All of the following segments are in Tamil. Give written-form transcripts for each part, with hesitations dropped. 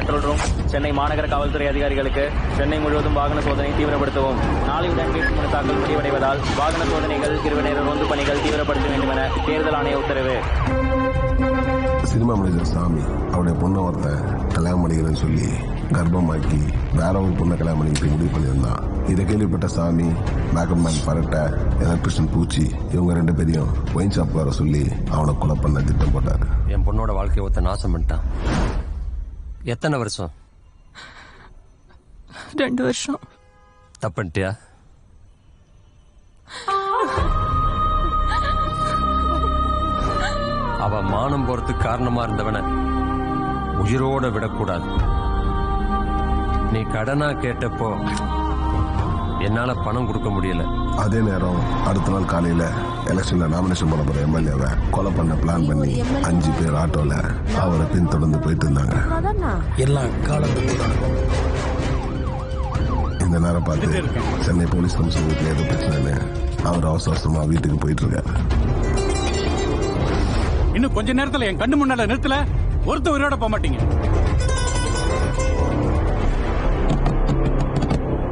Control room. சென்னை மாநகர காவல்துறை அதிகாரிகளுக்கு சென்னை முழுவதும் வாகன சோதனை தீவிரப்படுத்தவும். நாளையுடன் வேட்புமனு தாக்கல் முடிவடைவதால் வாகன சோதனைகள், இரவு நேர ரோந்து பணிகள் தீவிரப்படுத்த வேண்டும் என தேர்தல் ஆணைய உத்தரவு. சினிமா மனிதர் சாமி அவருடைய பொண்ணை ஒருத்தன் கல்யாணம் பண்ணிக்கிறேன்னு சொல்லி கர்ப்பமாக்கி வேற ஒரு பொண்ணை கல்யாணம் பண்ணிக்கிட்டு முடிவு பண்ணியிருந்தான். இதை கேள்விப்பட்ட சாமி, மேக்கப் மேன் பரட்டை, எலக்ட்ரிஷியன் பூச்சி இவங்க 2 பேரையும் ஒயின் ஷாப் வர சொல்லி அவனை கொலை பண்ண திட்டம் போட்டாரு. என் பொண்ணோட வாழ்க்கையை ஒருத்த நாசம் பண்ணிட்டான். எத்தனை வருஷம்? 2 வருஷம். தப்பிட்டியா? அவ மானம் போறதுக்கு காரணமா இருந்தவன உயிரோட விடக்கூடாது. நீ கடனா கேட்டப்போ என்னால பணம் கொடுக்க முடியல. அதே நேரம் அடுத்த நாள் காலையில எலெக்ஷன்ல நாமினேஷன் பண்ண போற எம்எல்ஏவை கொலை பண்ண பிளான் பண்ணி 5 பேர் ஆட்டோல அவரை பின்தொடர்ந்து போயிட்டு இருந்தாங்க. இந்த நேரம் பார்த்து சென்னை போலீஸ் கமிஷன் வீட்டுல ஏதோ பிரச்சனைன்னு அவர் அவசரமா வீட்டுக்கு போயிட்டு இருக்காரு. இன்னும் கொஞ்ச நேரத்துல என் கண்ணு முன்னால நிறுத்தல ஒருத்த உயிரோட போக மாட்டீங்க.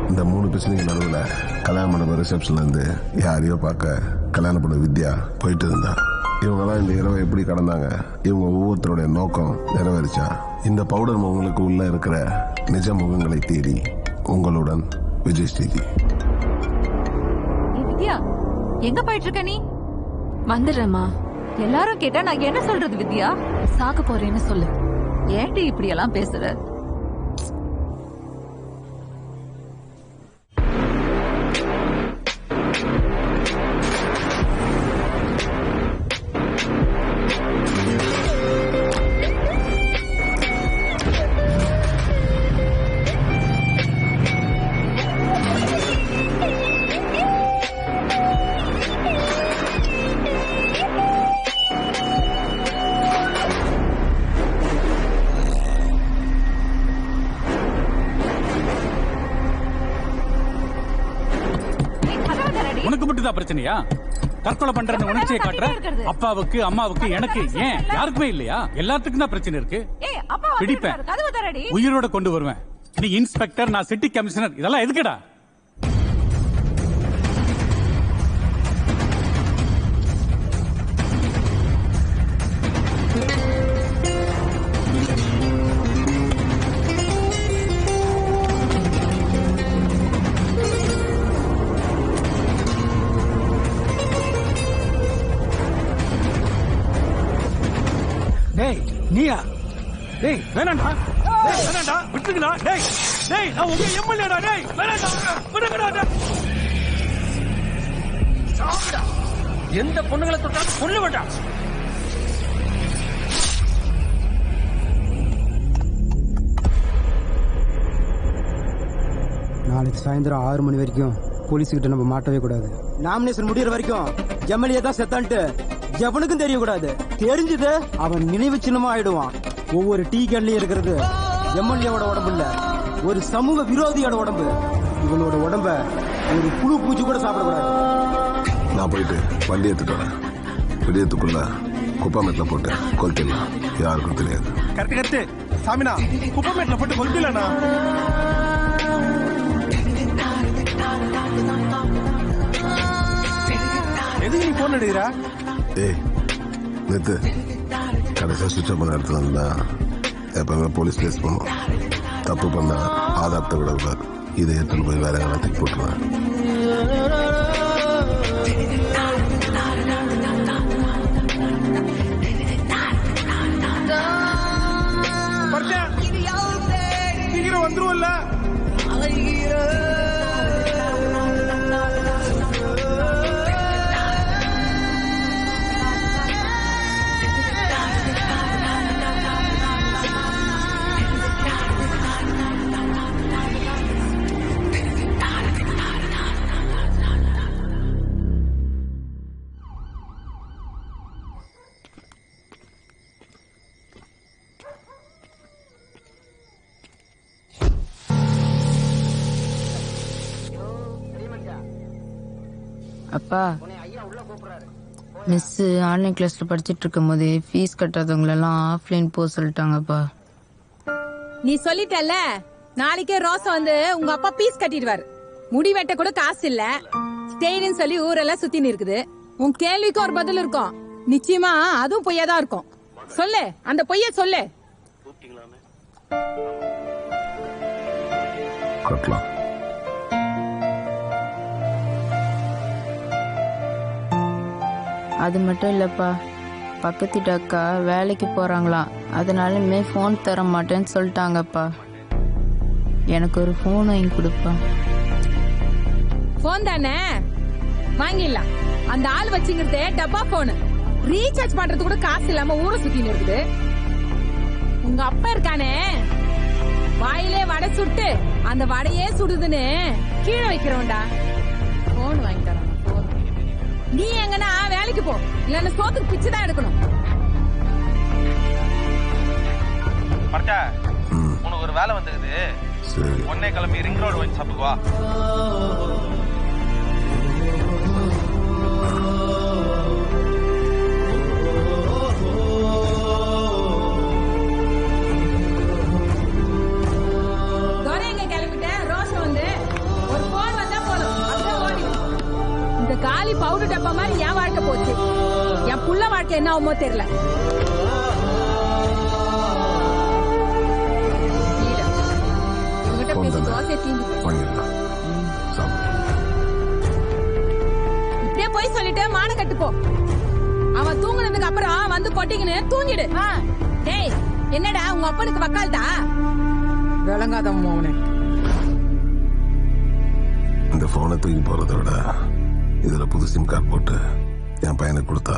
இந்த 3 பிரச்சனைக்கு நடுவுல கல்யாண மண்டப ரிசப்ஷன்ல இருந்து யாரையோ பார்க்க கல்யாண பண்ண வித்யா போயிட்டு இருந்தா. இவங்கெல்லாம் இந்த இரவை எப்படி கடந்தாங்க? இவங்க ஒவ்வொருத்தருடைய நோக்கம் நிறைவேறிச்சா? இந்த பவுடர் முகங்களுக்கு உள்ள இருக்கிற நிஜ முகங்களை தேடி உங்களுடன் விஜய் ஸ்ரீதி. வித்யா, எங்க போயிட்டு இருக்க நீ? வந்துடுறேம்மா. எல்லாரும் கேட்டா நான் என்ன சொல்றது வித்யா? சாக்க போறேன்னு சொல்லு. ஏன்டி இப்படி எல்லாம் பேசுற? உனக்கு மட்டும் தான் பிரச்சனையா? தற்கொலை பண்றேன்னு உணர்ச்சியை காட்டுற அப்பாவுக்கு, அம்மாவுக்கு, எனக்கு ஏன் யாருக்குமே இல்லையா? எல்லாத்துக்கும் தான் பிரச்சனை இருக்கு. பிடிப்பேன், உயிரோட கொண்டு வருவேன். நீ இன்ஸ்பெக்டர், நான் சிட்டி கமிஷனர், இதெல்லாம் எதுக்குடா? டேய் நீயா? டேய் வேணாண்டா, வேணாண்டா, விட்டுங்கடா. டேய் டேய், நான் உங்க எம்எல்ஏடா. டேய் வேணாண்டா, விடுங்கடா. எந்த பொண்ணுங்களை தொட்டாலும் கொல்ல வேண்டாம். நாளைக்கு சாயந்தரம் 6 மணி வரைக்கும் போலீஸ்கிட்ட நம்ம மாட்டவே கூடாது. நாமினேஷன் முடியற வரைக்கும் எம்எல்ஏ தான் செத்தான்ட்டு எவனுக்கும் தெரியக்கூடாது. தெரிஞ்சது அவன் நினைவு சின்னமா ஆயிடுவான். ஒவ்வொரு டீ கேன்லயும் இருக்கிறது எம்எல்ஏவோட உடம்பு இல்ல, ஒரு சமூக விரோதியோட உடம்பு. இவனோட உடம்ப ஒரு புழு பூச்சி கூட சாப்பிடக்கூடாது. நான் போயிட்டு வண்டி எடுத்துட்டு வரேன். விடியத்துக்குள்ள குப்பமேட்டில் போட்டு கொளுத்திடலாம், யாருக்கும் தெரியாது. கரெக்ட் கரெக்ட் சாமினா, குப்பமேட்டில் போட்டு கொளுத்திடலண்ணா. எதுக்கு நீ போன் எடுக்கிறா? ஏய் நிறுத்து. கடைசியாக சுவிட்ச் ஆஃப் பண்ண இடத்துல இருந்தா எப்பவுமே போலீஸ் கேஸ் பண்ணும். தப்பு பண்ணா ஆதாரத்தை விடக்கூடாது. இதை எடுத்துன்னு போய் வேற இடத்துக்கு போட்டுருவேன். சீக்கிரம் வந்துருவல்ல? அப்பா, மிஸ் ஆன்லைன் கிளாஸ்ல படிச்சுட்டு இருக்கும் போதே ஃபீஸ் கட்டாதவங்களெல்லாம் ஆஃப்லைன் போக சொல்லிட்டாங்கப்பா. நீ சொல்லிட்டல்ல, நாளைக்கே ரோசம் வந்து உங்க அப்பா பீஸ் கட்டிடுவாரு. முடி வெட்ட கூட காசு இல்ல, ஸ்டெயின்னு சொல்லி ஊரெல்லாம் சுத்தின்னு இருக்குது. உன் கேள்விக்கு ஒரு பதில் இருக்கும். நிச்சயமா அதுவும் பொய்யாதான் இருக்கும். சொல்லு, அந்த பொய்ய சொல்லு. கட்டலாம். அது மட்டும் இல்லப்பா, பக்கத்து வீட்டு அக்கா வேலைக்கு போறாங்களாம், அதனால ஃபோன் தர மாட்டேன்னு சொல்லிட்டாங்கப்பா. எனக்கு ஒரு ஃபோன் வாங்கி கொடுப்பா. போன் தானே வாங்கிடலாம். அந்த ஆள் வச்சுங்கிறது டப்பா போனு. ரீசார்ஜ் பண்றது கூட காசு இல்லாம ஊரை சுத்தின்னு இருக்குது. உங்க அப்பா இருக்கானே, வாயிலே வடை சுட்டு அந்த வடையே சுடுதுன்னு கீழே வைக்கிறோம்டா. போன் வாங்கி தரேன். நீ எங்கன்னா வேலைக்கு போ, இல்லன்னா சோத்துக்கு பிச்சுதான் எடுக்கணும். பரட்டா, உனக்கு ஒரு வேலை வந்துக்குது. ஒன்னே கிளம்பி ரிங் ரோடு வந்து சாப்பிட்டு வா. காலி பவுடர் டப்பா மாதிரி என் வாழ்க்கை போச்சு. என் புள்ள வாழ்க்கை என்ன ஆகுமோ தெரியல. உங்ககிட்ட பேசி தோசை தீந்து இப்படியே போய் சொல்லிட்டு மான கட்டு போ. அவன் தூங்குனதுக்கு அப்புறம் வந்து கொட்டிக்கின்னு தூங்கிடு. டேய், என்னடா உங்க அப்பனுக்கு வக்கால்தா? விளங்காத அவனே. இந்த போனை தூக்கி போறதை விட இதுல புது சிம் கார்டு போட்டு என் பையனுக்கு கொடுத்தா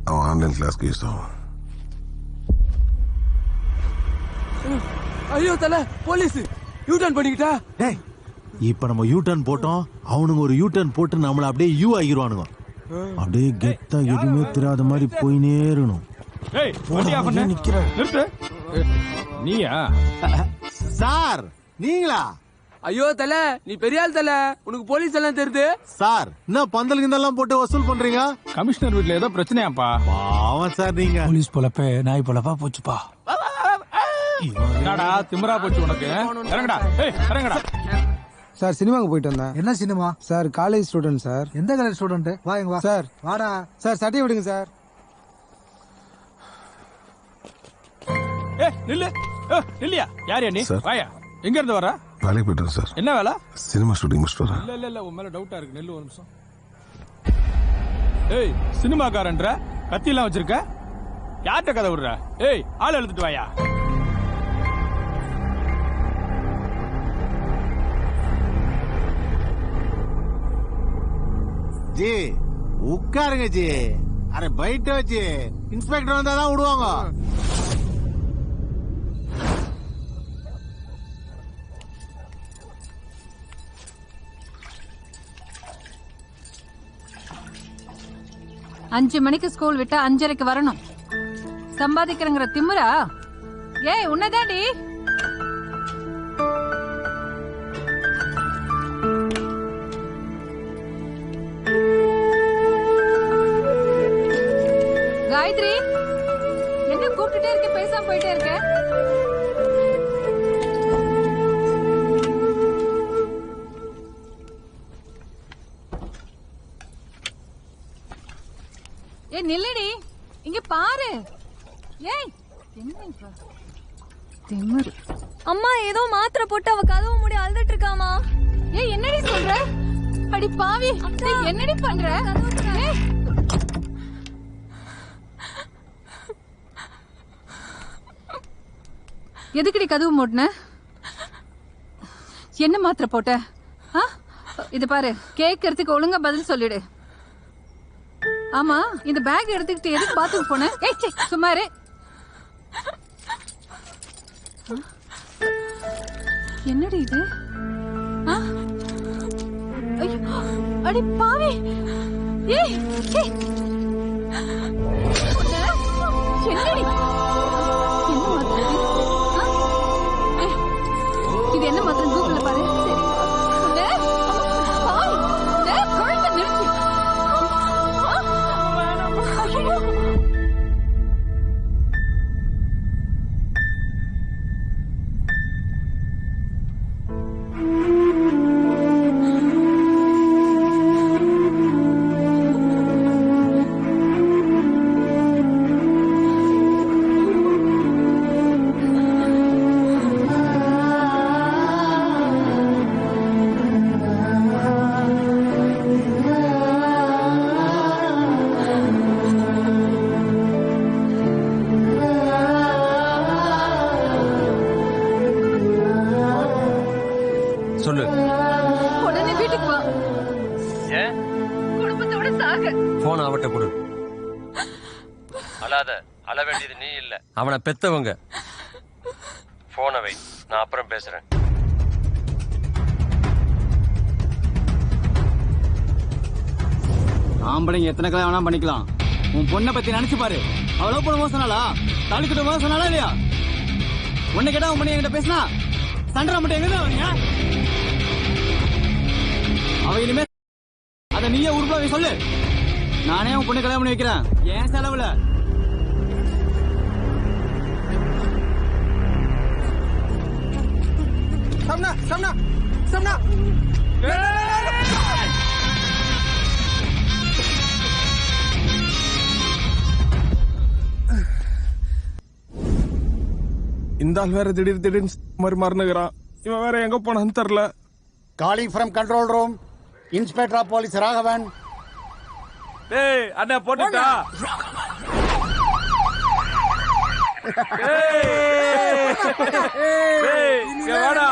அவன் ஆன்லைன் கிளாஸ்க்கு யூஸ் ஆகும். ஐயோ தல, போலீஸ் யூ டர்ன் பண்ணிக்கிட்டா. டேய், இப்ப நம்ம யூ டர்ன் போட்டோம், அவனுங்க ஒரு யூ டர்ன் போட்டு நம்மள அப்படியே யூ ஆகிருவானுங்க. அப்படியே கெத்தா எதுவுமே தெரியாத மாதிரி போயினே இருக்கணும். நீயா சார்? நீங்களா? ஐயோ தல, நீ பெரிய ஆள் தல, உனக்கு போலீஸ் எல்லாம் தெரியுது. சார், என்ன பந்தல் இதெல்லாம் போட்டு வசூல் பண்றீங்க? கமிஷனர் வீட்ல ஏதோ பிரச்சனையாப்பா? பாவம் சார் நீங்க. போலீஸ் பொழப்ப நாய் பொழப்பா போச்சுப்பா. என்னடா திமிரா போச்சு உனக்கு? இறங்கடா, இறங்கடா. சார், சினிமாக்கு போயிட்டு வந்தேன். என்ன cinema? Sir, college student sir. எந்த காலேஜ் ஸ்டூடெண்ட்? வாங்க வா சார். வாடா சார், சட்டை விடுங்க சார். நில்லு. நில்லியா? யார் நீ? சார். வாயா. எங்க இருந்து வர? வேலைக்கு போயிட்டு சார். என்ன வேலை? சினிமா ஷூட்டிங் முடிச்சுட்டு வரேன். இல்ல உன் மேல டவுட்டா இருக்கு. நெல்லு ஒரு நிமிஷம். ஏய், சினிமாக்காரன்ற கத்தி எல்லாம் வச்சிருக்க? யார்கிட்ட கதை விடுற? ஏய், ஆள் எழுதிட்டு வாயா. ஜி உட்காருங்க ஜி. அரே பைட்ட வச்சு இன்ஸ்பெக்டர் வந்தாதான் விடுவாங்க. அஞ்சு மணிக்கு ஸ்கூல் விட்டா 5:30க்கு வரணும். சம்பாதிக்கிறங்கிற திமிரா? ஏய், உன்னதாண்டி. காயத்ரி, என்ன கூப்பிட்டுட்டே இருக்க, பேசாம போயிட்டே இருக்க? ஏ நில்லடி, இங்க பாரு. ஏய், என்ன திமிரு? அம்மா ஏதோ மாத்திரை போட்டு அவ கதவு மூடி அழுதுட்டு இருக்காமா. ஏய், என்னடி சொல்ற? அடி பாவி, என்னடி பண்ற? எதுக்குடி கதவு மூடின? என்ன மாத்திரை போட்ட? இது பாரு, கேட்கறதுக்கு ஒழுங்கா பதில் சொல்லிடு. ஆமா, இந்த பேக் எடுத்துக்கிட்டு எதுக்கு பாத்ரூம் போன? ஏய், சும்மா இரு. என்னடி இது? அடி பாவி. ஏய், என்னடி? இது என்ன மாத்திரம்? கூகுள்ல பாரு. கூட சாகு. போன் அவட்ட கொடு. அழாத, அழ வேண்டியது நீ இல்ல, அவனை பெத்தவங்க. போனை வை, நான் அப்புறம் பேசுறேன். ஆம்பளைங்க எத்தனை கல்யாணம் வேணா பண்ணிக்கலாம். உன் பொண்ணை பத்தி நினைச்சு பாரு. அவ்வளவு பொண்ணு மோசனாலா? தாலி கட்ட மோசனாலா இல்லையா? உன்னை கேட்டா உன் பண்ணி என்கிட்ட பேசினா சண்டை மட்டும் எங்க வரீங்க? அவ இனிமே அத நீயே உருப்பா சொல்லு. நானே உன் பொண்ணு கல்யாணம் பண்ணி வைக்கிறேன் ஏன் செலவுல. சம்னா சம்னா சம்னா இந்த ஆள் வேற திடீர்னு மாதிரி மறந்துகிறான். இவன் வேற எங்க போனான்னு தெரியல. Calling from control room, inspector of police Raghavan. டேய் அண்ணா போட்டுட்டா. வாடா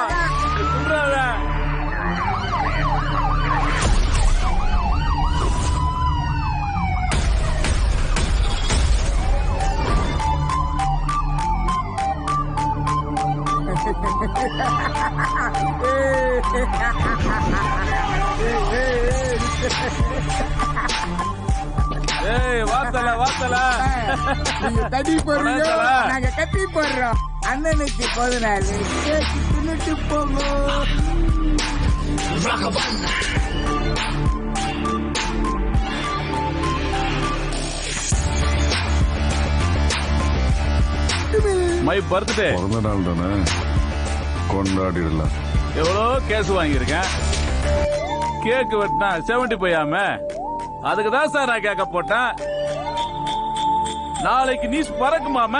வாத்தல வாத்தல தடி போடுறோம், நாங்க கட்டி போடுறோம். அண்ணனுக்கு 14 கேக்கு தின்னுட்டு போவோம். மை பர்த்டே பிறந்த நாள் தானே, கொண்டாடிடலாம். எவ்வளோ கேஸ் வாங்கியிருக்கேன். கேக்கு வெட்டினா 70 போயாம, அதுக்கு தான் சார் நான் கேட்க போட்டேன். நாளைக்கு நீ பறக்குமாம.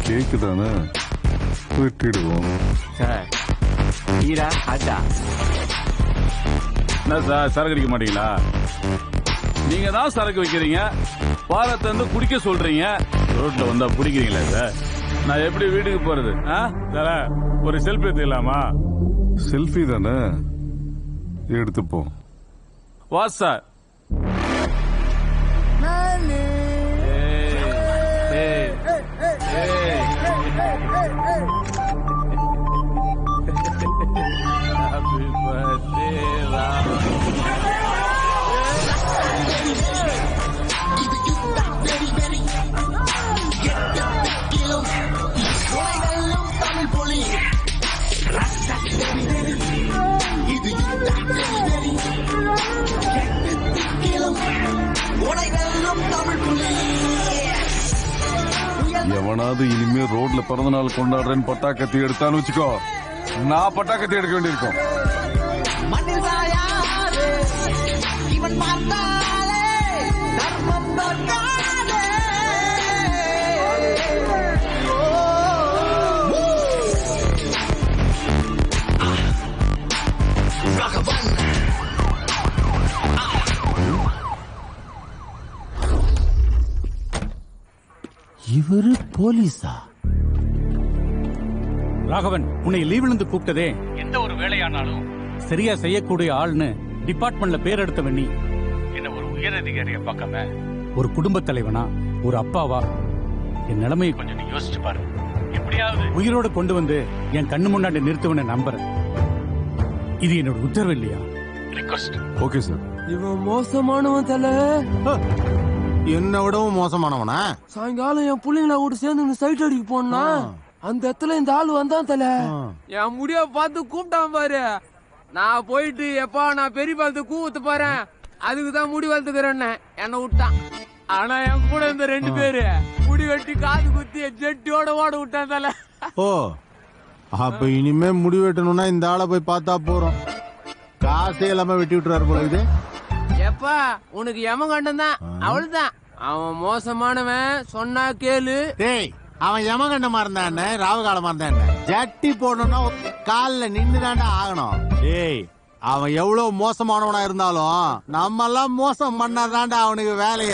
கேக்கு தானே, வெட்டிடுவோம். என்ன சார் சரக்கு அடிக்க மாட்டீங்களா? நீங்க தான் சரக்கு வைக்கிறீங்க, பாலத்தை வந்து குடிக்க சொல்றீங்க, ரோட்ல வந்தா பிடிக்கிறீங்களா சார்? நான் எப்படி வீட்டுக்கு போறது? ஒரு செல்ஃபி எடுத்துக்கலாமா? செல்ஃபி தானே, எடுத்துப்போம். வா சார். Happy birthday, Ram. எவனாவது இனிமே ரோட்ல பிறந்த நாள் கொண்டாடுறேன்னு பட்டாக்கத்தி எடுத்தான்னு வச்சுக்கோ, நான் பட்டாக்கத்தி எடுக்க வேண்டியிருக்கும். இவரு போலீஸா? ராகவன், உன்னை லீவ்ல இருந்து கூப்பிட்டதே எந்த ஒரு வேலையானாலும் சரியா செய்யக்கூடிய ஆள்னு டிபார்ட்மெண்ட்ல பேர் எடுத்தவன் நீ. என்ன ஒரு உயர் அதிகாரிய பார்க்காம ஒரு குடும்ப தலைவனா, ஒரு அப்பாவா என் நிலைமையை கொஞ்சம் நீ யோசிச்சு பாரு. எப்படியாவது உயிரோட கொண்டு வந்து என் கண்ணு முன்னாடி நிறுத்துவன நம்புறேன். இது என்னோட உத்தரவு இல்லையா? ரிக்வெஸ்ட். Okay sir. இவன் மோசமானவன் தல. என்ன விடவும் மோசமானவனா? சாயங்காலம் என் பிள்ளைங்கள கூட சேர்ந்து சைட் அடிக்க போனா அந்த இடத்துல இந்த ஆள் வந்தான் தல. என் முடிய பார்த்து கூப்பிட்டான் பாரு. நான் போயிட்டு எப்பா நான் பெரிய பாலத்து கூத்து பாறேன், அதுக்குதான் முடி வளர்த்துக்கிறேன் என்ன விட்டான். ஆனா என் கூட இந்த 2 பேரு முடி வெட்டி காது குத்தி ஜெட்டியோட ஓட விட்டான் தல. ஓ, அப்ப இனிமே முடி வெட்டணும்னா இந்த ஆளை போய் பார்த்தா போறோம். காசே இல்லாம வெட்டி விட்டுறாரு போல இது. எப்பா உனக்கு யமகண்டம் தான், அவள்தான். அவன் மோசமானவன், சொன்னா கேளு. டேய், அவன் யமகண்டமா இருந்தா என்ன, ராவு காலமா இருந்தா என்ன? ஜட்டி போடணும்னா கால்ல நின்னுதாண்டா ஆகணும். டேய், அவன் எவ்வளவு மோசமானவனா இருந்தாலும் நம்ம எல்லாம் மோசம் பண்ணாதாண்டா அவனுக்கு வேலைய.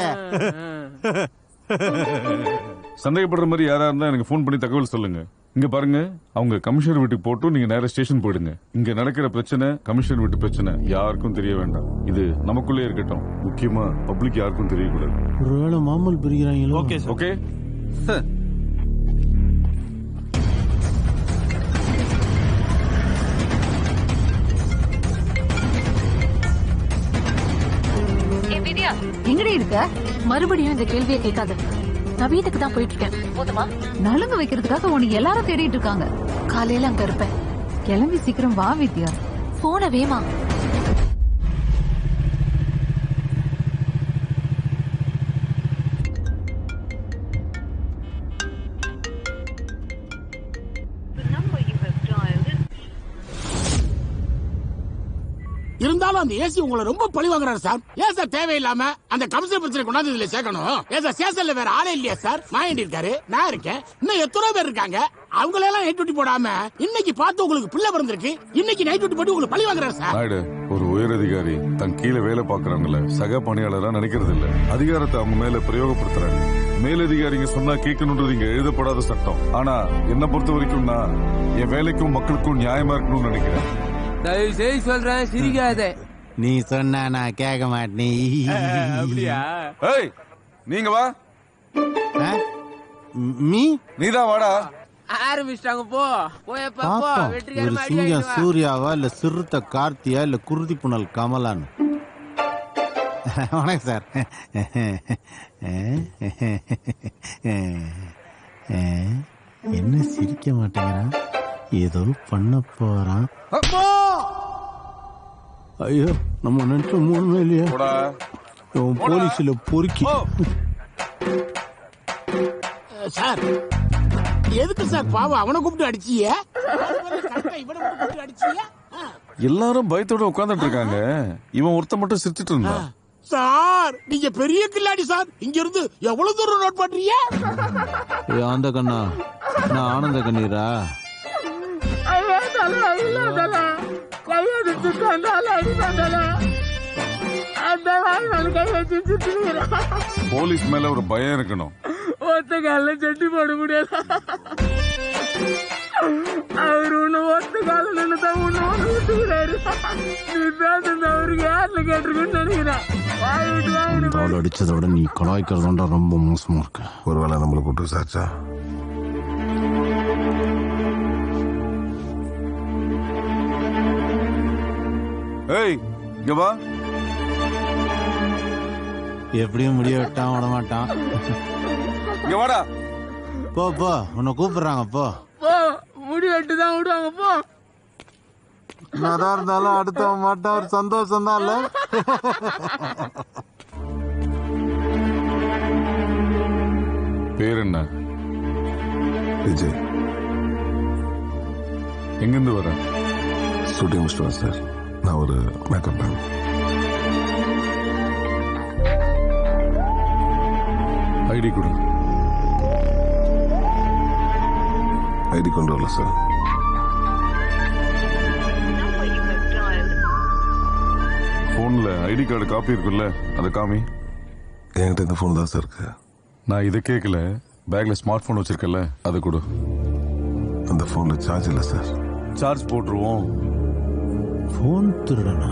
சந்தேகப்படுற மாதிரி யாரா இருந்தா எனக்கு போன் பண்ணி தகவல் சொல்லுங்க. இங்க பாருங்க, அவங்க கமிஷனர் வீட்டுக்கு போட்டு நீங்க நேரா ஸ்டேஷன் போயிடுங்க. இங்க நடக்கிற பிரச்சனை கமிஷனர் வீட்டு பிரச்சனை, யாருக்கும் தெரிய வேண்டாம். இது நமக்குள்ளே இருக்கட்டும். முக்கியமா பப்ளிக் யாருக்கும் தெரியக்கூடாது. ஒருவேளை மாமல் பிரிக்கிறாங்களோ? Okay okay. எங்கடி இருக்க? மறுபடியும் இந்த கேள்வியை கேட்காத. நான் வீட்டுக்கு தான் போயிட்டு இருக்கேன். போதுமா? நலுங்கு வைக்கிறதுக்காக உனக்கு எல்லாரும் தேடிட்டு இருக்காங்க. காலையில அங்க இருப்பேன். கிளம்பி சீக்கிரம் வா வித்யா. போன வேமா. இருந்தாலும் அந்த ஏசி உங்களை ரொம்ப பழி வாங்குறாரு சார். ஏன் சார் தேவையில்லாம அந்த கமிஷன் பிரச்சனை கொண்டாந்து இதுல சேர்க்கணும்? ஏன் சார் ஸ்டேஷன்ல வேற ஆளே இல்லையா சார்? மாயண்டி இருக்காரு, நான் இருக்கேன், இன்னும் எத்தனை பேர் இருக்காங்க. அவங்களெல்லாம் நைட் டியூட்டி போடாம இன்னைக்கு பார்த்து உங்களுக்கு பிள்ளை பிறந்திருக்கு, இன்னைக்கு நைட் டியூட்டி போட்டு உங்களுக்கு பழி வாங்குறாரு சார். நாயுடு, ஒரு உயர் அதிகாரி தன் கீழே வேலை பாக்குறவங்கள சக பணியாளரா நினைக்கிறது இல்ல. அதிகாரத்தை அவங்க மேல பிரயோகப்படுத்துறாங்க. மேலதிகாரிங்க சொன்னா கேட்கணும்ன்றது இங்க எழுதப்படாத சட்டம். ஆனா என்ன பொறுத்த வரைக்கும் நான் என் வேலைக்கும் மக்களுக்கும் நியாயமா இருக்கணும்னு நினைக்கிறேன். தயவு செய்து சொல்றேன், சிரிக்காத. நீ சொன்னா நான் கேட்க மாட்டேன். அப்படியா? ஏய், நீங்க வா. நீதான் வாடா. ஆரம்பிச்சிட்டாங்க. போ போயப்பா போ. பாப்போம், ஒரு வெற்றிகரமா சிங்கம் சூர்யாவா இல்ல சிறுத்தை கார்த்தியா இல்ல குருதி புனல் கமலான்னு. வணக்கம் சார். என்ன சிரிக்க மாட்டேங்கிறான்? ஏதோ பண்ண போறான். ஐயோ, நம்ம நினைச்ச மூணுமே இல்லையா? போலீஸ்ல பொறுக்கி. சார் எதுக்கு சார் பாவம் அவனை கூப்பிட்டு அடிச்சிய? எல்லாரும் பயத்தோட உட்கார்ந்துட்டு இருக்காங்க. இவன் ஒருத்த மட்டும் சிரிச்சிட்டு இருந்தான். சார் நீங்க பெரிய கில்லாடி சார். இங்க இருந்து எவ்வளவு தூரம் நோட் பண்றீங்க? அந்த கண்ணா, நான் ஆனந்த கண்ணீரா? போலீஸ் மேல ஒரு பயம் இருக்கணும். ஒத்த கால சட்டி போட முடியாது. அவரு உன்ன ஒத்த கால நின்னுதான் உன்ன விட்டுக்கிறாரு. நீ பேசுறது அவருக்கு யாருல கேட்டிருக்குன்னு நினைக்கிறேன். பால் அடிச்சதோட நீ கலாய்க்கிறதோட ரொம்ப மோசமா இருக்கு. ஒருவேளை நம்மளை போட்டு சாச்சா? ஏய், இங்க வா. எப்படியும் முடிய விட்டான் விட மாட்டான். இங்க வாடா. போ போ, உன்னை கூப்பிடுறாங்க போ. போ, முடி வெட்டு தான் விடுவாங்க. போ. என்னதான் இருந்தாலும் அடுத்தவன் மாட்டான், ஒரு சந்தோஷம் தான் இல்ல? பேர் என்ன? விஜய். எங்கிருந்து வர? ஷூட்டிங் முடிச்சுட்டு சார். நான் ஒரு மேக்கப் மேன். ஐடி கொடு. ஐடி கொண்டு வரல சார். போன்ல ஐடி கார்டு காப்பி இருக்குல்ல, அதை காமி. என்கிட்ட இந்த போன் தான் சார் இருக்கு. நான் இதை கேட்கல. பேக்ல ஸ்மார்ட் போன் வச்சிருக்கல, அதை கொடு. அந்த போன்ல சார்ஜ் இல்லை சார். சார்ஜ் போட்டுருவோம். போன் திருடனா?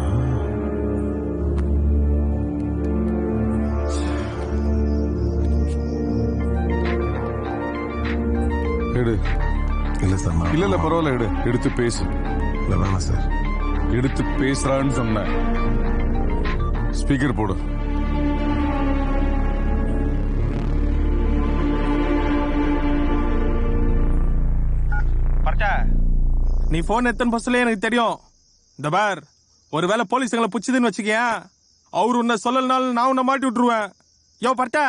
எடு. இல்ல சார். இல்ல பரவாயில்ல, எடு. எடுத்து பேசு. இல்ல வேணாம் சார். எடுத்து பேசுறான்னு சொன்ன. ஸ்பீக்கர் போடு. நீ போன் எத்தனை பஸ்ல எனக்கு தெரியும். இந்த பார், ஒருவேளை போலீஸுங்களை புடிச்சதுன்னு வச்சுக்கேன், அவரு உன்னை சொல்லலனாலும் நான் உன்னை மாட்டி விட்டுருவேன். யோ பர்ட்ட,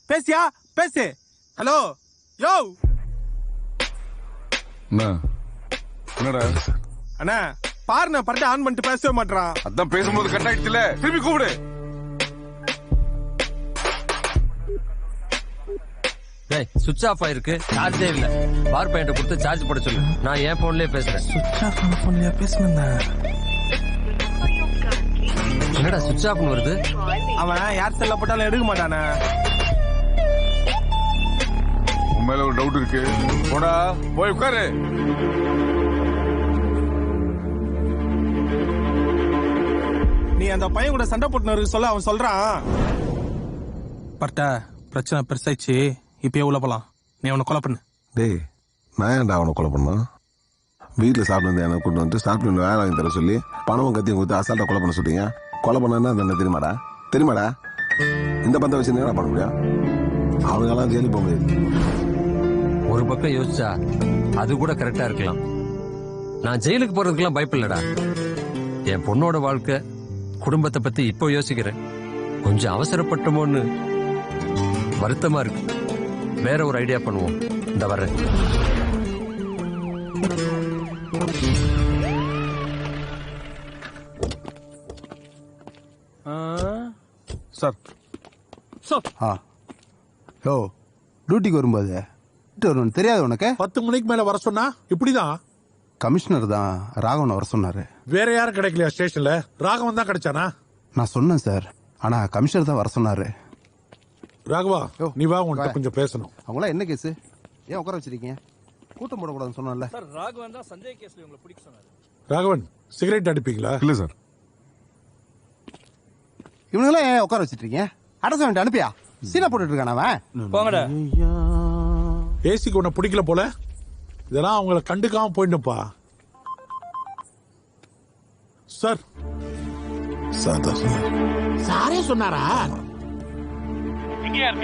பேசியா? பேசு. ஹலோ யோ. என்னடா அண்ணா பாருண்ணா, பர்ட்ட ஆன் பண்ணிட்டு பேசவே மாட்டான். அதான் பேசும்போது கட் ஆயிடுச்சுல, திருப்பி கூப்பிடு. சுவிட்ச் ஆஃப் ஆயிருக்கு, சார்ஜே இல்ல. பார் பையன் கொடுத்து சார்ஜ் போட சொல்லு. நான் என் போன்லயே பேசுறேன். சுவிட்ச் ஆஃப் ஆன போன்லயா பேசுனேன்? என்னடா சுவிட்ச் ஆஃப்னு வருது? அவன் யார் செல்ல போட்டாலும் எடுக்க மாட்டானே. உன் மேல ஒரு டவுட் இருக்கு. போடா போய் உட்காரு. நீ அந்த பையன் கூட சண்டை போட்டுனருக்கு சொல்ல அவன் சொல்றான். பர்ட்ட பிரச்சனை பெருசாயிடுச்சு, இப்பயே உள்ள போலாம். நீ அவனை கொலை பண்ணு. டேய், நான் ஏன்டா அவனை கொலை பண்ணான்? வீட்டில் சாப்பிட்டு வந்து எனக்கு கூட்டு வந்து சாப்பிட்டு வேலை வாங்கி தர சொல்லி பணமும் கத்தியும் கொடுத்து அசால்ட்டா கொலை பண்ண சொல்றீங்க. கொலை பண்ணா என்ன தெரியுமாடா? இந்த பந்த வச்சு என்ன பண்ண முடியும்? அவங்கெல்லாம் ஜெயிலுக்கு போக முடியாது. ஒரு பக்கம் யோசிச்சா அது கூட கரெக்டா இருக்கலாம். நான் ஜெயிலுக்கு போறதுக்கெல்லாம் பயப்பில்லடா. என் பொண்ணோட வாழ்க்கை குடும்பத்தை பத்தி இப்போ யோசிக்கிறேன். கொஞ்சம் அவசரப்பட்டோமோன்னு வருத்தமா இருக்கு. வேற ஒரு ஐடியா பண்ணுவோம். இந்த வரேன். சார் ஓ டியூட்டிக்கு வரும்போது தெரியாது உனக்கு? 10 மணிக்கு மேல வர சொன்னா இப்படிதான். கமிஷனர் தான் ராகவன் வர சொன்னாரு. வேற யாரும் கிடைக்கலையா ஸ்டேஷன்ல? ராகவன் தான் கிடைச்சானா? நான் சொன்னேன் சார், ஆனா கமிஷனர் தான் வர சொன்னாரு. ராகவா, நீ வா, உன்கிட்ட கொஞ்சம் பேசணும். அவங்களா என்ன கேஸ்? ஏன் உட்கார வச்சிருக்கீங்க? கூட்டம் போடக்கூடாதுன்னு சொன்னேன்ல. சார், ராகவன் தான் சந்தேக கேஸ்ல உங்களை பிடிக்க சொன்னாரு. ராகவன், சிகரெட் அடிப்பீங்களா? இல்ல சார். இவனுங்களா ஏன் உட்கார வச்சிருக்கீங்க? அடச வேண்டிய அனுப்பியா? சீனா போட்டுட்டு இருக்கான அவன். போங்கடா. ஏசிக்கு உன்னை பிடிக்கல போல. இதெல்லாம் அவங்கள கண்டுக்காம போயிட்டுப்பா. சார் சாரே சொன்னாரா?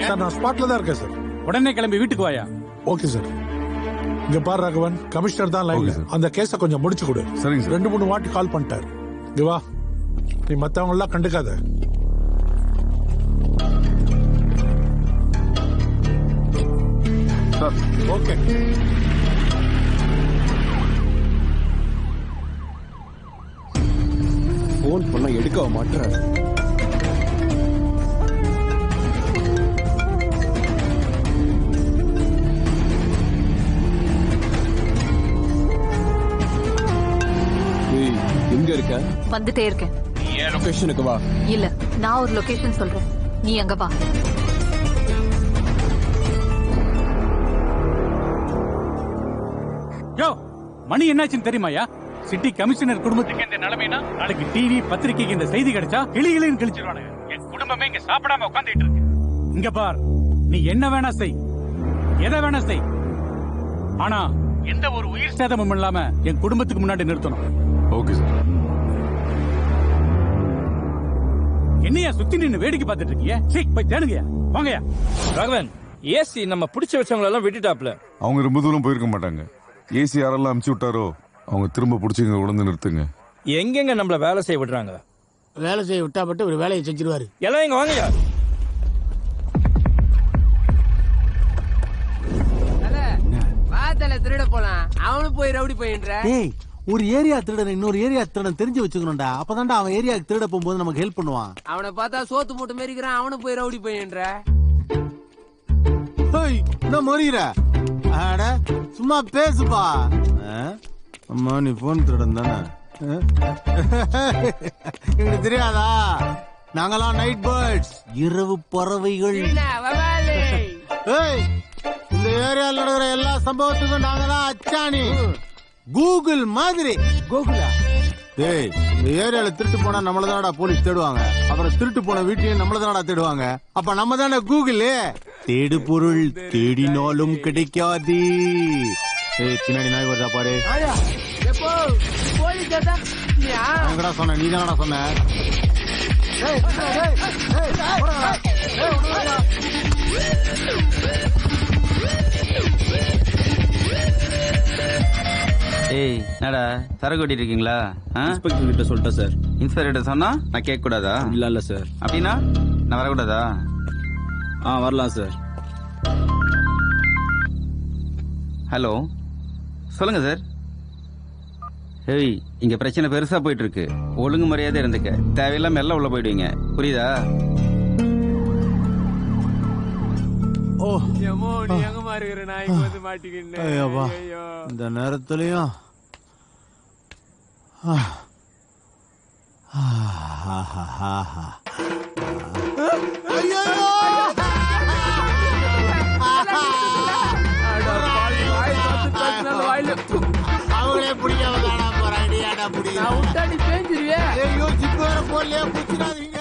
சார், நான் ஸ்பாட்ல தான் இருக்கேன் சார். உடனே கிளம்பி வீட்டுக்கு வாயா. Okay sir. இங்க பாரு ராகவன், கமிஷனர் தான் லைன்ல. அந்த கேஸ கொஞ்சம் முடிச்சு கொடு. சரிங்க சார். 2-3 வாட்டி கால் பண்ணிட்டாரு. இங்க வா, நீ மத்தவங்க எல்லாம் கண்டுக்காத. Sir, okay. போன் பண்ண எடுக்க மாட்டேன். எங்க இருக்க? வந்துட்டே இருக்கேன். ஏன் லொகேஷனுக்கு வா. இல்ல, நான் ஒரு லொகேஷன் சொல்றேன், நீ அங்க வா. யோ, மணி என்னாச்சுன்னு தெரியுமாயா? சிட்டி கமிஷனர் குடும்பத்துக்கு இந்த நிலைமைனா நாளைக்கு டிவி பத்திரிகைக்கு இந்த செய்தி கிடைச்சா கிளிகளின்னு கிழிச்சிருவானுங்க. என் குடும்பமே இங்க சாப்பிடாம உட்காந்துட்டு இருக்கு. இங்க பார், நீ என்ன வேணா செய், எதை வேணா செய், ஆனா எந்த ஒரு உயிர் சேதமும் இல்லாம என் குடும்பத்துக்கு முன்னாடி நிறுத்தணும். Okay sir. என்னையா சுத்தி நின்னு வேடிக்கை பார்த்துட்டு இருக்கீங்க? சீக் போய் தேடுங்கயா, வாங்கயா. ராகவன், ஏசி நம்ம பிடிச்ச வச்சவங்க எல்லாம் விட்டுட்டாப்ல. அவங்க ரொம்ப தூரம் போயிருக்க மாட்டாங்க. ஏசி யாரெல்லாம் அமுச்சு விட்டாரோ அவங்க திரும்ப பிடிச்சிங்க உடந்து நிறுத்துங்க. எங்கெங்க நம்மள வேலை செய்ய விடுறாங்க? வேலை செய்ய விட்டா பட்டு ஒரு வேலையை செஞ்சிருவாரு. எல்லாம் இங்க வாங்கயா. வாத்தல திருட போலாம், அவனு போய் ரவுடி போயின்ற. ஏய், ஒரு ஏரியா திருடன் இன்னொரு ஏரியா திருடன் தெரிஞ்சு வச்சுக்கணும்டா. அப்பதான்டா அவன் ஏரியாவுக்கு திருட போகும்போது நமக்கு ஹெல்ப் பண்ணுவான். அவனை பார்த்தா சோத்து மூட்டை மாரிக்கிறான், அவனு போய் ரவுடி போயின்ற. என்ன மறிகிற? அட சும்மா பேசுப்பா. அம்மா, நீ போன் திருடன் தானே? எங்களுக்கு தெரியாதா? நாங்கெல்லாம் நைட் பேர்ட்ஸ், இரவு பறவைகள். இந்த ஏரியாவில் நடக்கிற எல்லா சம்பவத்துக்கும் நாங்க தான் அச்சாணி, கூகுள் மாதிரி. கூகுளா? டேய், இந்த ஏரியால திருட்டு போனா நம்மளதானடா போலீஸ் தேடுவாங்க. அப்புறம் திருட்டு போன வீட்டையும் நம்மளதானடா தேடுவாங்க. அப்ப நம்ம தானே கூகுள். தேடு பொருள் தேடினாலும் கிடைக்காது. ஏய், பின்னாடி நாய் வருதா பாரு. எங்கடா சொன்ன? நீ தானடா சொன்ன. ஏய், என்னடா சரக்கு ஓட்டிட்டு இருக்கீங்களா? இன்ஸ்பெக்டர் கிட்ட சொல்லிட்டேன் சார். இன்ஸ்பெக்டர் சொன்னா நான் கேட்க கூடாதா? இல்ல சார். அப்படின்னா நான் வரக்கூடாதா? வரலாம் சார். ஹலோ, சொல்லுங்க சார். ஏய், இங்க பிரச்சனை பெருசா போயிட்டு இருக்கு. ஒழுங்கு மரியாதை இருந்துக்க. தேவையில்லாம எல்லாம் உள்ள போயிடுவீங்க, புரியுதா? ஓ, நீ எங்க மாறுகிற நாய்க்கு வந்து மாட்டிக்கின்னு. இந்த நேரத்துலயும் முடியும் நான் விட்டா நீ பேஞ்சிருவே. ஐயோ ஜிப் வேற போடலையா புடிச்சிடாதீங்க.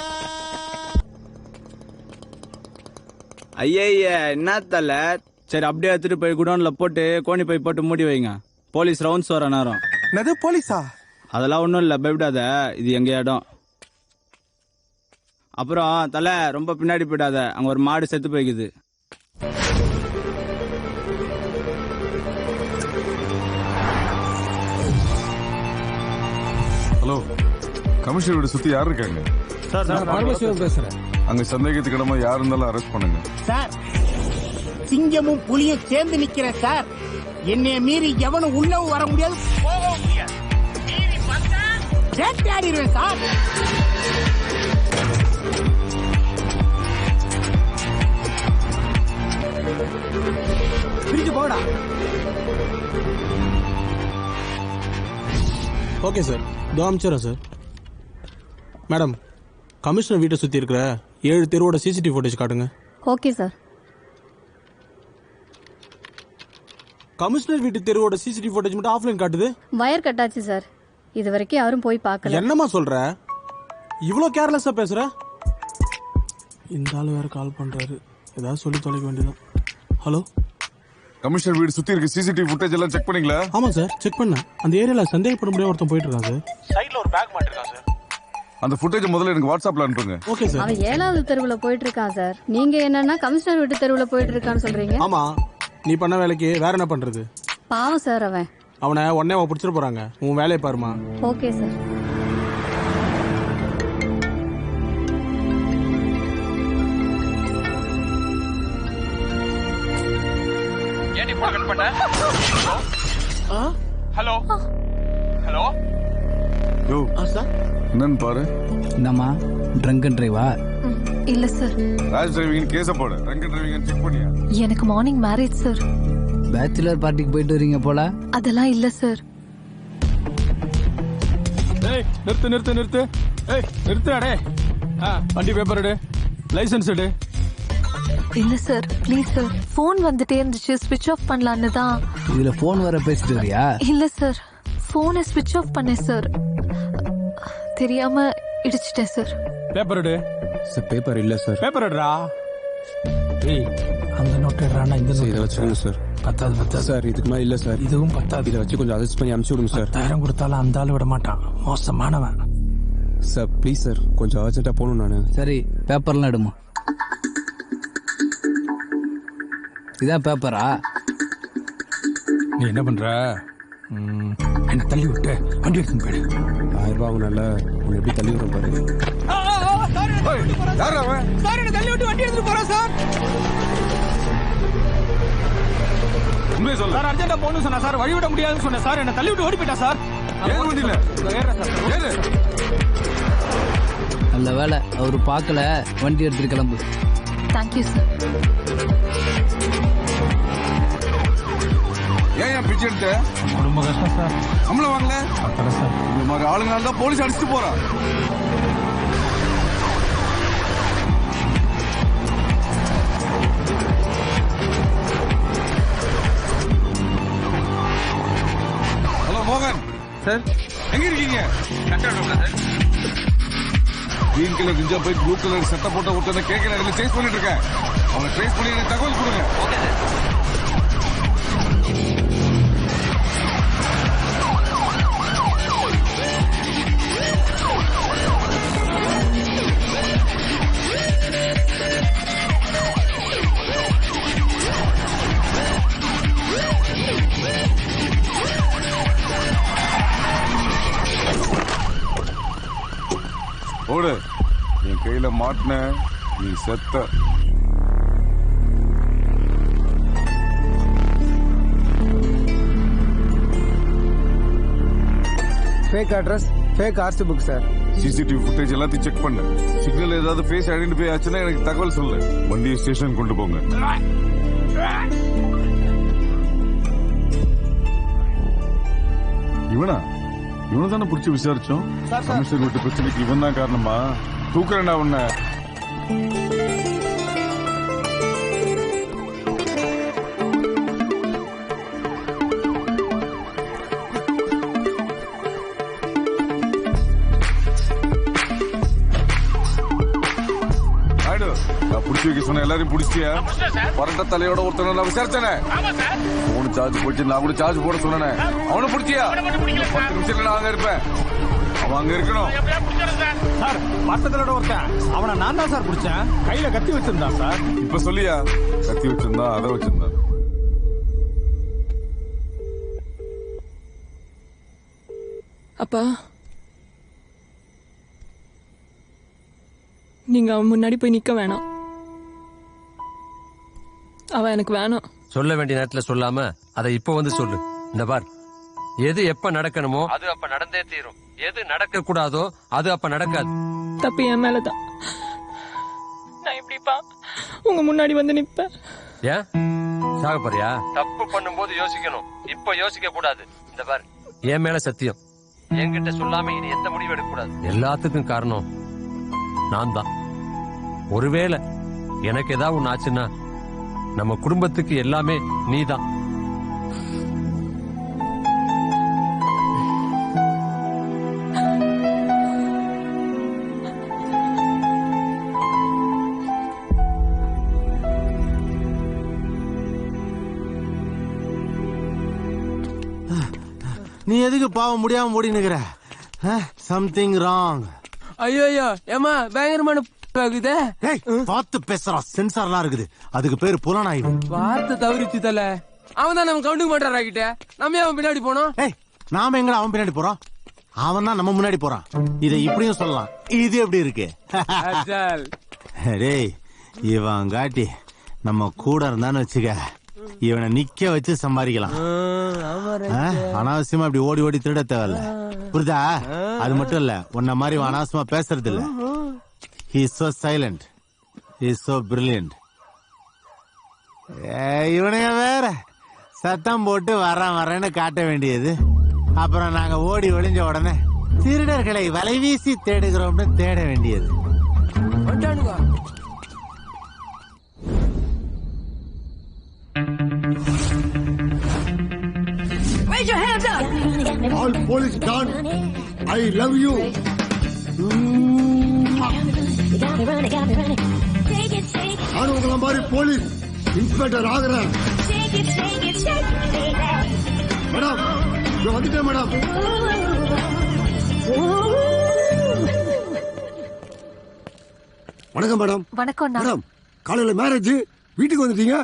ஐயா என்ன தல? சரி அப்படியே எடுத்துட்டு போய் குடோன்ல போட்டு கோணி போய் போட்டு மூடி வைங்க. போலீஸ் ரவுண்ட்ஸ் வர நேரம். என்னது போலீஸா? அதெல்லாம் ஒன்றும் இல்லை, பயப்படாத. இது எங்க இடம். அப்புறம் தலை ரொம்ப பின்னாடி போயிடாத, அங்க ஒரு மாடு செத்து போய்க்குது. ஹலோ, கமிஷனர் வீடு சுத்தி யார் இருக்காங்க? சார் நான் பரமசிவம் பேசுறேன். அங்க சந்தேகத்துக்கிடமா யார் இருந்தாலும் அரெஸ்ட் பண்ணுங்க. சார் சிங்கமும் புலியும் சேர்ந்து நிக்கிறேன் சார். என்னைய மீறி எவனும் உள்ளவும் வர முடியாது, போகவும் முடியாது. மீறி வந்தா கேட்டு ஆடிடுவேன் சார். பிரிஞ்சு போடா. ஓகே சார், இதோ அனுப்பிச்சிடறேன் சார். மேடம், கமிஷனர் வீட்டை சுற்றி இருக்கிற 7 தெருவோட சிசிடிவி ஃபுட்டேஜ் காட்டுங்க. Okay sir. கமிஷனர் வீட்டு தெருவோட சிசிடிவி ஃபுட்டேஜ் மட்டும் ஆஃப்லைன் காட்டுது. வயர் கட்டாச்சு சார். இது வரைக்கும் யாரும் போய் பார்க்கல. என்னம்மா சொல்ற? இவ்வளோ கேர்லெஸ்ஸா பேசுற? இந்த ஆள் வேற கால் பண்றாரு, ஏதாவது சொல்லி தொலைக்க வேண்டியதான். ஹலோ, கமிஷனர் வீடு சுத்தி இருக்க சிசிடிவி ஃபுட்டேஜ் எல்லாம் செக் பண்ணீங்களா? ஆமா சார், செக் பண்ணேன். அந்த ஏரியால சந்தேகப்பட முடியாத ஒருத்தன் போயிட்டு இருக்கான் சார். சைடுல ஒரு பேக் மாட்டிருக்கான் சார். அந்த ஃபுட்டேஜ் முதல்ல எனக்கு வாட்ஸ்அப்ல அனுப்புங்க. Okay sir. அவன் 7வது தெருவுல போயிட்டு இருக்கான் சார். நீங்க என்னன்னா கமிஷனர் வீட்டு தெருவுல போயிட்டு இருக்கான்னு சொல்றீங்க? ஆமா, நீ பண்ண வேலைக்கு வேற என்ன பண்றது? பாவம் சார் அவன். அவனை உடனே பிடிச்சிட போறாங்க. உன் வேலையை பாருமா. Okay sir. ஏன் நீ போன் கட் பண்ண? ஹலோ ஹலோ யோ சார், என்னன்னு பாரு. என்னம்மா ட்ரங்க் அண்ட் டிரைவா? இல்ல சார். ராஜ் டிரைவிங் கேஸ போடு. ட்ரங்க் டிரைவிங் செக் பண்ணியா? எனக்கு மார்னிங் மேரேஜ் சார். பேச்சுலர் பார்ட்டிக்கு போயிட்டு வரீங்க போல. அதெல்லாம் இல்ல சார். ஏய் நிறுத்து நிறுத்து நிறுத்து. ஏய் நிறுத்துடா டேய். வண்டி பேப்பர் எடு, லைசென்ஸ் எடு. இல்ல சார், ப்ளீஸ் சார். போன் வந்துட்டே இருந்துச்சு, ஸ்விட்ச் ஆஃப் பண்ணலான்னு தான். இதுல போன் வர பேசிட்டு வரியா? இல்ல சார், போனை ஸ்விட்ச் ஆஃப் பண்ணேன் சார். தெரியாம இடிச்சிட்டேன் சார். பேப்பர் எடு. சார் பேப்பர் இல்ல சார். பேப்பர் எடுடா. ஏய், அந்த நோட் எடுறானா? இந்த இதை வச்சுக்கோங்க சார். பத்தாது சார். இதுக்கு மேலே இல்ல சார். இதுவும் பத்தாது. இதை வச்சு கொஞ்சம் அட்ஜஸ்ட் பண்ணி அனுப்பிச்சு விடுங்க சார். 10,000 கொடுத்தாலும் அந்த ஆள் விட மாட்டான், மோசமானவன். சார் ப்ளீஸ் சார், கொஞ்சம் அர்ஜென்ட்டா போகணும் நானு. சரி, பேப்பர்லாம் எடுமா. இதான் பேப்பரா? நீ என்ன பண்ற? என்ன தள்ளி விட்டு வண்டி எடுத்து போயிடு. 1000 ரூபாய் ஆகுனால உன்னை எப்படி தள்ளி விடுறோம் பாரு. சார் என்ன தள்ளி விட்டு வண்டி எடுத்துட்டு போறேன் சார். உண்மையை சொல்லு. சார் அர்ஜென்ட்டா போகணும்னு சொன்னா சார், வழி விட முடியாதுன்னு சொன்னேன் சார். என்ன தள்ளி விட்டு ஓடி போயிட்டா சார். ஏறு வண்டியில. ஏறுறேன் சார். ஏறு. நல்ல வேலை அவரு பார்க்கல, வண்டி எடுத்துட்டு கிளம்பு. Thank you sir. ஏன் பிச்சை எடுத்த? ரொம்ப கஷ்டம் சார். நம்மள வாங்கல சார். இந்த மாதிரி ஆளுங்களால தான் போலீஸ் அடிச்சுட்டு போறான். ஹலோ மோகன் சார், எங்க இருக்கீங்க? கிரீன் கலர் கிஞ்சா போய் ப்ளூ கலர் சட்டை போட்ட ஒருத்தனை கேட்க இடத்துல சேஸ் பண்ணிட்டு இருக்கேன். அவனை ட்ரேஸ் பண்ணி எனக்கு தகவல் கொடுங்க. ஓடு. என் கையில மாட்டின நீ செத்த. Fake address, fake RC book sir. CCTV footage எல்லாத்தையும் செக் பண்ணு. சிக்னல் ஏதாவது ஃபேஸ் ஐடென்டிஃபை ஆச்சுன்னா எனக்கு தகவல் சொல்லு. வண்டியை ஸ்டேஷன் கொண்டு போங்க. இவனா? இவனை தானே பிடிச்சி விசாரிச்சோம். கமிஷனர் வீட்டு பிரச்சனைக்கு இவன் தான் காரணமா? தூக்குறேன்டா உன்னை. புடிச்சு வைக்க சொன்ன எல்லாரையும் புடிச்சியா? பரட்ட தலையோட ஒருத்தனை நான் விசாரிச்சேனே. போன் சார்ஜ் போச்சு, நான் கூட சார்ஜ் போட சொன்னேனே. அவனை புடிச்சியா? 10 நிமிஷத்துல நான் அங்க இருப்பேன். அவன் அங்க இருக்கணும். சார் பட்டத்தலோட ஒருத்தன் அவனை நான் தான் சார் பிடிச்சேன். கையில கத்தி வச்சிருந்தான் சார். இப்ப சொல்லியா? கத்தி வச்சிருந்தா, அதை வச்சிருந்தா. அப்பா நீங்க அவன் முன்னாடி போய் நிக்க வேணாம். அவன் எனக்கு வேணாம். சொல்ல வேண்டிய நேரத்துல சொல்லாம அதை இப்ப வந்து சொல்லு. இந்த பார், எது எப்ப நடக்கணுமோ அது அப்ப நடந்தே தீரும். எது நடக்க கூடாதோ அது அப்ப நடக்காது. தப்பு என் மேலதான். நான் எப்படிப்பா உங்க முன்னாடி வந்து நிப்பேன்? ஏன் சாக போறியா? தப்பு பண்ணும்போது யோசிக்கணும், இப்ப யோசிக்க கூடாது. இந்த பார், என் மேல சத்தியம், என்கிட்ட சொல்லாம இனி எந்த முடிவு எடுக்க கூடாது. எல்லாத்துக்கும் காரணம் நான் தான். ஒருவேளை எனக்கு ஏதாவது ஒண்ணு ஆச்சுன்னா நம்ம குடும்பத்துக்கு எல்லாமே நீதான். நீ எதுக்கு பாவம் முடியாம ஓடினுக்கிற? Something wrong. ஐயோ ஏமா பயங்கரமான பார்த்து பேசுறா. சென்சார்லாம் இருக்குது, அதுக்கு பேரு புலனாய்வு. வார்த்தை தவறிச்சு தல. அவன் தான் நம்ம கவுண்டுக்கு மாட்டாரா கிட்ட. நம்ம அவன் பின்னாடி போனோம். நாம எங்க அவன் பின்னாடி போறோம்? அவன் தான் நம்ம முன்னாடி போறான். இதை இப்படியும் சொல்லலாம். இது எப்படி இருக்கு? டேய், இவன் காட்டி நம்ம கூட இருந்தான்னு வச்சுக்க, இவனை நிக்க வச்சு சம்பாதிக்கலாம். அனாவசியமா இப்படி ஓடி ஓடி திருட தேவையில்ல, புரியுதா? அது மட்டும் இல்ல, உன்ன மாதிரி அனாவசியமா பேசுறது இல்ல. He is so silent. He is so brilliant. இவனைய வேற சத்தம் போட்டு வரேன்னு காட்ட வேண்டியது. அப்புறம் நாங்க ஓடி ஒளிஞ்ச உடனே திருடர்களை வலைவீசி தேடுகிறோம்னு தேட வேண்டியது. Raise your hands up. All police done. I love you. நான் உங்களை மாதிரி போலீஸ் இன்ஸ்பெக்டர் ஆகிறேன். மேடம் வந்துட்டேன் மேடம். வணக்கம் மேடம். வணக்கம் மேடம். காலையில மேரேஜ், வீட்டுக்கு வந்துட்டீங்க.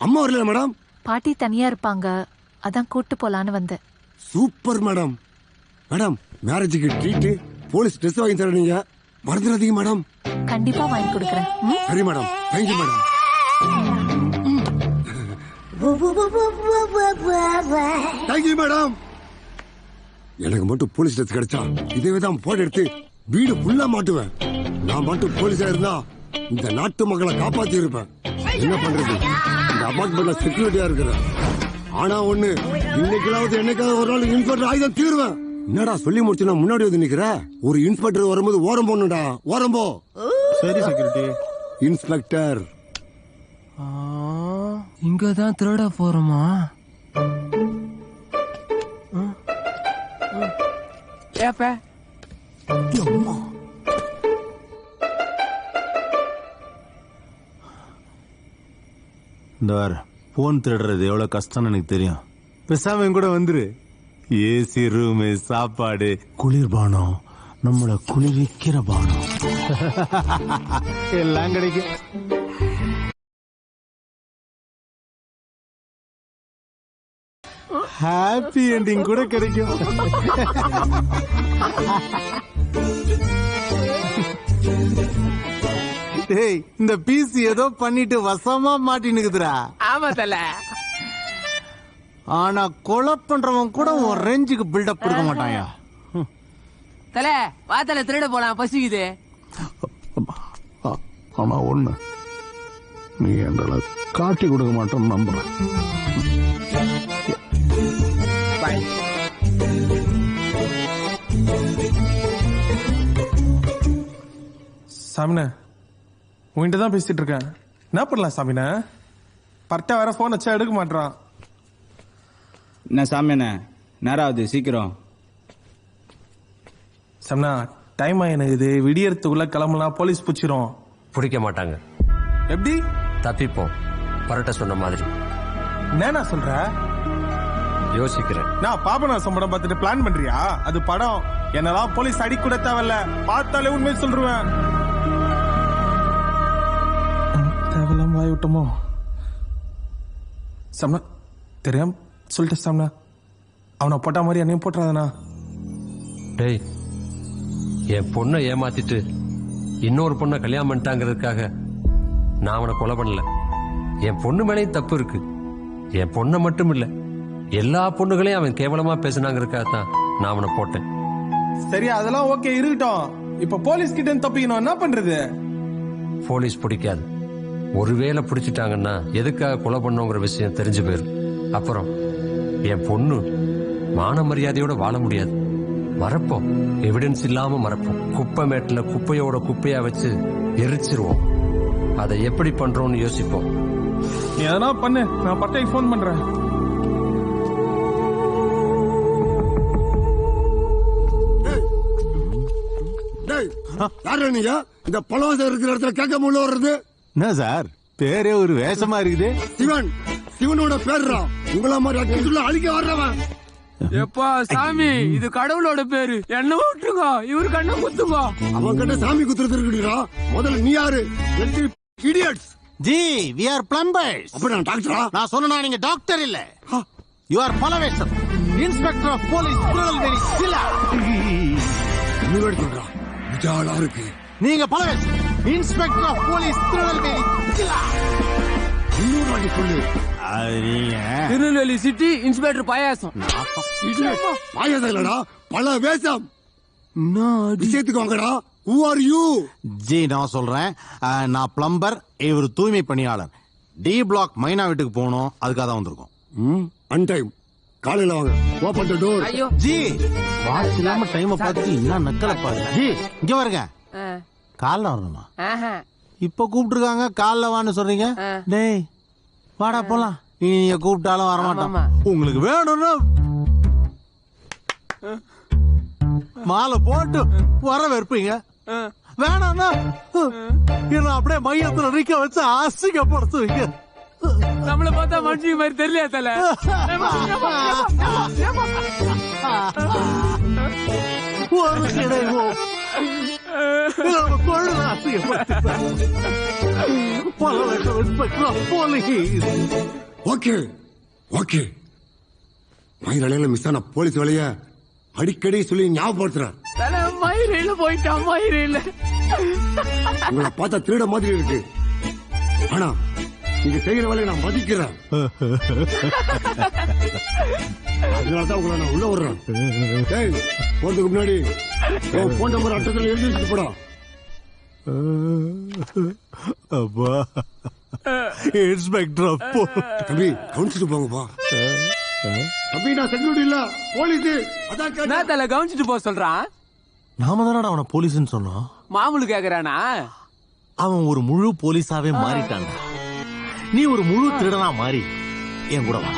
அம்மா வரல மேடம்? பாட்டி தனியா இருப்பாங்க, அதான் கூட்டு போலான்னு வந்தேன். Super madam. மேடம் மேரேஜுக்கு ட்ரீட், போலீஸ் ட்ரெஸ் வாங்கி தரீங்க, மறந்துடாதீங்க மேடம். கண்டிப்பா வாங்கி கொடுக்கறேன். சரி madam. Thank you madam. Thank you madam. எனக்கு மட்டும் போலீஸ் ட்ரெஸ் கிடைச்சா இதே தான் போட்டோ எடுத்து வீடு ஃபுல்லா மாட்டுவேன். நான் மட்டும் போலீஸா இருந்தா இந்த நாட்டு மக்களை காப்பாத்தி இருப்பேன். என்ன பண்றது, இந்த அபார்ட்மெண்ட்ல செக்யூரிட்டியா இருக்கிறேன். ஆனா ஒண்ணு, இன்னைக்காவது என்னைக்காவது ஒரு நாள் இன்ஸ்பெக்டர் ஆயுதம் தீருவேன். என்னடா சொல்லி முடிச்சுனா முன்னாடி வந்து நிக்கிற? ஒரு இன்ஸ்பெக்டர் வரும்போது ஓரம் போடணும்டா. ஓரம் போ. சரி செக்யூரிட்டி. இன்ஸ்பெக்டர் இங்கதான் திருட போறோமா? ஏப்ப இந்த வார போன் திருடுறது எவ்வளவு கஷ்டம்னு எனக்கு தெரியும். பேசாம கூட வந்துரு. ஏசி ரூமு, சாப்பாடு, குளிர்பானம், நம்மள குளிர்விக்கிற பானம் எல்லாம் கிடைக்கும். ஹாப்பி என்டிங் கூட கிடைக்கும். டேய், இந்த பீஸ் ஏதோ பண்ணிட்டு வசமா மாட்டினுக்குதுடா. ஆமா தல. ஆனா கொலை பண்றவன் கூட ஒரு ரேஞ்சுக்கு பில்டப் கொடுக்க மாட்டாயா? தல வா தல, திருட போலாம், பசிக்குது. ஆனா ஒண்ணு, நீ எங்களை காட்டி கொடுக்க மாட்டேன்னு நம்புறேன். சாமினா, உன்கிட்ட தான் பேசிட்டு இருக்கேன். என்ன பண்ணலாம் சாமினா? பர்ட்டா வேற போன் வச்சா எடுக்க மாட்டான். என்ன சாமியானே, நேரம் ஆகுது, சீக்கிரம். சாமினா, டைம் ஆயினுக்குது, விடியறதுக்குள்ள கிளம்பலாம், போலீஸ் பிடிச்சிரும். பிடிக்க மாட்டாங்க. எப்படி? தப்பிப்போம். பரட்ட சொன்ன மாதிரி. என்ன சொல்ற? யோசிக்கிறேன். நான் பாபநாசம் படம் பார்த்துட்டு பிளான் பண்றியா? அது படம். என்னெல்லாம் போலீஸ் அடி கூட தேவையில்ல, பார்த்தாலே உண்மை சொல்றேன். தேவையில்லாம வாய் விட்டோமோ? சம்னா தெரியாம சொல்லிட்டு சம்னா, அவனை போட்ட மாதிரி என்னையும் போட்டுறாதனா? டேய், என் பொண்ணை ஏமாத்திட்டு இன்னொரு பொண்ணை கல்யாணம் பண்ணிட்டாங்கிறதுக்காக நான் அவனை கொலை பண்ணல. என் பொண்ணு மேலேயும் தப்பு இருக்கு. என் பொண்ணை மட்டும் இல்ல, எல்லா பொண்ணுகளையும் அவன் கேவலமா பேசினாங்கிறதுக்காக தான் நான் அவனை போட்டேன். சரி, அதெல்லாம் ஓகே, இருக்கட்டும். இப்ப போலீஸ் கிட்ட தப்பிக்கணும், என்ன பண்றது? போலீஸ் பிடிக்காது. ஒருவேளை பிடிச்சிட்டாங்கன்னா எதுக்காக கொலை பண்ணோங்கிற விஷயம் தெரிஞ்சு போயிடும். அப்புறம் என் பொண்ணு மான மரியாதையோட வாழ முடியாது. மறப்போம், எவிடன்ஸ் இல்லாம மறப்போம். குப்பை மேட்டுல குப்பையோட குப்பையா வச்சு எரிச்சிருவோம். அதை எப்படி பண்றோம்னு யோசிப்போம். நீ எதனா பண்ணு, நான் பட்டைக்கு போன் பண்றேன். யாரு நீங்க? இந்த பழவாசம் இருக்கிற இடத்துல கேட்க உள்ள வர்றது என்ன சார்? பேரே ஒரு வேஷமா இருக்குது. சிவன், சிவனோட பேர்றா. உங்கள மாதிரி அடிச்சுள்ள அழிக்க வர்றவன். எப்பா சாமி, இது கடவுளோட பேரு, என்ன விட்டுருங்க, இவரு கண்ண குத்துங்க. அவன் கிட்ட சாமி குத்துறது இருக்குடா. முதல்ல நீ யாரு? Idiots. G, we are plumbers. அப்ப நான் டாக்டரா? நான் சொன்னா நீங்க டாக்டர் இல்ல. You are Palavesam, inspector of police Tirunelveli ஜில்லா. இன்னொரு சொல்றா, விஜயாலா இருக்கு. நீங்க Palavesam, inspector of police Tirunelveli ஜில்லா. இன்னொரு வாட்டி சொல்லு. Tirunelveli city inspector payasam. பாயாசம் இல்லடா, பலவேசம். விஷயத்துக்கு வாங்கடா. Who are you? ஜி, நான் சொல்றேன். நான் பிளம்பர், இவர் தூய்மை பணியாளர். டி பிளாக் மைனா வீட்டுக்கு போகணும், அதுக்காக தான் வந்திருக்கோம். An time. காலையில வாங்க. ஓபன் தி டோர். ஜி, வாட்ச் இல்லாம டைம் பார்த்துட்டு என்ன நக்கல பாரு. ஜி, இங்க வருங்க. காலைல வரணுமா? இப்ப கூப்பிட்டுருக்காங்க, காலைல வான்னு சொல்றீங்க. டேய், வாடா போலாம். இனி நீங்க கூப்பிட்டாலும் வரமாட்டோம். உங்களுக்கு வேணும்னா மாலை போட்டு வர வைப்பீங்க. வேணாம்னா என்ன அப்படியே மையத்துல நிக்க வச்சு அசிங்கப்படுத்துவீங்க. நம்மள பார்த்தா மனுஷங்க மாதிரி தெரியலையா தல? ஒரு கிடைவோம் ஓகே ஓகே. மயிரில மிஸ் ஆன போலீஸ் வேலைய அடிக்கடி சொல்லி ஞாபகப்படுத்துறேன். மயிரில போயிட்டான், மயிரில. உங்களை பார்த்தா திருட மாதிரி இருக்கு, ஆனா நீங்க செய்யற வேலையை நான் மதிக்கிறேன். அதனாலதான் உங்களை நான் உள்ள விடுறேன். போறதுக்கு முன்னாடி போன் நம்பர் அட்டத்தில் எழுதி வச்சுட்டு போடா. அப்பா, இன்ஸ்பெக்டர் அப்போ தம்பி கவனிச்சுட்டு போங்கப்பா. தம்பி, நான் செக்யூரிட்டி இல்ல, போலீஸ். அதான் தல கவனிச்சுட்டு போக சொல்றான். நாம தானடா அவனை போலீஸ்ன்னு சொன்னோம். மாமூலு கேக்குறானா? அவன் ஒரு முழு போலீஸாவே மாறிட்டான். நீ ஒரு முழு திருடனா மாறி என் கூட வா.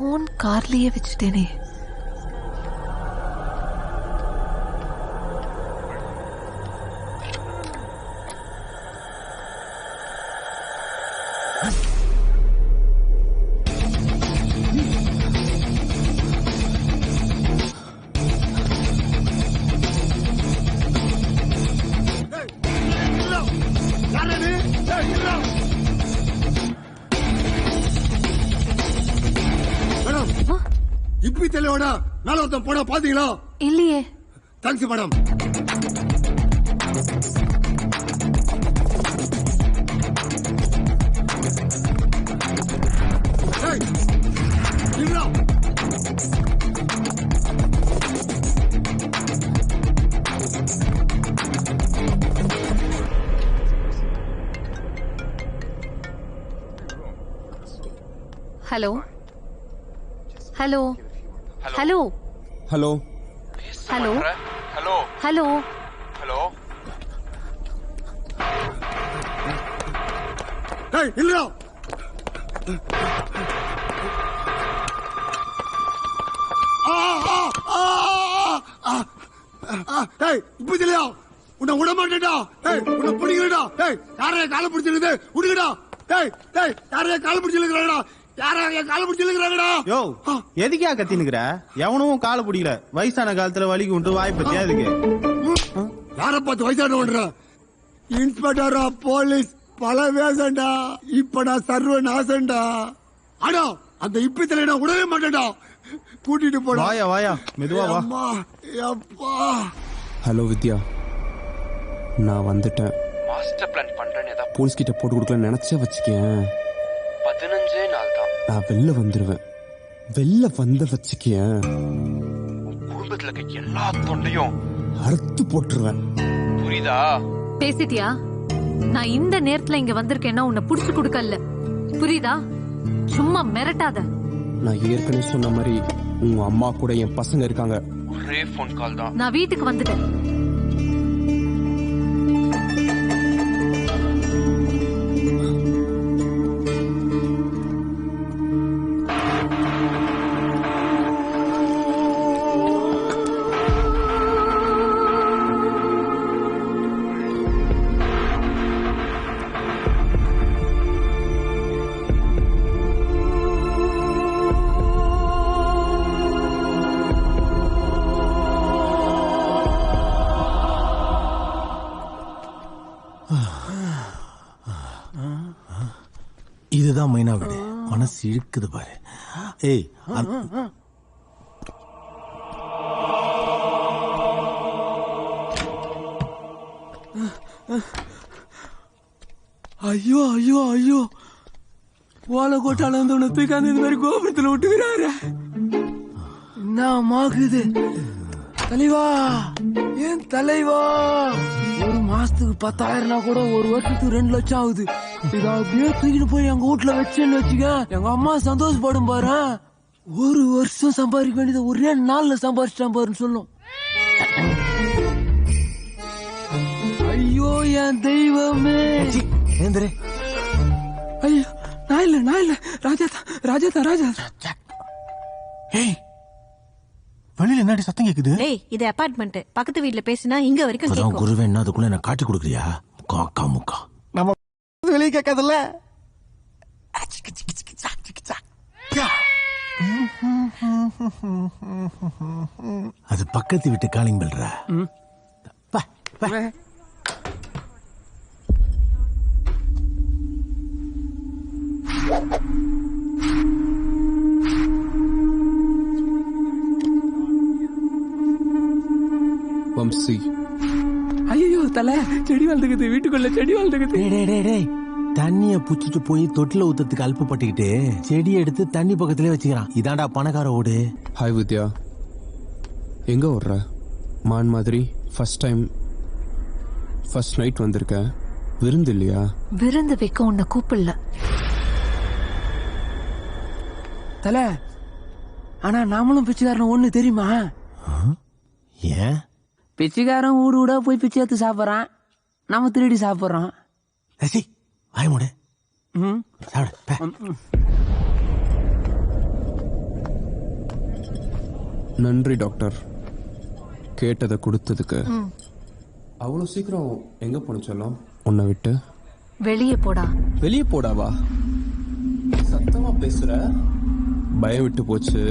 போன் கார்லயே வச்சுட்டேனே. இப்படி தெளிவோட மேல ஒருத்தன் போட பாத்தீங்களா? இல்லையே. Thanks madam. Hello hello hello hello hello hello hello hello. ஏய், இல்லடா. டேய் இப்ப தெரியல உன்னை விட மாட்டேடா. டேய் உன்னை பிடிக்கலடா. டேய் யாரைய காலை பிடிச்சிருக்குது விடுங்கடா. டேய் டேய் யாரைய காலை பிடிச்சிருக்கிறாங்கடா. யாரைய காலை பிடிச்சிருக்கிறாங்கடா. யோ எதுக்கா கத்தினுக்குற? எவனும் காலை பிடிக்கல. வயசான காலத்துல வலிக்கு விட்டு வாய் பத்தியா இதுக்கு? யார பார்த்து வயசானவன்ற? இன்ஸ்பெக்டர் ஆஃப் போலீஸ் பல வேசண்டா. இப்ப நான் சர்வ நாசண்டா. ஆனா அந்த இப்பத்துல நான் விடவே மாட்டேன்டா. கூட்டிட்டு போடா. வாயா வாயா மெதுவா வா. அம்மா அப்பா. ஹலோ வித்யா, நான் வந்துட்டேன். மாஸ்டர் பிளான் பண்றேன்னு ஏதாவது போலீஸ் கிட்ட போட்டு கொடுக்கல நினைச்சே வச்சுக்கேன். 15 நாள் தான். நான் வெளில வந்துருவேன். வெளில வந்த வச்சுக்கேன், குடும்பத்துல இருக்க எல்லா தொண்டையும் அறுத்து போட்டுருவேன். புரியுதா? பேசிட்டியா? நான் இந்த நேரத்துல இங்க வந்திருக்கேன்னா உன்னை புடிச்சு கொடுக்கல. புரியுதா? சும்மா மிரட்டாத. நான் ஏற்கனவே சொன்ன மாதிரி உங்க அம்மா கூட என் பசங்க இருக்காங்க. ஒரே போன் கால் தான். நான் வீட்டுக்கு வந்துட்டேன். இதுதான் மைனா வீடு. மனசு இழுக்குது பாரு. ஏய் ஐயோ ஐயோ ஐயோ, ஓலை கோட்டால வந்து உன்னை தூக்காந்து இந்த மாதிரி கோபுரத்துல விட்டுக்கிறாரு. என்ன மாக்குது தலைவா, ஏன் தலைவா? ஒரு மாசத்துக்கு 10,000 கூட ஒரு வருஷத்துக்கு 2 லட்சம் ஆகுது. இத அப்படியே தூக்கிட்டு போய் எங்க வீட்டுல வச்சேன்னு வச்சுக்க, எங்க அம்மா சந்தோஷப்படும் பாரு. ஒரு வருஷம் சம்பாதிக்க வேண்டியது ஒரே நாள்ல சம்பாதிச்சிட்டான் பாருன்னு சொல்லும். ஐயோ என் தெய்வமே. ஐயோ நான் இல்ல ராஜா. ஏய் வெளியில என்னடி சத்தம் கேக்குது? டேய் இது அபார்ட்மெண்ட். பக்கத்து வீட்ல பேசினா இங்க வரைக்கும் கேக்கும். குருவே என்ன அதுக்குள்ள என்ன காட்டி கொடுக்குறியா? காக்கா முக்கா நம்ம வெளியே கேட்காதுல்ல. அது பக்கத்து வீட்டு காலிங் பெல்றா. வம்சி. ஐயோ தலை, செடி வளர்ந்துக்குது வீட்டுக்குள்ள, செடி வளர்ந்துக்குது. தண்ணிய புச்சிட்டு போய் தொட்டில ஊத்துறதுக்கு அல்பப்பட்டுக்கிட்டு செடி எடுத்து தண்ணி பக்கத்திலே வச்சுக்கிறான். இதான்டா பணக்கார ஓடு. ஹாய் வித்யா, எங்க ஓடுற? மான் மாதிரி ஃபர்ஸ்ட் டைம் ஃபர்ஸ்ட் நைட் வந்திருக்க. விருந்து இல்லையா? விருந்து வைக்க உன்னை கூப்பிடல தலை. ஆனா நாமளும் பிச்சைக்காரன் ஒண்ணு தெரியுமா? ஏன்? பிச்சைக்காரன் ஊடு ஊடா போய் பிச்சை எடுத்து சாப்பிட்றான், நாம திருடி சாப்பிட்றோம். வாய் மூடு. நன்றி டாக்டர், கேட்டதை கொடுத்ததுக்கு. அவ்வளவு சீக்கிரம் எங்க போன சொல்லும் உன்னை விட்டு? வெளியே போடா. வெளியே போடாவா? சத்தமா பேசுற. பயம் விட்டு போச்சு.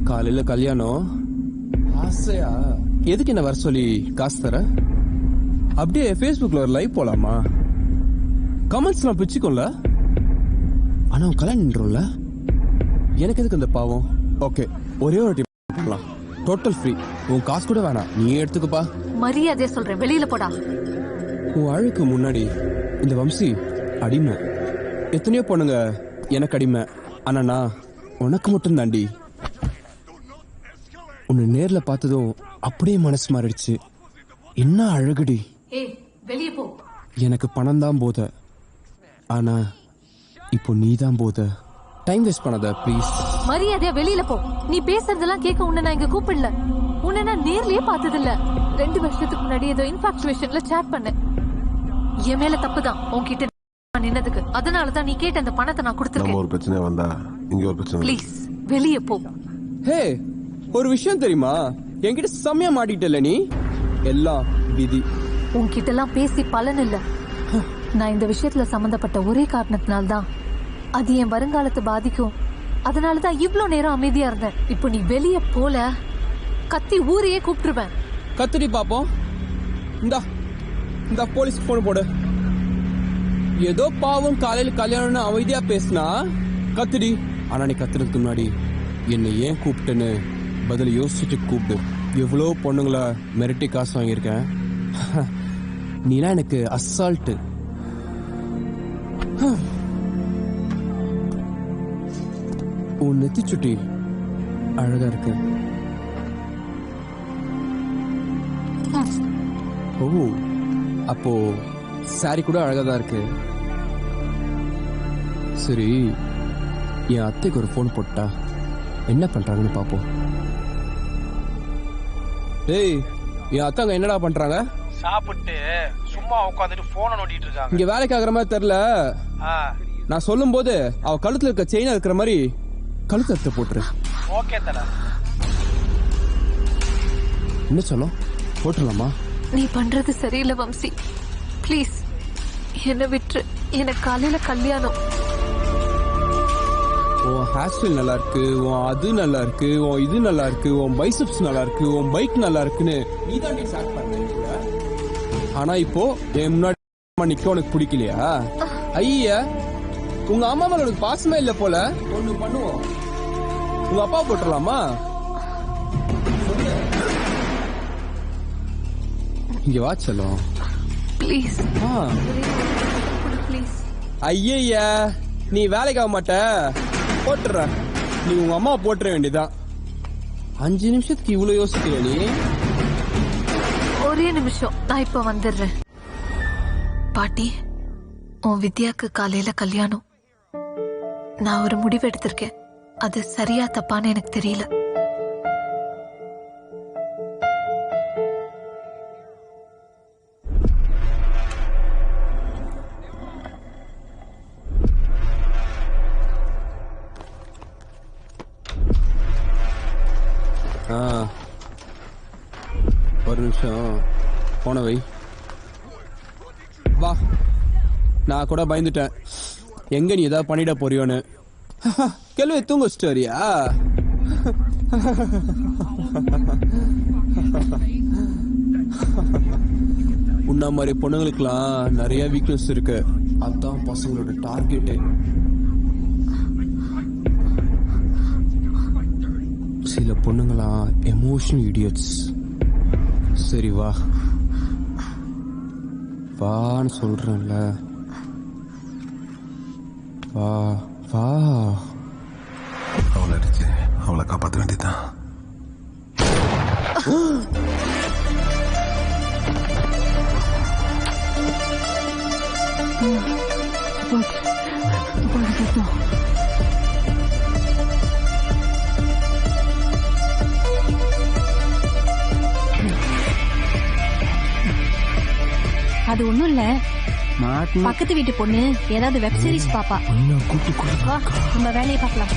காலையில கல்யாணம் ஆசையா? எதுக்கு என்ன வர சொல்லி காசு தர? அப்படியே ஃபேஸ்புக்ல ஒரு லைவ் போலாமா? கமெண்ட்ஸ் எல்லாம் பிச்சுக்கோல. ஆனா கல்யாணம் நின்றோம்ல, எனக்கு எதுக்கு அந்த பாவம்? ஓகே, ஒரே ஒரு டீம் டோட்டல் ஃப்ரீ. உன் காசு கூட வேணாம், நீ எடுத்துக்கப்பா. மரியாதையா சொல்றேன், வெளியில போடா. உன் அழுக்கு முன்னாடி இந்த வம்சி அடிமை. எத்தனையோ பொண்ணுங்க எனக்கு அடிமை, ஆனா நான் உனக்கு மட்டும் தாண்டி. உன்னை நேர்ல பார்த்ததும் அப்படியே மனசு மாறிடுச்சு. என்ன அழகுடி. வெளியே போ. எனக்கு பணம் தான் போத, ஆனா இப்போ நீ தான் போத. டைம் வேஸ்ட் பண்ணாத ப்ளீஸ். மரியாதையா வெளியில போ. நீ பேசுறதெல்லாம் கேட்க உன்னை நான் இங்க கூப்பிடல. உன்னை நான் நேர்லயே பார்த்தது இல்ல. 2 வருஷத்துக்கு முன்னாடி ஏதோ இன்ஃபாக்சுவேஷன்ல சாட் பண்ணேன். என் மேல தப்புதான் உன்கிட்ட நின்னதுக்கு. அதனாலதான் நீ கேட்ட அந்த பணத்தை நான் கொடுத்துருக்கேன். ஒரு பிரச்சனை வந்தா இங்க ஒரு பிரச்சனை. ப்ளீஸ் வெளியே போ. ஹே, ஒரு விஷயம் தெரியுமா? என்கிட்ட செம்மையா மாட்டிட்டல நீ. எல்லாம் விதி. உன்கிட்ட எல்லாம் பேசி பலன் இல்ல. நான் இந்த விஷயத்துல சம்பந்தப்பட்ட ஒரே காரணத்தினால்தான் அது என் வருங்காலத்தை பாதிக்கும். அதனாலதான் இவ்ளோ நேரம் அமைதியா இருந்தேன். இப்போ நீ வெளிய போல கத்தி ஊரையே கூப்பிட்டுருவேன். கத்துடி பாப்போம். இந்த போலீஸ்க்கு போன் போடு. ஏதோ பாவம் காலையில கல்யாணம்னு அமைதியா பேசினா கத்துடி. ஆனா நீ கத்துறதுக்கு முன்னாடி என்னை ஏன் கூப்பிட்டேன்னு பதில் யோசிச்சுட்டு கூப்பிடு. எவ்வளோ பொண்ணுங்களை மிரட்டி காசு வாங்கியிருக்கேன். நீலாம் எனக்கு அசால்ட்டு. உன் நெத்தி சுட்டி அழகா இருக்கு. ஓ, அப்போ சாரி கூட அழகாதான் இருக்கு. சரி, என் அத்தைக்கு ஒரு போன் போட்டா என்ன பண்றாங்கன்னு பாப்போம். டேய், என் அத்தாங்க என்னடா பண்றாங்க? சாப்பிட்டு சும்மா உட்காந்துட்டு போனை நோண்டிட்டு இருக்காங்க. இங்க வேலைக்கு ஆகுற மாதிரி தெரியல. நான் சொல்லும் போது அவ கழுத்துல இருக்க செயினா இருக்கிற மாதிரி கழுத்து அறுத்து போட்டுரு. ஓகே தல. என்ன சொல்லும்? போட்டுடலாமா? நீ பண்றது சரியில்லை வம்சி. ப்ளீஸ் என்ன விட்டுரு. எனக்கு காலையில கல்யாணம். உன் ஹேர் ஸ்டைல் நல்லா இருக்கு, உன் அது நல்லா இருக்கு, உன் இது நல்லா இருக்கு, உன் பைசப்ஸ் நல்லா இருக்கு, உன் பைக் நல்லா இருக்குன்னு நீ தான் ஸ்டார்ட் பண்ண. ஆனா இப்போ என் முன்னாடி நிக்க உனக்கு பிடிக்கலையா? ஐயா, உங்க அம்மா மேல உனக்கு பாசமே இல்ல போல. ஒண்ணு பண்ணுவோம், உங்க அப்பா போட்டுடலாமா? இங்க வா செல்லம். Please please. ஐயா, நீ வேலைக்கு ஆக மாட்ட. போட்டுற. நீ உங்க அம்மா போட்டுற வேண்டியதான். 5 நிமிஷத்துக்கு இவ்வளவு யோசிக்கிற நீ? ஒரே நிமிஷம், நான் இப்ப வந்துடுறேன். பாட்டி, உன் வித்யாக்கு காலையில கல்யாணம். நான் ஒரு முடிவு எடுத்திருக்கேன். அது சரியா தப்பான்னு எனக்கு தெரியல. ஒரு நிமிஷம் போன வை. வா. நான் கூட பயந்துட்டேன், எங்க நீ ஏதாவது பண்ணிட போறியோன்னு. கேள்வி தூங்க ஸ்டோரியா? உன்ன மாதிரி பொண்ணுங்களுக்குலாம் நிறைய வீக்னஸ் இருக்கு. அதான் பசங்களோட டார்கெட்டு. சில பொண்ணுங்களா எமோஷனல் இடியட்ஸ். சரி வா வான்னு சொல்றேன்ல. வா வா. அவளை அடிச்சு அவளை காப்பாற்ற வேண்டியதான். அது ஒண்ணும் இல்ல, பக்கத்து வீட்டு பொண்ணு ஏதாவது வெப் சீரிஸ் பாப்பா. வா, நம்ம வேலையை பார்க்கலாம்.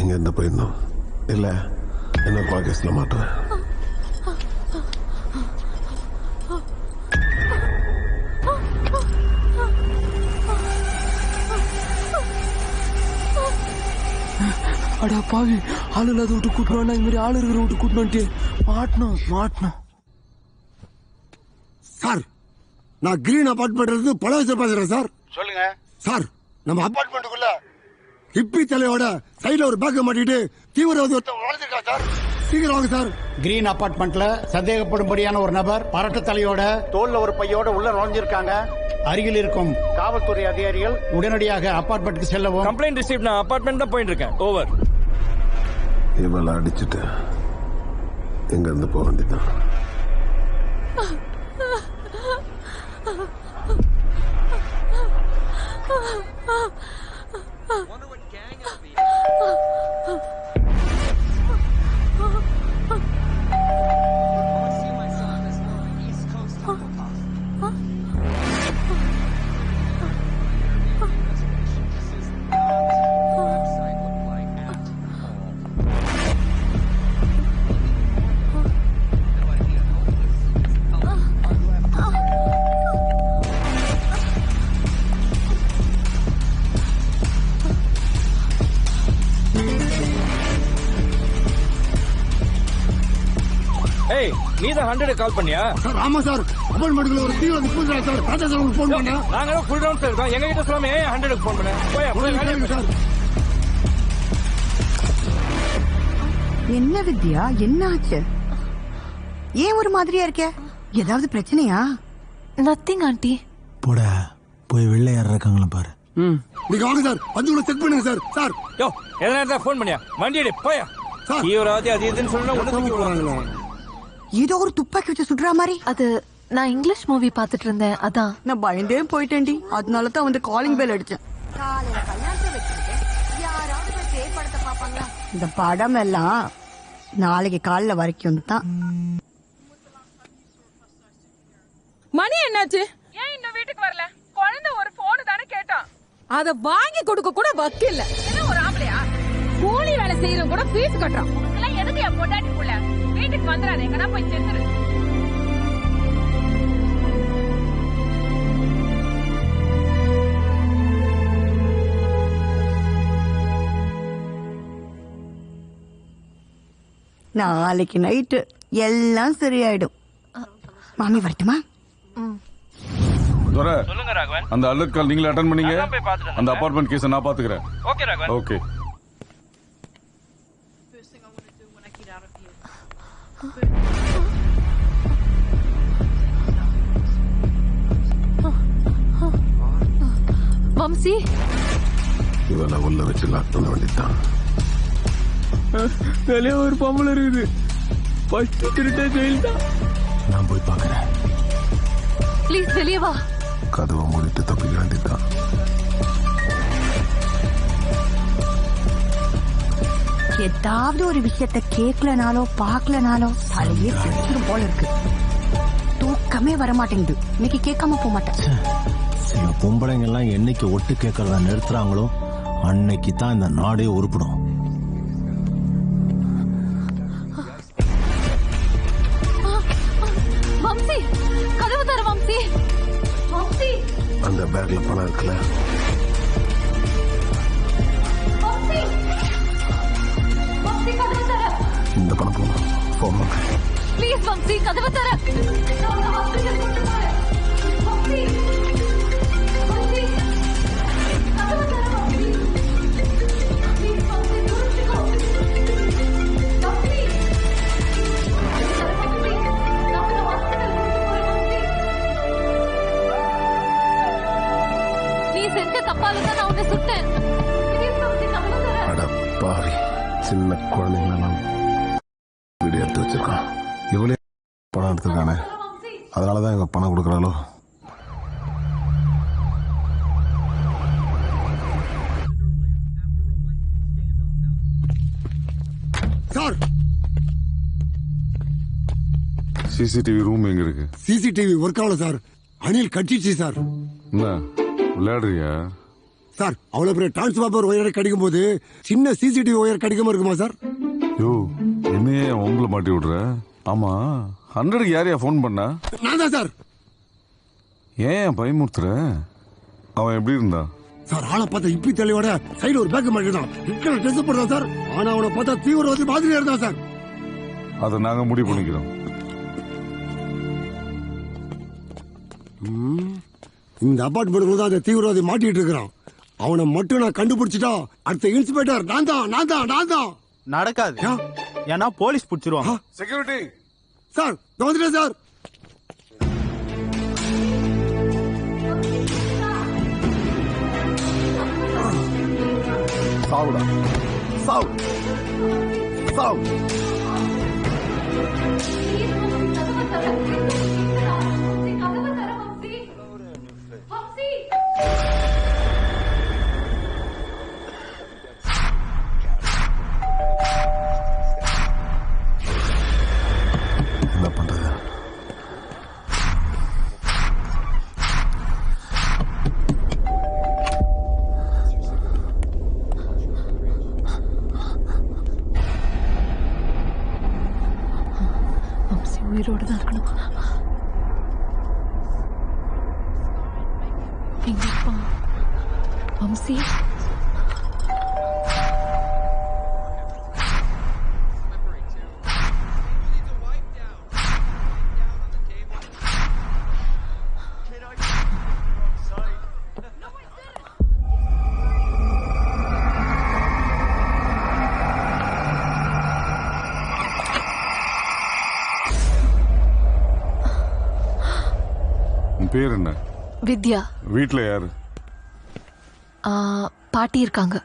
இங்க இருந்து போயிடணும், இல்ல என்ன பாகிஸ்ல மாட்டுவேன். அடா பாவி, ஆளு இல்லாத விட்டு கூட்டணும். இந்த மாதிரி ஆளு இருக்கிற விட்டு கூட்டணும். மாட்டணும். சார், நான் கிரீன் அபார்ட்மெண்ட்ல இருந்து பழவச்சர் பேசுறேன் சார். சொல்லுங்க சார், நம்ம அபார்ட்மெண்ட்டுக்குள்ள ஹிப்பி தலையோட சைடுல ஒரு பேக்க மாட்டிட்டு தீவிரவாதி ஒருத்தன் வளர்ந்துருக்கா சார். சீக்கிரம் வாங்க சார். கிரீன் அபார்ட்மெண்ட்ல சந்தேகப்படும்படியான ஒரு நபர் பரட்ட தலையோட தோல்ல ஒரு பையோட உள்ள நுழைஞ்சிருக்காங்க. அருகில் இருக்கும் காவல்துறை அதிகாரிகள் உடனடியாக அபார்ட்மெண்ட்டுக்கு செல்லவும். Complaint receive. நான் அபார்ட்மெண்ட் தான் போயிட்டு இருக்கேன். ஓவர். இவளை அடிச்சுட்டு எங்க இருந்து போக வேண்டியதான். நீ தான் 100 கால் பண்ணியா? சார் ஆமா சார். அபார்ட்மெண்ட்ல ஒரு தீவிர நிற்புறா சார். ராஜா சார் உங்களுக்கு ஃபோன் பண்ணா. நாங்க ஃபுல் டவுன் சார் இருக்கோம். எங்க கிட்ட சொல்லாம 100க்கு ஃபோன் பண்ணேன். போய் சார். என்ன வித்யா, என்ன ஆச்சு? ஏன் ஒரு மாதிரியா இருக்க? ஏதாவது பிரச்சனையா? Nothing aunty. போட போய் வெள்ளை யார் இருக்காங்களா பாரு. நீங்க வாங்க சார். வந்து செக் பண்ணுங்க சார். சார் யோ எதனா ஃபோன் பண்ணியா? வண்டி எடு போயா. தீவிரவாதி அது இதுன்னு சொன்னா ஒண்ணுக்கு போறாங்களே. ஏதோ ஒரு துப்பாக்கி வச்சு சுடுற மாதிரி. அது நான் இங்கிலீஷ் மூவி பாத்துட்டு இருந்தேன், அதான். நான் பயந்தே போயிட்டேன்டி. அதனால தான் வந்து காலிங் பெல் அடிச்சேன். இந்த படம் எல்லாம் நாளைக்கு காலைல வரைக்கும் தான். மணி என்னாச்சு? ஏன் இன்னும் வீட்டுக்கு வரல? குழந்தை ஒரு போன் தானே கேட்டான். அத வாங்கி கொடுக்க கூட வக்கில்ல. என்ன ஒரு ஆம்பளையா? கூலி வேலை செய்யறவங்க கூட ஃபீஸ் கட்டறான். இதெல்லாம் எதுக்கு என் பொண்டாட்டி புள்ள? வீட்டுக்கு வந்துறாத, எங்கனா போய் செத்துரு. நாளைக்கு நைட்டு எல்லாம் சரியாயிடும். மாமி வரட்டுமா? சொல்லுங்க ராகவன். அந்த அலர்ட் கால் நீங்களே அட்டெண்ட் பண்ணீங்க. அந்த அபார்ட்மெண்ட் கேஸை நான் பாத்துக்கிறேன். ஓகே ராகவன். ஓகே. வம்சி, இவளை உள்ள வச்சு லாக் பண்ண வேண்டியதான். வெளியே ஒரு பொம்பளை இருக்குது. ஃபர்ஸ்ட் திருட்டே ஜெயில் தான். நான் போய் பாக்குறேன். ப்ளீஸ் வெளியே வா. கதவை மூடிட்டு தப்பிக்க வேண்டியதான். ஏதாவது ஒரு விஷயத்த கேட்கலனாலோ பாக்கலனாலோ தலையே செத்துரும் போல இருக்கு. தூக்கமே வரமாட்டேங்குது. இன்னைக்கு கேட்காம போக மாட்டேன். சில பொம்பளைங்க எல்லாம் என்னைக்கு ஒட்டு கேட்கறத நிறுத்துறாங்களோ அன்னைக்கு தான் இந்த நாடே உருப்படும். வம்சி, கதவு தர வம்சி. வம்சி, அந்த பேக்ல பணம் இருக்குல்ல, வம்சி, வம்சி கதவு தர. இந்த பணம் போகணும். ஃபோன் பண்ணுறேன். ப்ளீஸ் வம்சி கதவு தர. அடப்பாவி, சின்ன குழந்தைங்களெல்லாம் வீடியோ எடுத்து வச்சிருக்கான். இவளே பணம் எடுத்திருக்கானே, அதனாலதான் இவங்க பணம் கொடுக்குறாளோ. சார் சிசிடிவி ரூம் எங்க இருக்கு? சிசிடிவி ஒர்க் ஆகல சார். அணில் கட்டிச்சு சார். என்ன விளையாடுறியா? சார் அவ்வளவு பெரிய டிரான்ஸ்பார்மர் ஒயரை கடிக்கும் போது சின்ன சிசிடிவி ஒயர் கடிக்காம இருக்குமா சார்? யோ என்னையே உங்களை மாட்டி விடுற. ஆமா 100க்கு யாரையா போன் பண்ணா? நான் தான் சார். ஏன் பயமுறுத்துற? அவன் எப்படி இருந்தா சார்? ஆளை பார்த்தா இப்பி தெளிவோட சைடு ஒரு பேக் மாதிரி தான் ட்ரெஸ் போடுறான் சார். ஆனா அவனை பார்த்தா தீவிரவாதி மாதிரியா இருந்தான் சார். அதை நாங்க முடிவு பண்ணிக்கிறோம். இந்த அபார்ட்மெண்ட் தான் அந்த தீவிரவாதி மாட்டிட்டு இருக்கிறான். அவனை மட்டும் நான் கண்டுபிடிச்சிட்டா அடுத்த இன்ஸ்பெக்டர் நான் தான். நடக்காது. ஏன்னா போலீஸ் பிடிச்சிருவாங்க. செக்யூரிட்டி சார் வந்துட்டேன் சார். சாவு சாவு. என்ன பண்றது? வம்சி உயிரோடு தான் இருக்கணும். எங்க அப்பா வம்சி பேர் என்ன? வித்யா. வீட்டுல யாரு? பாட்டி இருக்காங்க.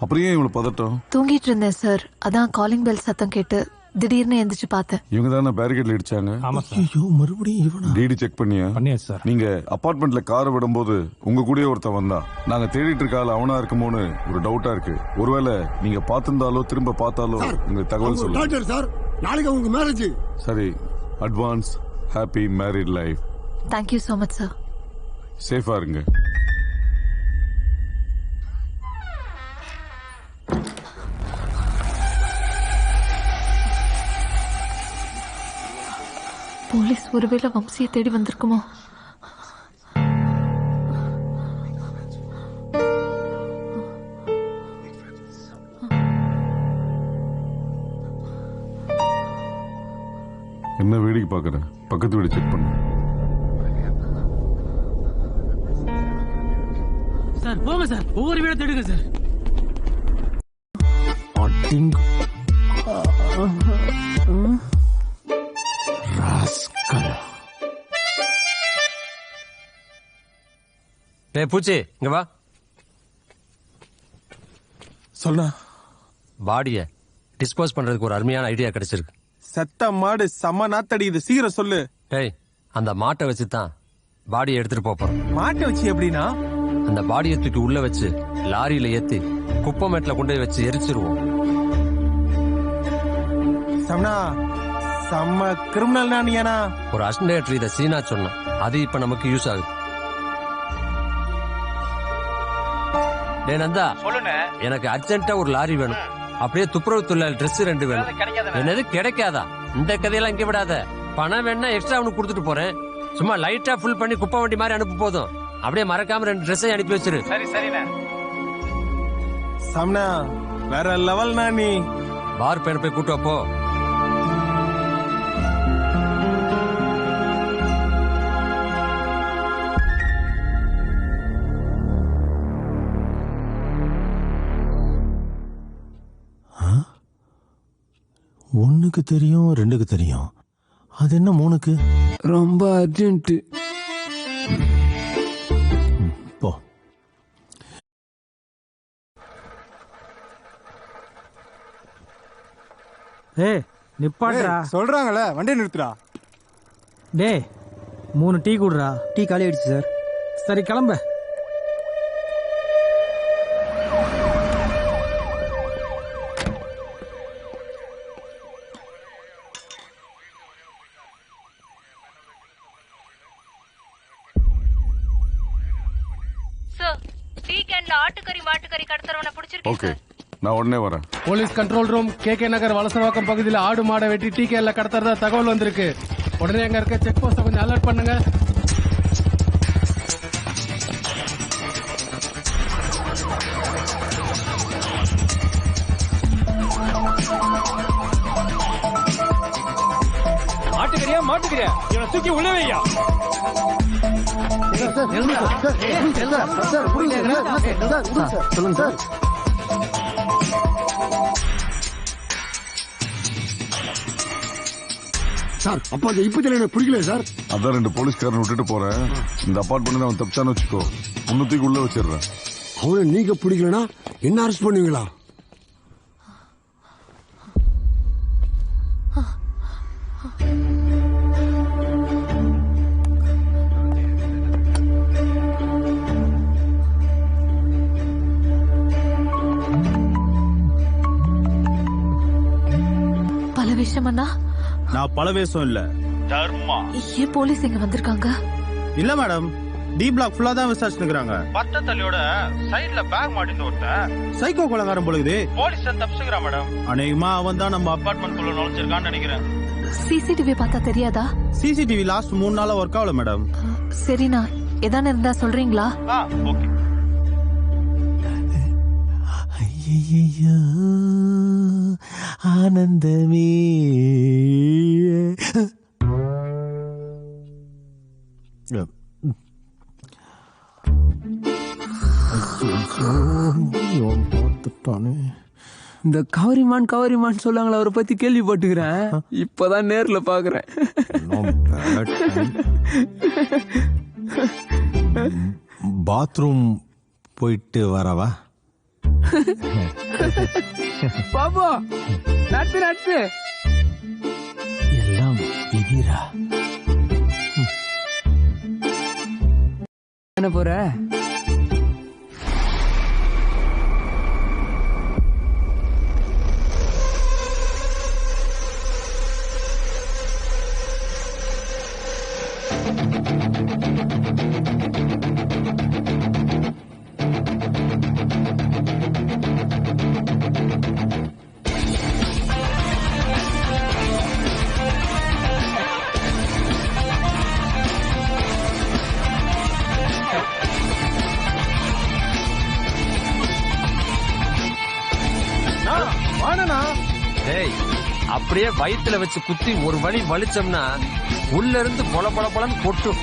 அப்படியே இவ்வளவு பதட்டம்? தூங்கிட்டு இருந்தேன் சார். அதான் காலிங் பெல் சத்தம் கேட்டு திடீர்னு எந்திரிச்சு பார்த்தேன். இவங்க தானே பேரிகேட்ல இடிச்சாங்க? ஐயோ மறுபடியும் இவனா? டிடி செக் பண்ணியா? பண்ணியாச்சு சார். நீங்க அபார்ட்மெண்ட்ல காரை விடும்போது உங்க கூடயே ஒருத்தன் வந்தான். நாங்க தேடிட்டு இருக்க ஆள் அவனா இருக்குமோன்னு ஒரு டவுட்டா இருக்கு. ஒருவேளை நீங்க பார்த்திருந்தாலோ திரும்ப பார்த்தாலோ உங்க தகவல் சொல்லுங்க. டாக்டர் சார், நாளைக்கு உங்களுக்கு மேரேஜ். சரி, advance happy married life. Thank you so much sir. சேஃபா இருங்க. போலீஸ் ஒருவேளை வம்சியை தேடி வந்திருக்குமோ? என்ன வேடிக்கை பாக்குற? பக்கத்து வீடு செக் பண்ணு. சார் போங்க சார், ஒவ்வொரு வீட தேடுங்க சார். டேய் பூச்சி, இங்க வா. சொல்ல பாடிய டிஸ்போஸ் பண்றதுக்கு ஒரு அருமையான ஐடியா கிடைச்சிருக்கு. செத்த மாடு செம்ம நாத்தடிக்குது, சீக்கிரம் சொல்லு. டேய், அந்த மாட்டை வச்சு தான் பாடியை எடுத்துட்டு போறோம். மாட்டை வச்சு எப்படின்னா? அந்த பாடியை தூக்கி உள்ள வச்சு லாரியில ஏத்தி குப்பமேட்ல கொண்டு போய் வச்சு எரிச்சிருவோம். சம்னா செம்ம கிரிமினல் நீனா? ஒரு அசிஸ்டன்ட் இத சீனா சொன்னான். அது இப்ப நமக்கு யூஸ் ஆகுது. டே நந்தா, எனக்கு அர்ஜென்ட்டா ஒரு லாரி வேணும். அப்படியே துப்புரவு தொழிலாளி ட்ரெஸ் 2 வேணும். என்னது கிடைக்காதா? இந்த கதையெல்லாம் இங்க விடாத. பணம் வேணா எக்ஸ்ட்ரா அவனுக்கு கொடுத்துட்டு போறேன். சும்மா லைட்டா ஃபுல் பண்ணி குப்பை வண்டி மாதிரி அனுப்பு போதும். அப்படியே மறக்காம 2 ட்ரெஸ்ஸை அனுப்பி வச்சிரு. சரி சரிண்ணே. சம்னா வேற லெவல்னா நீ. பார் பையனை போய் கூட்டு அப்போ. ஒண்ணுக்கு தெரியும், 2க்கு தெரியும். அது என்ன 3க்கு? ரொம்ப அர்ஜென்ட். போ. ஏய் நிப்பாட்றா. சொல்றாங்கல்ல, வண்டியை நிறுத்துறா. டேய் 3 டீ குடுறா. டீ காலி ஆயிடுச்சு சார். சரி கிளம்ப. ஆட்டுக்கறி மாட்டுக்கறி கடத்துறவனை பிடிச்சிருக்கேன். ஓகே, நான் உடனே வரேன். போலீஸ் கண்ட்ரோல் ரூம், KK நகர் வலசரவாக்கம் பகுதியில் ஆடு மாடை வெட்டி TKல கடத்துறதா தகவல் வந்திருக்கு. உடனே அங்க இருக்க செக் போஸ்ட கொஞ்சம் அலர்ட் பண்ணுங்க. ஆட்டுக்கறியா மாட்டுக்கறியா? இவனை தூக்கி உள்ள வையா. சொல்லுங்க சார். சார், அப்ப அந்த இப்பத்துல எனக்கு பிடிக்கல சார். அதான் 2 போலீஸ்காரன் விட்டுட்டு போறேன். இந்த அபார்ட்மெண்ட் அவன் தப்பிச்சான்னு வச்சுக்கோ, உன்னத்துக்கு உள்ள வச்சிடுறேன். அவனை நீங்க பிடிக்கலனா என்ன அரெஸ்ட் பண்ணுவீங்களா? நான் பல வேஷம் இல்ல, தர்மா. ஏன் போலீஸ் இங்க வந்திருக்காங்க? இல்ல மேடம், டி பிளாக் ஃபுல்லா தான் விசாரிச்சுக்கிறாங்க. பத்த தலையோட சைடுல பேக் மாட்டிட்டு ஒருத்தன் சைக்கோ கொலைகாரன் பொழுது போலீஸ் தப்பிச்சுக்கிறான் மேடம். அநேகமா அவன் தான் நம்ம அபார்ட்மெண்ட் குள்ள நுழைஞ்சிருக்கான்னு நினைக்கிறேன். சிசிடிவி பார்த்தா தெரியாதா? சிசிடிவி லாஸ்ட் 3 நாளா ஒர்க் ஆகல மேடம். சரிண்ணா, எதான இருந்தா சொல்றீங்களா? ஓகே. ஐயையோ, ஆனந்தமே. இந்த கவரிமான் சொல்லுவாங்களா, அவரை பத்தி கேள்விப்பட்டுக்கிறேன். இப்பதான் நேர்ல பாக்குறேன். பாத்ரூம் போயிட்டு வரவா? பாபா, நட்டு எல்லாம் விதிரா. என்ன போற? டேய், அப்படியே வயித்துல வச்சு குத்தி ஒரு வழி வலிச்சோம்னா உள்ள இருந்து பொல பொல பொலன்னு கொட்டும்.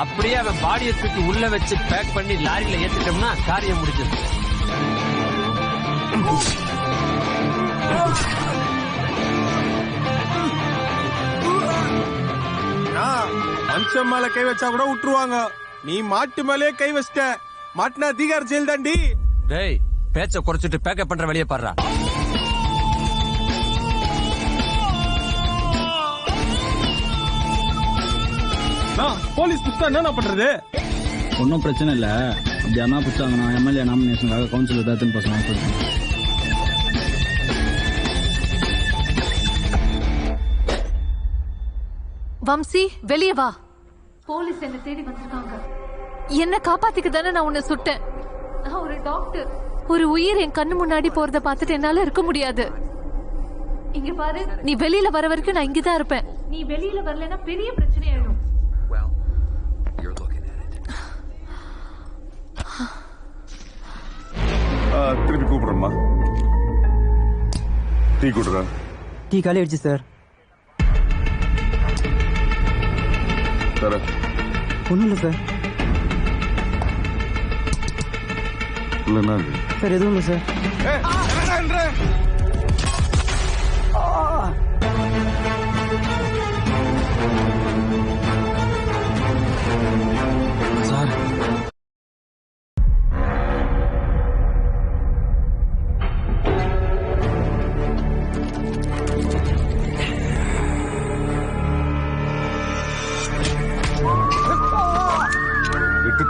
அப்படியே அவன் பாடியை தூக்கி உள்ள வச்சு பேக் பண்ணி லாரியில ஏத்திட்டோம்னா காரியம் முடிஞ்சது. மனுஷன் மேல கை வச்சா கூட விட்டுருவாங்க. நீ மாட்டு மேலே கை வச்சிட்ட, மாட்டினா தீகார் ஜெயில் தாண்டி. டேய், பேச்ச குறைச்சிட்டு பேக்கப் பண்ற வெளியே பாடுறா. போலீஸ் புடிச்சா என்ன பண்றது? ஒன்னும் பிரச்சனை இல்ல. அப்படி யாரா புடிச்சாங்கன்னா எம்எல்ஏ நாமினேஷனுக்காக கவுன்சிலர் தான் பசங்க சொல்றேன். வம்சி, வெளியே வா. போலீஸ் என்ன தேடி வந்திருக்காங்க. என்ன காப்பாத்திக்க தானே நான் உன்னை சுட்டேன். நான் ஒரு டாக்டர். ஒரு உயிர் என் கண்ணு முன்னாடி போறத பார்த்துட்டு என்னால இருக்க முடியாது. இங்க பாரு, நீ வெளியில வர வரைக்கும் நான் இங்கதான் இருப்பேன். நீ வெளியில வரலன்னா பெரிய பிரச்சனை ஆயிடும். திருப்பி கூப்பிடுறேம்மா. டீ கூடுறேன். டீ காலி ஆயிடுச்சு சார். தர ஒன்றும் இல்லை சார். இல்லைன்னா சார் எதுவும் இல்லை சார். சார்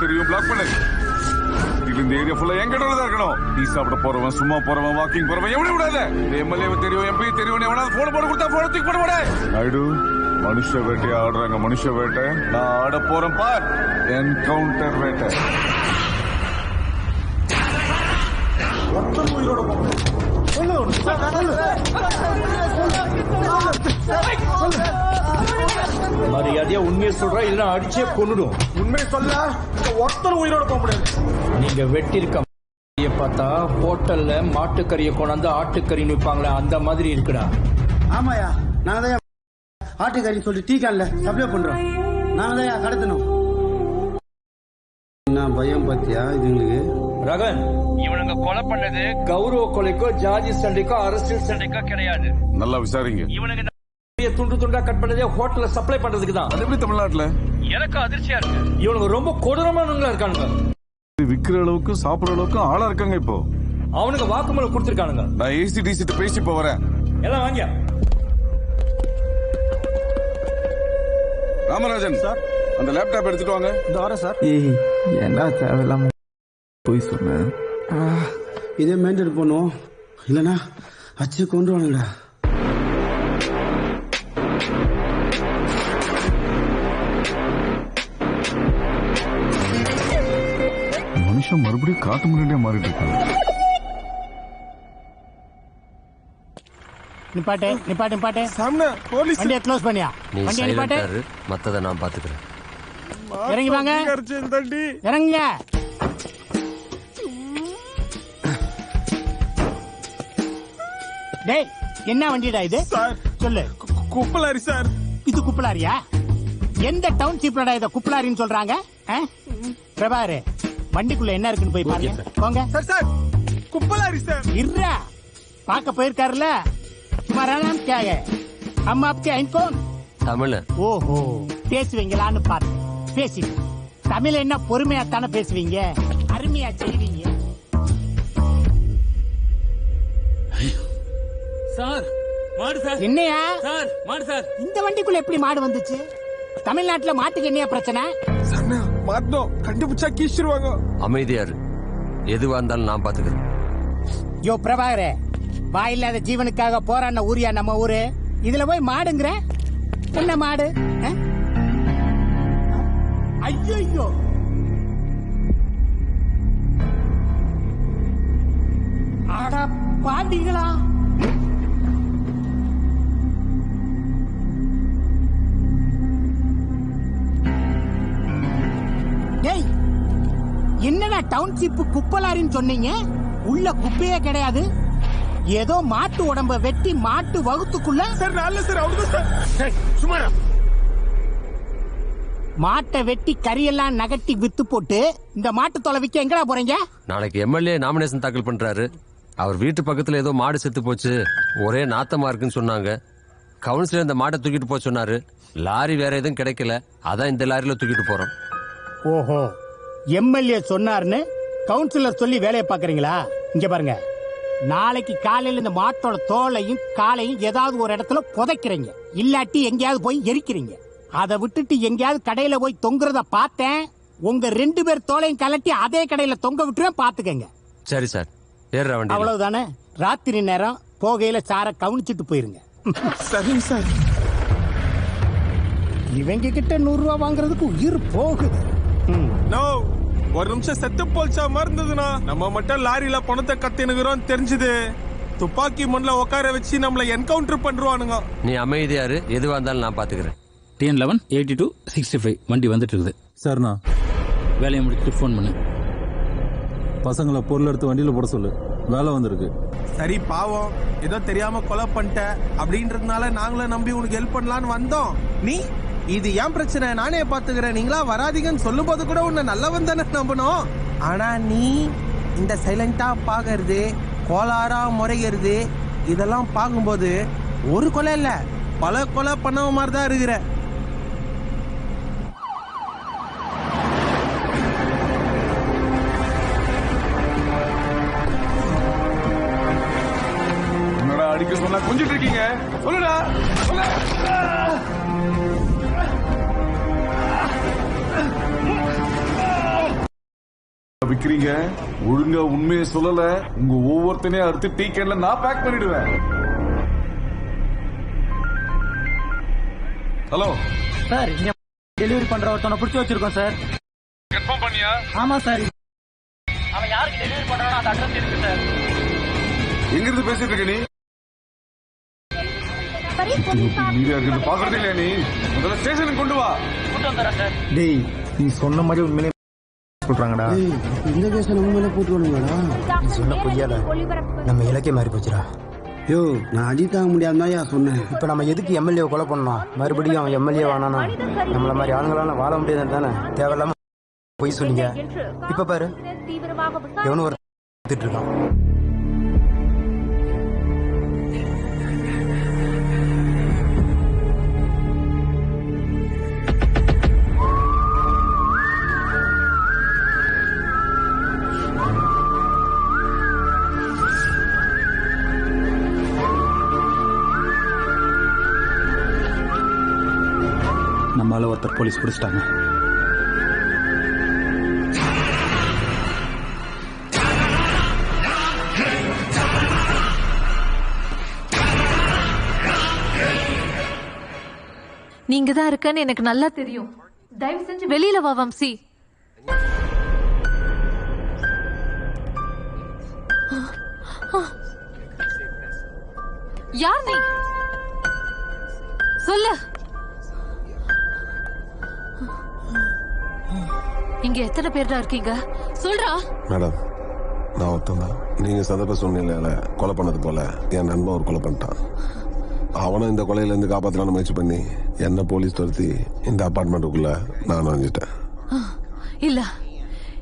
தெரியும், பிளாக் பண்ணு. இது இந்த ஏரியா ஃபுல்லா என் கடவுள தான் இருக்கணும். டீ சாப்பிட போறவன், சும்மா போறவன், வாக்கிங் போறவன் எவனையும் விடாத. எம்எல்ஏ தெரியும், எம்பி தெரியும், எவனாவது போன் போட கொடுத்தா போன தூக்கி போட போட. நாயுடு, மனுஷ வேட்டையா ஆடுறாங்க. மனுஷ வேட்டை நான் ஆட போறேன் பார். என்கவுண்டர் வேட்டை. மரியாதையா உண்மையை சொல்ற, இல்ல அடிச்சே கொன்னுடும். உண்மையை சொல்ல ஒருத்தர் உயிரோட போக முடியாது. நீங்க வெட்டிருக்க பார்த்தா ஹோட்டல்ல மாட்டுக்கறியை கொண்டாந்து ஆட்டுக்கறின்னு விற்பாங்களே, அந்த மாதிரி இருக்குடா. ஆமாயா, நாங்க தான் ஆட்டுக்கறி சொல்லி டீ கான்ல சப்ளை பண்றோம். நாங்க தான் கடத்தணும். என்ன பயம் பத்தியா இதுங்களுக்கு? ரகன், இவனுங்க கொலை பண்ணது கௌரவ கொலைக்கோ ஜாதி சண்டைக்கோ அரசியல் சண்டைக்கோ கிடையாது. நல்லா விசாரிங்க. இவனுங்க துண்டு துண்டா கட் பண்ணதே ஹோட்டல்ல சப்ளை பண்றதுக்கு தான். அது எப்படி தமிழ்நாட்டுல? எனக்கு அதிர்ச்சியா இருக்கு. இவனுங்க ரொம்ப கொடூரமானவங்களா இருக்கானுங்க. விக்கிற அளவுக்கு சாப்பிடுற அளவுக்கு ஆளா இருக்காங்க. இப்போ அவனுக்கு வாக்குமூலம் கொடுத்திருக்கானுங்க. நான் ஏசிடிசி பேசி இப்ப வரேன். எல்லாம் வாங்கியா. ராமராஜன் சார், அந்த லேப்டாப் எடுத்துட்டு வாங்க. இந்த வரேன் சார். ஏய், என்ன தேவையில்லாம போய் சொன்னேன். இதே மெயின்டைன் பண்ணுவோம், இல்லைன்னா அச்சு கொண்டு வானுங்கடா. மனுஷன் மறுபடியும் காத்து முன்னாடியே மாறிட்டு இருக்காங்க. நிப்பாட்டு நிப்பாட்டு நிப்பாட்டு. சாமனா போலீஸ் வண்டியை க்ளோஸ் பண்ணியா? நீ வண்டியை நிப்பாட்டு. சைலண்டா இரு, மத்தத நான் பாத்துக்கிறேன். இறங்கி வாங்க. இறங்குங்க. டேய் என்ன வண்டிடா இது? சார் சொல்லு. குப்பலாரி சார். இது குப்பலாரியா? எந்த டவுன்ஷிப்லடா இத குப்பலாரின்னு சொல்றாங்க? பிரபாரு வண்டிக்குள்ள என்ன இருக்குன்னு போய் பாருங்க. போங்க. சார் சார் குப்பலாரி சார். இருடா பாக்க போயிருக்காருல. तुम्हारा नाम क्या है? हम आपके हैं कौन? தமிழ். ஓஹோ பேசுவீங்களான்னு பார்த்தேன். பேசிட்டு தமிழ் என்ன பொறுமையா தானே பேசுவீங்க, அருமையா செய்வீங்க. சார் மாடு சார். என்னையா சார் மாடு சார். இந்த வண்டிக்குள்ள எப்படி மாடு வந்துச்சு? தமிழ்நாட்டுல மாட்டுக்கு என்னையா பிரச்சனை? சாமனா மாட்டோம் கண்டுபிடிச்சா கீச்சிருவாங்க. அமைதியா இரு, எதுவா இருந்தாலும் நான் பாத்துக்கிறேன். யோ பிரபாகரே, வாயில்லாத ஜீவனுக்காக போராடின ஊரியா நம்ம ஊரு. இதுல போய் மாடுங்கிற என்ன மாடு? ஐயோ ஆடா பாண்டிகளா. டேய் என்னடா டவுன்ஷிப் குப்பலாரின்னு சொன்னீங்க? உள்ள குப்பையே கிடையாது. ஏதோ மாட்டு உடம்ப வெட்டி மாட்டு வகுத்துக்குள்ள. சார் நல்ல சார் அவ்வளவுதான் சார். சுமாரா மாட்டை வெட்டி கரியெல்லாம் நகட்டி வித்து போட்டு இந்த மாட்டு தொலை விக்க எங்கடா போறீங்க? நாளைக்கு எம்எல்ஏ நாமினேஷன் தாக்கல் பண்றாரு. அவர் வீட்டு பக்கத்துல ஏதோ மாடு செத்து போச்சு, ஒரே நாத்தமா இருக்குன்னு சொன்னாங்க. கவுன்சிலர் இந்த மாட்டை தூக்கிட்டு போக சொன்னாரு. லாரி வேற எதுவும் கிடைக்கல, அதான் இந்த லாரியில தூக்கிட்டு போறோம். ஓஹோ எம்எல்ஏ சொன்னார்னு கவுன்சிலர் சொல்லி வேலையை பாக்குறீங்களா? இங்க பாருங்க, நாளைக்கு காலையில இந்த மாட்டோட தோலையும் காலையும் ஏதாவது ஒரு இடத்துல புதைக்கிறீங்க, இல்லாட்டி எங்கேயாவது போய் எரிக்கிறீங்க. அதை விட்டுட்டு எங்கேயாவது கடையில போய் தொங்குறத பார்த்தேன், உங்க 2 பேர் தோலையும் கலட்டி அதே கடையில தொங்க விட்டுருவேன், பாத்துக்கங்க. சரி சார், ஏறுற வண்டி. அவ்வளவுதானே? ராத்திரி நேரம் போகையில சார கவனிச்சுட்டு போயிருங்க. சரிங்க சார். இவங்க கிட்ட 100 ரூபா வாங்குறதுக்கு உயிர் போகுது. நோ ஒரு நிமிஷம் செத்து போல்ச்சா மாதிரி இருந்ததுன்னா நம்ம மட்டும் லாரியில பணத்தை கத்தினுக்கிறோம் தெரிஞ்சது. துப்பாக்கி மண்ணில் உட்கார வச்சு நம்மள என்கவுண்டர் பண்றானுங்க. நீ அமைதியா இரு, எதுவா இருந்தாலும் நான் பாத்துக்கிறேன். TN11 82 65 வண்டி வந்துட்டு இருக்குது. சரிண்ணா, வேலையை முடிச்சுட்டு ஃபோன் பண்ணு. பசங்களை பொருள் எடுத்து வண்டியில போட சொல்லு, வேலை வந்திருக்கு. சரி பாவம், ஏதோ தெரியாம கொலை பண்ணிட்ட அப்படின்றதுனால நாங்களும் நம்பி உனக்கு ஹெல்ப் பண்ணலான்னு வந்தோம். நீ இது ஏன் பிரச்சனை, நானே பாத்துக்கிறேன், நீங்களா வராதீங்கன்னு சொல்லும் போது கூட உன்னை நல்லவன் தானே நம்பணும். ஆனா நீ இந்த சைலண்டா பாக்குறது, கோளாரா முறைகிறது, இதெல்லாம் பார்க்கும்போது ஒரு கொலை இல்ல பல கொலை பண்ணவ மாதிரி தான் இருக்கிற. என்னடா அடிக்க சொன்னா கொஞ்சிட்டு இருக்கீங்க? சொல்லுடா. விக்கிறீங்க, ஒழுங்கா உண்மையை சொல்லல, உங்க ஒவ்வொருத்தனையும் அடுத்து டீ கேன்ல நான் பேக் பண்ணிடுவேன். ஹலோ சார், இங்க டெலிவரி பண்ற ஒருத்தனை பிடிச்சி வச்சிருக்கோம் சார். கன்ஃபார்ம் பண்ணியா? ஆமா சார். அவன் யாருக்கு டெலிவரி பண்றானோ அந்த அட்ரஸ் இருக்கு சார். எங்க இருந்து பேசிட்டு இருக்க நீ? மீடியா இருக்கு பாக்குறதே இல்லையா நீ? முதல்ல ஸ்டேஷனுக்கு கொண்டு வா. கூட்டு வந்துடுறேன் சார். டேய் நீ சொன்ன மாதிரி உண்மையிலே சொல்றாங்கடா. இந்த கேஸ் நம்ம மேல போட்டு விடுங்கடா. நீ சொன்ன பொய்யால நம்ம இலக்கிய மாறி போச்சுடா. யோ, நான் அஜித் ஆக முடியாதுதான் சொன்னேன். இப்ப நம்ம எதுக்கு எம்எல்ஏ கொலை பண்ணோம்? மறுபடியும் அவன் எம்எல்ஏ வானானா நம்மள மாதிரி ஆளுங்களால வாழ முடியாது தானே? தேவையில்லாம பொய் சொல்லிங்க. இப்ப பாரு, எவனும் ஒரு இருக்கான். நம்மளால ஒருத்தர் போலீஸ் பிடிச்சிட்டாங்க. நீங்க தான் இருக்கன்னு எனக்கு நல்லா தெரியும். தயவு செஞ்சு வெளியில வா வம்சி. யார் நீ? சொல்லு. இங்க எத்தனை பேர்டா இருக்கீங்க? சொல்றா. மேடம், நான் ஒருத்தன். நீங்க சந்தர்ப்ப சூழ்நிலையில கொலை பண்ணது போல என் நண்பன் ஒரு கொலை பண்ணிட்டான். அவனும் இந்த கொலையில இருந்து காப்பாற்றலான்னு முயற்சி பண்ணி என்ன போலீஸ் துரத்தி இந்த அபார்ட்மெண்ட்டுக்குள்ள நான் நுழைஞ்சிட்டேன். இல்ல,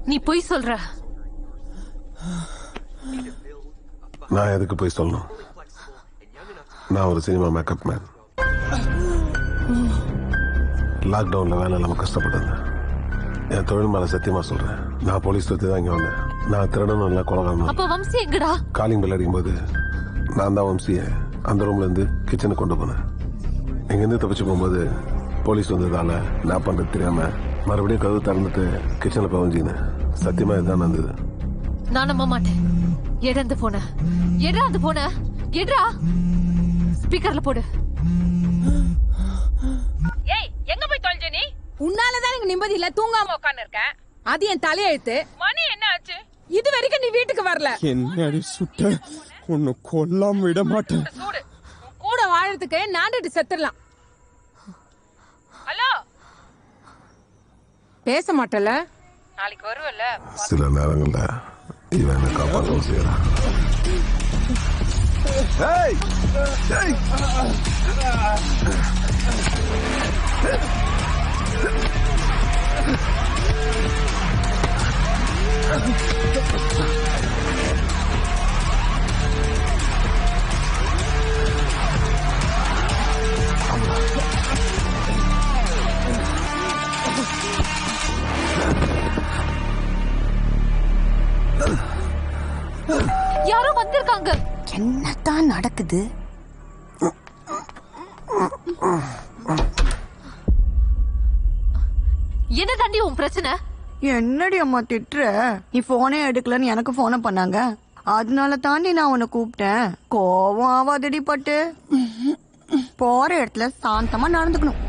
நீ பொய் சொல்ற. நான் எதுக்கு போய் சொல்லணும்? நான் ஒரு சினிமா மேக்கப் மேன். லாக்டவுன்ல வேலை இல்லாம கஷ்டப்பட்டேன். என் தொழில் மேல சத்தியமா சொல்றேன், நான் போலீஸ் துரத்தி தான் இங்க வந்தேன். நான் திருடனும் இல்ல, கொலைகாரனும். அப்ப வம்சி எங்கடா? காலிங் பெல் அடிக்கும் போது நான் தான் வம்சிய அந்த ரூம்ல இருந்து கிச்சனுக்கு கொண்டு போனேன். இங்க இருந்து தப்பிச்சு போகும்போது போலீஸ் வந்ததால நான் பண்றது தெரியாம மறுபடியும் கதவு திறந்துட்டு கிச்சன்ல பவஞ்சினேன். சத்தியமா இதுதான் நடந்தது. நான் நம்ப மாட்டேன். எடு அந்த போன. எடுறா அந்த போன. எடுறா. ஸ்பீக்கர்ல போடு. ஏய், எங்க போய் தொலைஞ்ச நீ? உன்னாலதான் எனக்கு நிம்மதி இல்ல, தூங்காம உட்கார்ந்து இருக்கேன். அது என் தலையெழுத்து. மணி என்ன ஆச்சு? இது வரைக்கும் நீ வீட்டுக்கு வரல. என்னடி சுட்ட? உன்னை கொல்லாம விட மாட்டேன். சூடு கூட வாழறதுக்கு நாண்டுட்டு செத்துடலாம். ஹலோ, பேச மாட்டல? நாளைக்கு வருவல்ல? சில நேரங்கள்ல இவன் என்ன காப்பாற்றவும் செய்யறான். யாரோ வந்திருக்காங்க. என்னதான் நடக்குது? என்ன தாண்டி உன் பிரச்சனை? என்னடி அம்மா திட்டுற? நீ போனே எடுக்கலன்னு எனக்கு போன பண்ணாங்க. அதனால தாண்டி நான் உன்னை கூப்பிட்டேன். கோவம் ஆவாதடி பட்டு. போற இடத்துல சாந்தமா நடந்துக்கணும்.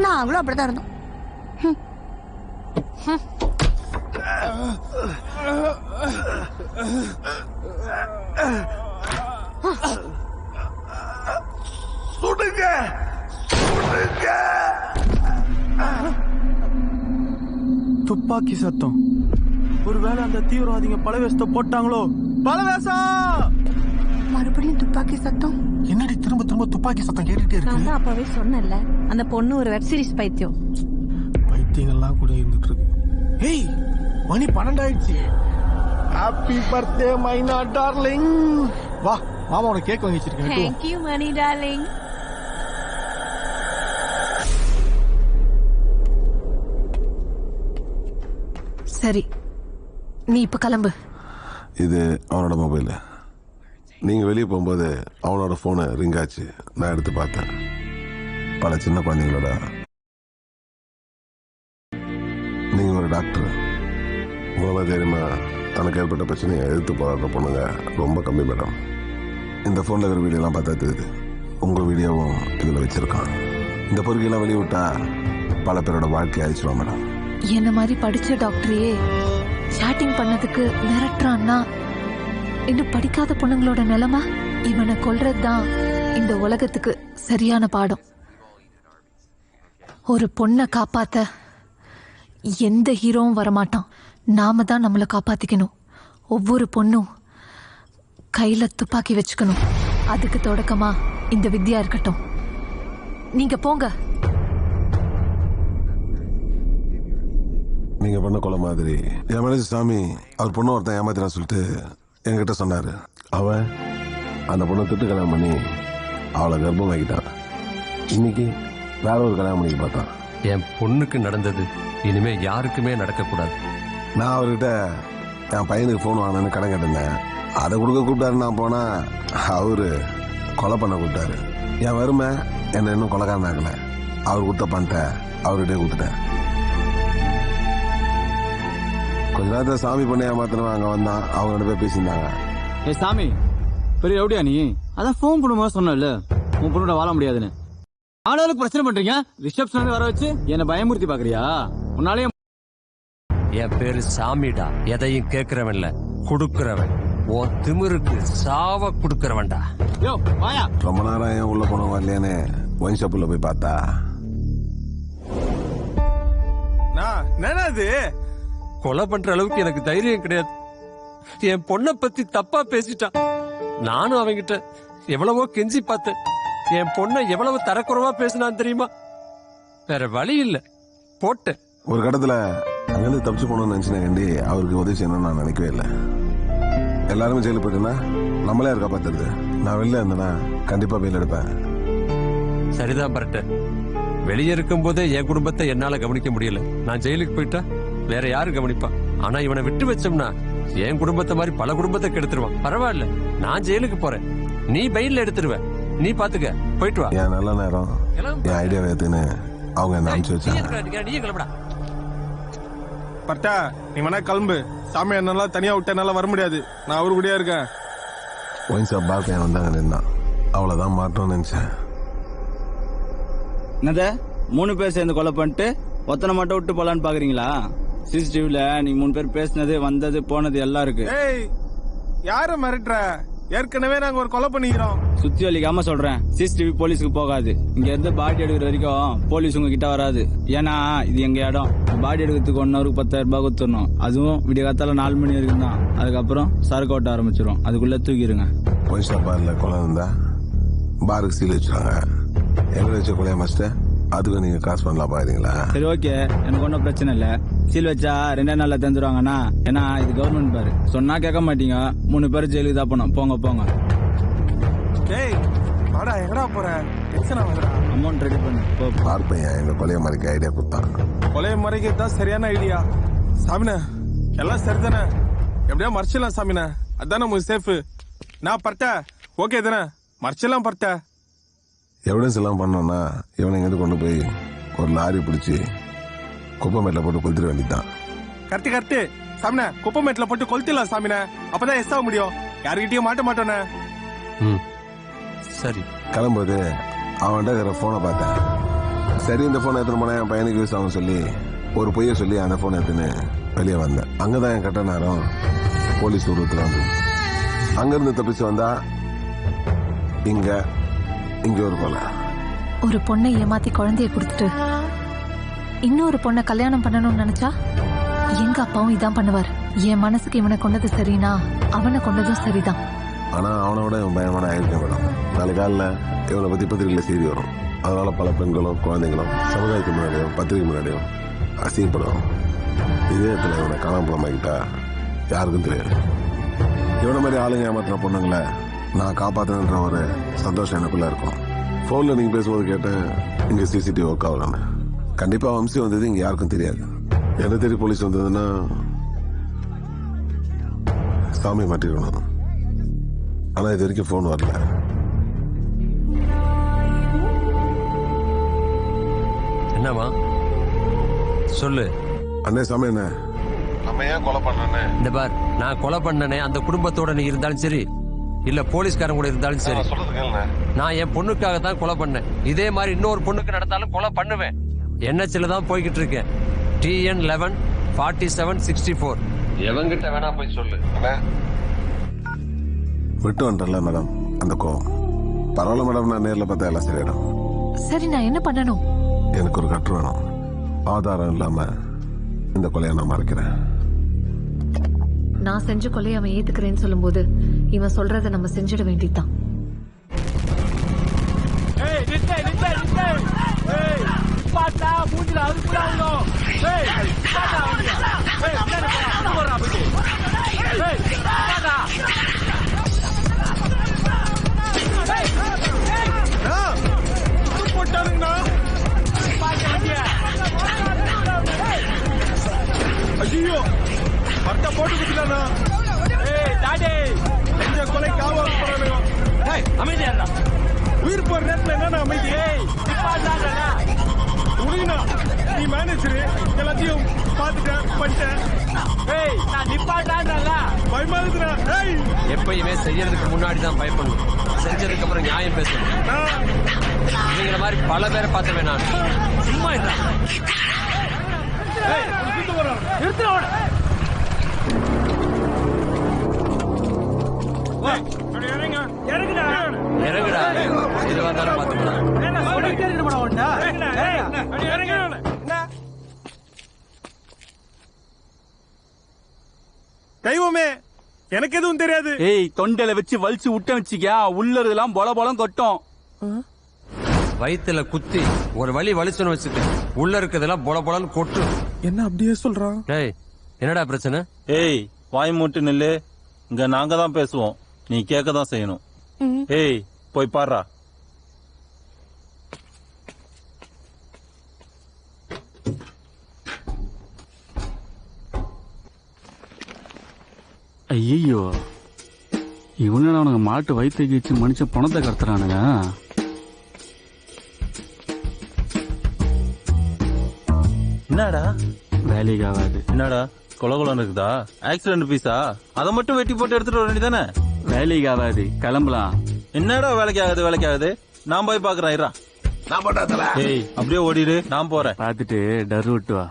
நாங்களும் அப்படிதான் இருந்தோம். சுடுங்க, சுடுங்க. துப்பாக்கி சத்தம். ஒருவேளை அந்த தீவிரவாதிங்க பலவேசத்தை போட்டாங்களோ? பலவேசம்! மறுபடியும் துப்பாக்கி சத்தம். என்னடி திரும்ப திரும்ப துப்பாக்கி சத்தம் கேட்டுட்டே இருக்கு? நான் தான் அப்பவே சொன்னேன்ல, அந்த பொண்ணு ஒரு வெப் சீரிஸ் பைத்தியம். பைத்தியங்கள்லாம் கூட இருந்துட்டு இருக்கு. ஏய், மணி 12 ஆயிடுச்சு. ஹாப்பி பர்த்டே மைனா டார்லிங். வா மாமா, உனக்கு கேக் வாங்கி வச்சிருக்கேன். Thank you, money darling. சரி, நீ இப்ப கிளம்பு. இது அவனோட மொபைல். நீங்க வெளியே போகும்போது அவனோட போனை ரிங் ஆச்சு. நான் எடுத்து பார்த்தேன். பல சின்ன குழந்தைங்களோட. நீங்க ஒரு டாக்டர். உங்களை தெரியுமா, தனக்கு ஏற்பட்ட பிரச்சனையை எதிர்த்து போராடுற பொண்ணுங்க ரொம்ப கம்மி மேடம். இந்த போன்ல இருக்கிற வீடியோலாம் பார்த்தா தெரியுது. உங்க வீடியோவும் இதுல வச்சிருக்கான். இந்த பொறுக்கையெல்லாம் வெளியே விட்டா பல பேரோட வாழ்க்கை அழிச்சிருவான் மேடம். என்ன மாதிரி படிச்ச டாக்டரையே சாட்டிங் பண்ணதுக்கு மிரட்டுறான்னா இன்னும் படிக்காத பொண்ணுங்களோட நிலைமை. இவனை கொல்றதுதான் இந்த உலகத்துக்கு சரியான பாடம். ஒரு பொண்ணை காப்பாத்த எந்த ஹீரோவும் வரமாட்டான். நாம தான் நம்மளை காப்பாத்திக்கணும். ஒவ்வொரு பொண்ணும் கையில துப்பாக்கி வச்சுக்கணும். அதுக்கு தொடக்கமா இந்த வித்யா இருக்கட்டும். நீங்க போங்க. நீங்க பண்ண கொலை மாதிரி என் மேனேஜர் சாமி அவர் பொண்ணு ஒருத்தன் ஏமாத்தினா சொல்லிட்டு என்கிட்ட சொன்னாரு. அவன் அந்த பொண்ணை திட்டு கல்யாணம் பண்ணி அவளை கர்ப்பம் ஆகிட்டான். இன்னைக்கு வேற ஒரு கல்யாணம் பண்ணி பார்த்தான். என் பொண்ணுக்கு நடந்தது இனிமே யாருக்குமே நடக்கக்கூடாது. நான் அவர்கிட்ட என் பையனுக்கு போன் வாங்கினு கடன் கேட்டிருந்தேன். அதை கொடுக்க கூப்பிட்டாரு. நான் போனா அவரு கொலை பண்ண கூப்பிட்டாரு. என் வறுமை என்ன இன்னும் கொலைக்காரன் ஆகல. அவர் கொடுத்த பணத்தை அவர்கிட்டே கொடுத்துட்டேன். கொஞ்ச நேரத்தில் சாமி பண்ண ஏமாத்தினவன் அங்க வந்தான். அவங்க 2 பேர் பேசியிருந்தாங்க. ஏ சாமி, பெரிய எப்படியா நீ? அதான் போன் பண்ணும்போது சொன்னல உன் பொண்ணோட வாழ முடியாதுன்னு. ஆளுக்கு பிரச்சனை பண்றீங்க. ரிசப்ஷன் வர வச்சு என்ன பயமுறுத்தி பாக்குறியா? உன்னாலே என் பேரு சாமிடா. எதையும் கேட்கிறவன் இல்ல, கொடுக்கிறவன். உன் திமிருக்கு சாவ குடுக்கறவன்டா. யோ வாயா. ரொம்ப நேரம் ஏன் உள்ள போன வரலையானே ஒயின் ஷாப்புல போய் பார்த்தா என்னது கொலை பண்ற அளவுக்கு எனக்கு தைரியம் கிடையாது. என் பொண்ணை பத்தி தப்பா பேசிட்டான். நானும் அவங்கிட்ட எவ்வளவோ கெஞ்சி பார்த்தேன். என் பொண்ணை எவ்வளவு தரக்குறவா பேசினான் தெரியுமா? வேற வழி இல்ல, போட்டேன். ஒரு கடத்துல அங்கிருந்து தப்பிச்சு போனோம்னு நினைச்சேன். அவருக்கு உதவி செய்யணும்னு நான் நினைக்கவே இல்லை. எல்லாருமே ஜெயிலுக்கு போயிட்டுனா நம்மளே இருக்கா பார்த்துருது. நான் வெளில இருந்தேன்னா கண்டிப்பா வெயில் எடுப்பேன். சரிதான் பரட்ட. வெளியே இருக்கும் போதே என் குடும்பத்தை என்னால கவனிக்க முடியல. நான் ஜெயிலுக்கு போயிட்டா வேற யாரு கவனிப்பா? ஆனா இவனை விட்டு வச்சோம்னா என் குடும்பத்தை மாதிரி பல குடும்பத்தை கெடுத்துருவான். பரவாயில்ல, நான் ஜெயிலுக்கு போறேன், நீ பெயில்ல எடுத்துருவ. நீ பாத்துக்க, போயிட்டு வா. என் நல்ல நேரம் என் ஐடியா ஏத்துன்னு அவங்க என்ன அனுப்பிச்சு வச்சாங்க. நீ கிளம்புடா. பட்டா நீ வேணா கிளம்பு. சாமி என்னால தனியா விட்டு என்னால வர முடியாது. நான் அவரு கூடயே இருக்கேன். ஒயின் ஷாப் பார் பையன் வந்தாங்க நின்னான். அவ்வளவுதான் மாட்டோம்னு நினைச்சேன். என்னத 3 பேர் சேர்ந்து கொலை பண்ணிட்டு ஒத்தனை மட்டும் விட்டு போலான்னு பாக்குறீங்களா? சிசிடிவில நீங்க 3 பேர் பேசினது வந்தது போனது எல்லாம் இருக்கு. ஏய் யார மிரட்டுற? ஏற்கனவே நாங்க ஒரு கொலை பண்ணிக்கிறோம். சுத்தி வலிக்காம சொல்றேன், சிசிடிவி போலீஸ்க்கு போகாது. இங்க இருந்து பாடி எடுக்கிற வரைக்கும் போலீஸ் உங்க கிட்ட வராது. ஏன்னா இது எங்க இடம். பாடி எடுக்கிறதுக்கு 1 ஹவருக்கு 10,000 ரூபாய் கொடுத்துடணும். அதுவும் விடிய காத்தால 4 மணி வரைக்கும் தான். அதுக்கப்புறம் சரக்கு ஓட்ட ஆரம்பிச்சிடும். அதுக்குள்ள தூக்கிடுங்க. ஒயின் ஷாப் பார்ல கொலை இருந்தா பாருக்கு சீல் வச்சுறாங்க. எங்க வச்ச கொலையா மாஸ்டர்? அதுக்கு நீங்க காசு பண்ணலாம் பாக்குறீங்களா? சரி ஓகே, எனக்கு ஒன்றும் பிரச்சனை இல்ல. சீல் வச்சா 2 நாள்ல தந்துருவாங்கண்ணா. ஏன்னா இது கவர்மெண்ட் பாரு. சொன்னா கேட்க மாட்டீங்க. 3 பேர் ஜெயிலுக்கு தான் போனோம். போங்க போங்க. டேய் வாடா, எங்கடா போற? டென்ஷன் ஆகுதுடா. அமௌண்ட் ரெடி பண்ணு. பார் பையன் எங்க கொலைய மறைக்க ஐடியா கொடுத்தான். கொலையை மறைக்கிறது தான் சரியான ஐடியா. சாமினே எல்லாம் சரிதானே? எப்படியா மறைச்சிடலாம் சாமினே. அதானே உங்களுக்கு சேஃப். நான் பர்த்த ஓகே தானே? மறைச்சிடலாம் பர்த்த. எவிடன்ஸ் எல்லாம் பண்ணோம்னா இவனை எங்கிட்ட கொண்டு போய் ஒரு லாரி பிடிச்சி குப்பமேட்டில் போட்டு கொளுத்திட வேண்டியதான். Correct correct சாமினே. குப்பமேட்டில் போட்டு கொளுத்திடலாம் சாமினே. அப்பதான் எஸ் ஆக முடியும். யாருக்கிட்டயும் மாட்ட மாட்டோன்னே. சரி. கிளம்பும்போது அவன்கிட்ட இருக்கிற போனை பார்த்தேன். சரி இந்த போனை எடுத்துன்னு போனா என் பையனுக்கு யூஸ் ஆகும் சொல்லி ஒரு பொய்ய சொல்லி அந்த போனை எடுத்துன்னு வெளியே வந்தேன். அங்கதான் என் கட்ட நேரம் போலீஸ் உருவத்துல வந்து அங்கிருந்து தப்பிச்சு வந்தா இங்க ஒரு கொலை. ஒரு பொண்ணை ஏமாத்தி குழந்தைய கொடுத்துட்டு இன்னொரு பொண்ணை கல்யாணம் பண்ணணும்னு நினைச்சா எங்க அப்பாவும் இதான் பண்ணுவார். என் மனசுக்கு இவனை கொண்டது சரினா அவனை கொண்டதும் சரிதான். ஆனா அவனை விட இவன் பயமான ஆயிருக்கேன் மேடம். நாளைக்கு காலில் இவனை பத்தி பத்திரிகையில செய்தி வரும். அதனால பல பெண்களும் குழந்தைங்களும் சமுதாயத்துக்கு முன்னாடியும் பத்திரிகை முன்னாடியும் அசிங்கப்படுவோம். இதே இடத்துல இவனை காணாமக்கிட்டா யாருக்கும் தெரியாது. இவனை மாதிரி ஆளுங்க ஏமாத்தின பொண்ணுங்களை நான் காப்பாத்துன்ற ஒரு சந்தோஷம் எனக்குள்ள இருக்கும். போன்ல நீங்க பேசும்போது கேட்டேன் இங்க சிசிடிவி ஒர்க் ஆகலான்னு. கண்டிப்பா வம்சி வந்தது இங்க யாருக்கும் தெரியாது. என்ன தேடி போலீஸ் வந்ததுன்னா சாமி மாட்டிக்கணும். ஆனா இது வரைக்கும் போன் வரல. என்னமா சொல்லு. அண்ணே சாமி என்ன நம்ம ஏன் கொலை பண்ணனே? இந்த பார், நான் கொலை பண்ணனே அந்த குடும்பத்தோட நீ இருந்தாலும் சரி, இல்ல போலீஸ்காரன் கூட இருந்தாலும் சரி, நான் என் பொண்ணுக்காக தான் கொலை பண்ணேன். இதே மாதிரி இன்னொரு பொண்ணுக்கு நடந்தாலும் கொலை பண்ணுவேன். NHல தான் போய்கிட்டு இருக்கேன். TN 11-47-64. எவங்கிட்ட வேணா போய் சொல்லு. விட்டு வந்துட்டல மேடம் அந்த கோவம். பரவாயில்ல மேடம், நான் நேர்ல பார்த்தா எல்லாம் சரியிடும். சரி, நான் என்ன பண்ணணும்? எனக்கு ஒரு கட்டு வேணும். ஆதாரம் இல்லாம இந்த கொலையை நான் மறைக்கிறேன். நான் செஞ்ச கொலையை அவன் ஏத்துக்கிறேன்னு சொல்லும்போது இவன் சொல்றதை நம்ம செஞ்சிட வேண்டியதுதான். ஐயோ பர்த்தா போட்டு குடிக்கலாம்னா. கொலை காவல் அமைதியா உயிர் போற நேரத்துல என்ன அமைதி? உடுங்கண்ணா, நீ மேனேஜரு எல்லாத்தையும் பாத்துட்டேன் பண்ணிட்டேன். பயமா இருக்குண்ணா. எப்பயுமே செய்யறதுக்கு முன்னாடி தான் பயப்படணும். செஞ்சதுக்கு அப்புறம் நியாயம் பேசணும். இவங்கள மாதிரி பல பேரை பார்த்தவன் நான். சும்மா இல்ல. எதுவா இருந்தாலும் பாத்துக்கலாம். தெய்வமே, எனக்கு எதுவும் தெரியாது. ஏய், தொண்டையில வச்சு வலிச்சு விட்ட வச்சுக்கியா உள்ள இருக்கலாம் பொல பொலம் கொட்டும். வயித்துல குத்தி ஒரு வலி வலிச்சுன்னு வச்சுட்டு உள்ள இருக்கிறதெல்லாம் பொல பொலன்னு கொட்டு. என்ன அப்படியே சொல்றான்? ஏய், என்னடா பிரச்சனை? ஏய், வாய் மூட்டு நில்லு. இங்க நாங்க தான் பேசுவோம், நீ கேட்க தான் செய்யணும். ஏய், போய் பாடுறா. ஐயோ, இவனடா அவனுங்க மாட்டு வயிற்று கீச்சு மனுஷ பணத்தை கடத்துறானுங்க. என்னடா வேலைக்கு ஆகாது. என்னடா கொலகுலம் இருக்குதா? ஆக்சிடென்ட் பீஸா? அதை மட்டும் வெட்டி போட்டு எடுத்துட்டு வர வேண்டியதானே? வேலைக்கு ஆகாது, கிளம்பலாம். என்னடா வேலைக்கு ஆகுது? நான் போய் பாக்குறேன். இருடா, நான் பண்ணாதல. ஏய், அப்படியே ஓடிடு, நான் போறேன். பாத்துட்டு டர் விட்டு வா.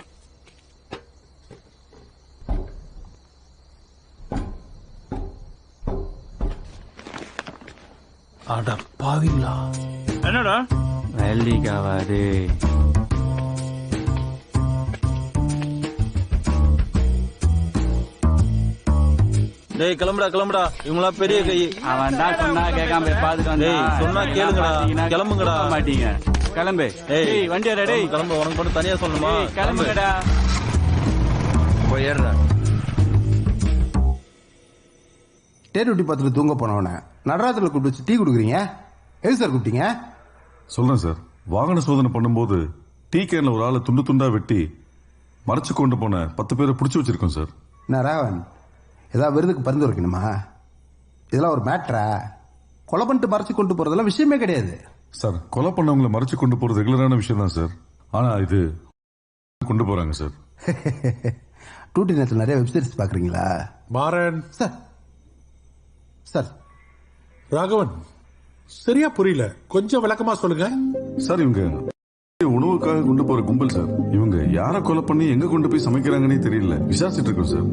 அட பாவிங்களா. என்னடா வேலைக்கு ஆகாது. டேய், கிளம்புடா. இவங்களா பெரிய கை. அவன் தான் சொன்னா கேட்காம பாத்துட்டு வந்து சொன்னா கேளுங்கடா, கிளம்புங்கடா. மாட்டீங்க, கிளம்பு. ஏய், வண்டி டேய், கிளம்பு. உனக்கு மட்டும் தனியா சொல்லணுமா? கிளம்புங்கடா. போய் ஏறுடா. டேர் விட்டி பார்த்துட்டு தூங்க போனவன நடராத்திரில கூப்பிட்டு வச்சு டீ கொடுக்குறீங்க. எது சார் கூப்பிட்டீங்க? சொல்றேன் சார். வாகன சோதனை பண்ணும்போது டீ கேன்ல ஒரு ஆளை துண்டு துண்டா வெட்டி மறைச்சு கொண்டு போன 10 பேரை பிடிச்சி வச்சிருக்கோம் சார். நான் ராவன் ஏதாவது விருதுக்கு பரிந்து வைக்கணுமா? இதெல்லாம் ஒரு மேட்ரா? கொலை பண்ணிட்டு மறைச்சு கொண்டு போறதெல்லாம் விஷயமே கிடையாது சார். கொலை பண்ணவங்களை மறைச்சு கொண்டு போறது ரெகுலரான விஷயம் தான் சார். ஆனா இது கொண்டு போறாங்க சார். டூட்டி நேரத்தில் நிறைய வெப்சீரிஸ் பாக்குறீங்களா? மாறன் சார். சார் ராகவன், சரியா புரியல, கொஞ்சம் விளக்கமா சொல்லுங்க. சார், இவங்க உணவுக்காக கொண்டு போற கும்பல் சார். இவங்க யாரை கொலை பண்ணி எங்க கொண்டு போய் சமைக்கிறாங்கன்னே தெரியல. விசாரிச்சுட்டு இருக்கோம் சார்.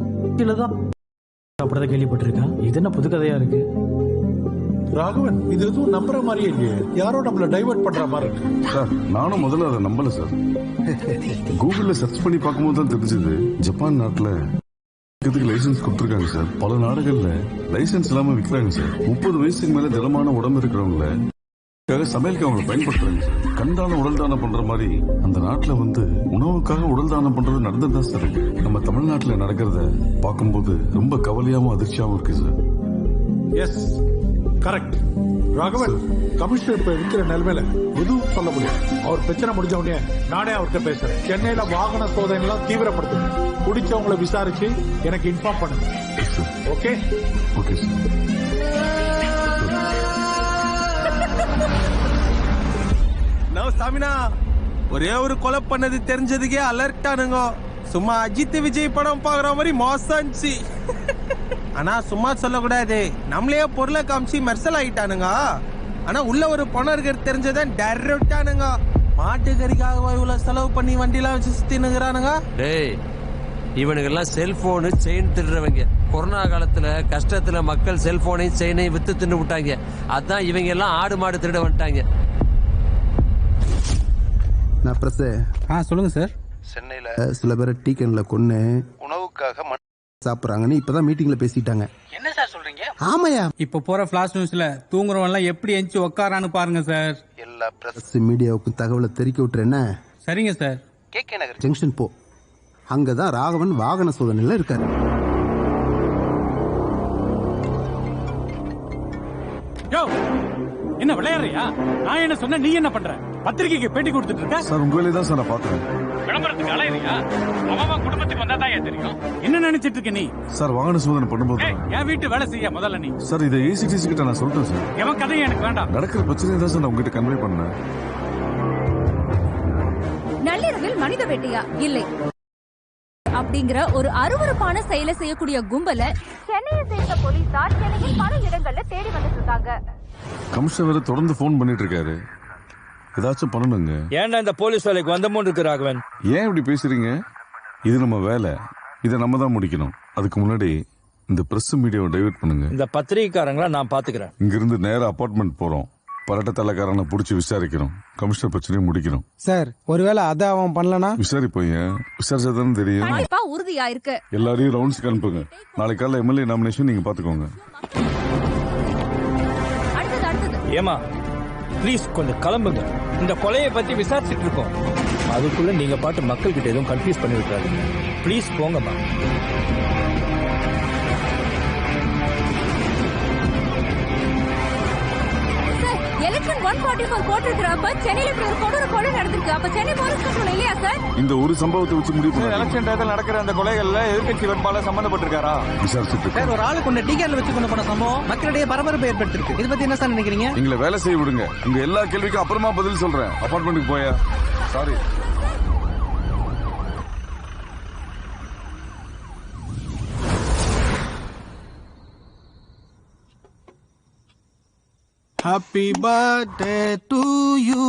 அப்படிதான் கேள்விப்பட்டிருக்கேன். இது என்ன புது கதையா இருக்கு? ராகவன், இது எதுவும் நம்புற மாதிரியே இல்லையே. யாரோ நம்மள டைவர்ட் பண்ற மாதிரி இருக்கு. சார், நானும் முதல்ல அதை நம்பல சார். கூகுள்ல சர்ச் பண்ணி பார்க்கும்போது தான் தெரிஞ்சது ஜப்பான் நாட்டுல லைசன்ஸ் கொடுத்துருக்காங்க சார். பல நாடுகள்ல லைசன்ஸ் இல்லாம விற்கிறாங்க சார். 30 வயசுக்கு மேல திடமான உடம்பு இருக்கிறவங்கள சமையலுக்கு அவங்களை பயன்படுத்துறாங்க சார். கண்டான உடல் தானம் பண்ற மாதிரி அந்த நாட்டுல வந்து உணவுக்காக உடல் தானம் பண்றது நடந்ததுதான் சார் இருக்கு. நம்ம தமிழ்நாட்டுல நடக்கிறத பார்க்கும்போது ரொம்ப கவலையாவும் அதிர்ச்சியாவும் இருக்கு sir. Yes, correct. Raghavan, commissioner இப்ப இருக்கிற நிலைமையில எதுவும் சொல்ல முடியாது. அவர் பிரச்சனை முடிஞ்ச உடனே நானே அவர்கிட்ட பேசுறேன். சென்னையில வாகன சோதனை எல்லாம் தீவிரப்படுத்துங்க. குடிச்சவங்களை விசாரிச்சு எனக்கு இன்ஃபார்ம் பண்ணுங்க. ஓகே? Okay sir. சாமினா, ஒரே ஒரு கொலை பண்ணது தெரிஞ்சதுக்கே அலர்ட் ஆனுங்க. சும்மா அஜித் விஜய் படம் பாக்குற மாதிரி மோசம். ஆனா சும்மா சொல்லக்கூடாது, நம்மளே பொருளை காமிச்சு மெர்சல் ஆயிட்டானுங்க. ஆனா உள்ள ஒரு பணம் இருக்கிறது தெரிஞ்சதான் டேரக்டானுங்க. மாட்டுக்கறிக்காக இவ்வளவு செலவு பண்ணி வண்டிலாம் வச்சு சுத்தினுங்கிறானுங்க. டேய், இவனுக்கெல்லாம் செல்போனு செயின் திருடுறவங்க. கொரோனா காலத்துல கஷ்டத்துல மக்கள் செல்போனையும் செயினையும் வித்து தின்னு விட்டாங்க. அதான் இவங்க எல்லாம் ஆடு மாடு திருட வந்துட்டாங்க. நான் பிரஸ். சொல்லுங்க சார். சென்னையில சில பேரை டீ கேன்ல கொன்னு உணவுக்காக சாப்பிடுறாங்கன்னு இப்பதான் மீட்டிங்ல பேசிட்டாங்க. என்ன சார் சொல்றீங்க? ஆமாயா. இப்ப போற பிளாஷ் நியூஸ்ல தூங்குறவன் எல்லாம் எப்படி எஞ்சி உட்காரான்னு பாருங்க சார். எல்லா பிரஸ் மீடியாவுக்கும் தகவலை தெரிவிக்க விட்டுறேன். சரிங்க சார். கேகே நகர் ஜங்ஷன் போ. அங்கதான் ராகவன் வாகன சோதனையில இருக்காரு. என்ன விளையாடுறியா? நான் என்ன சொன்ன, நீ என்ன பண்ற? பத்திரிகைக்கு பேட்டி கொடுத்துட்டு இருக்க சார். உங்களே தான் சார் நான் பாக்குறேன். விளம்பரத்துக்கு அலையறியா? அவன் குடும்பத்துக்கு வந்தா தான் தெரியும். என்ன நினைச்சிட்டு இருக்க நீ? சார், வாகன சோதனை பண்ணும்போது என் வீட்டு வேலை செய்ய முதல்ல நீ. சார், இதை ஏசிடிசி கிட்ட நான் சொல்லிட்டேன் சார். எவன் கதையும் எனக்கு வேண்டாம். நடக்கிற பிரச்சனை தான் சார் நான் உங்ககிட்ட கன்வே பண்ணேன். நள்ளிரவில் மனித வேட்டையா இல்லை அப்படிங்கிற ஒரு அருவருப்பான செயலை செய்யக்கூடிய கும்பல சென்னையை சேர்ந்த போலீசார் சென்னையில் பல இடங்கள்ல தேடி வந்துட்டு இருக்காங்க. கமிஷனர் தொடர்ந்து போன் பண்ணிட்டு இருக்காரு. ஏதாச்சும் பண்ணணுங்க. ஏன்டா இந்த போலீஸ் வேலைக்கு வந்தமோன்னு இருக்கு ராகவன்? ஏன் இப்படி பேசுறீங்க? இது நம்ம வேலை, இதை நம்ம தான் முடிக்கணும். அதுக்கு முன்னாடி இந்த பிரஸ் மீடியாவை டைவர்ட் பண்ணுங்க. இந்த பத்திரிகைக்காரங்கள நான் பாத்துக்கிறேன். இங்க இருந்து நேரா அபார்ட்மெண்ட் போறோம். பரட்ட தலைக்காரனை புடிச்சு விசாரிக்கிறோம். கமிஷனர் பிரச்சனையை முடிக்கிறோம். சார் ஒருவேளை அதை அவன் பண்ணலனா? விசாரிப்போம். விசாரிச்சாதானே தெரியும். கண்டிப்பா உறுதியா இருக்கு. எல்லாரையும் ரவுண்ட்ஸ்க்கு அனுப்புங்க. நாளைக்கு காலைல எம்எல்ஏ நாமினேஷன் நீங்க பாத்துக்கோங்க. ஏமா ப்ளீஸ் கொஞ்சம் கிளம்புங்க. இந்த கொலையை பத்தி விசாரிச்சுட்டு இருக்கோம். அதுக்குள்ள நீங்க பாட்டு மக்கள் கிட்ட எதுவும் கன்ஃபியூஸ் பண்ணி விட்டாரு. ப்ளீஸ் போங்கம்மா. எலெக்ஷன் 144 போட்டிருக்கிறப்ப சென்னையில இப்படி ஒரு கொடூர நடந்திருக்கு. அப்ப சென்னை போலீஸ் கண்ட்ரோல் இல்லையா சார்? இந்த ஒரு சம்பவத்தை வச்சு முடிவு பண்ண எலெக்ஷன் டயத்தில் நடக்கிற அந்த கொலைகள்ல எதிர்கட்சி வேட்பாளர் சம்பந்தப்பட்டிருக்காரா? விசாரிச்சுட்டு சார் ஒரு ஆளு கொண்ட டீ கேர்ல வச்சு கொண்டு போன சம்பவம் மக்களிடையே பரபரப்பு ஏற்படுத்திருக்கு. இதை பத்தி என்ன சார் நினைக்கிறீங்க? எங்களை வேலை செய்ய விடுங்க. உங்க எல்லா கேள்விக்கும் அப்புறமா பதில் சொல்றேன். அபார்ட்மெண்ட்டுக்கு போயா? Sorry. Happy birthday to you.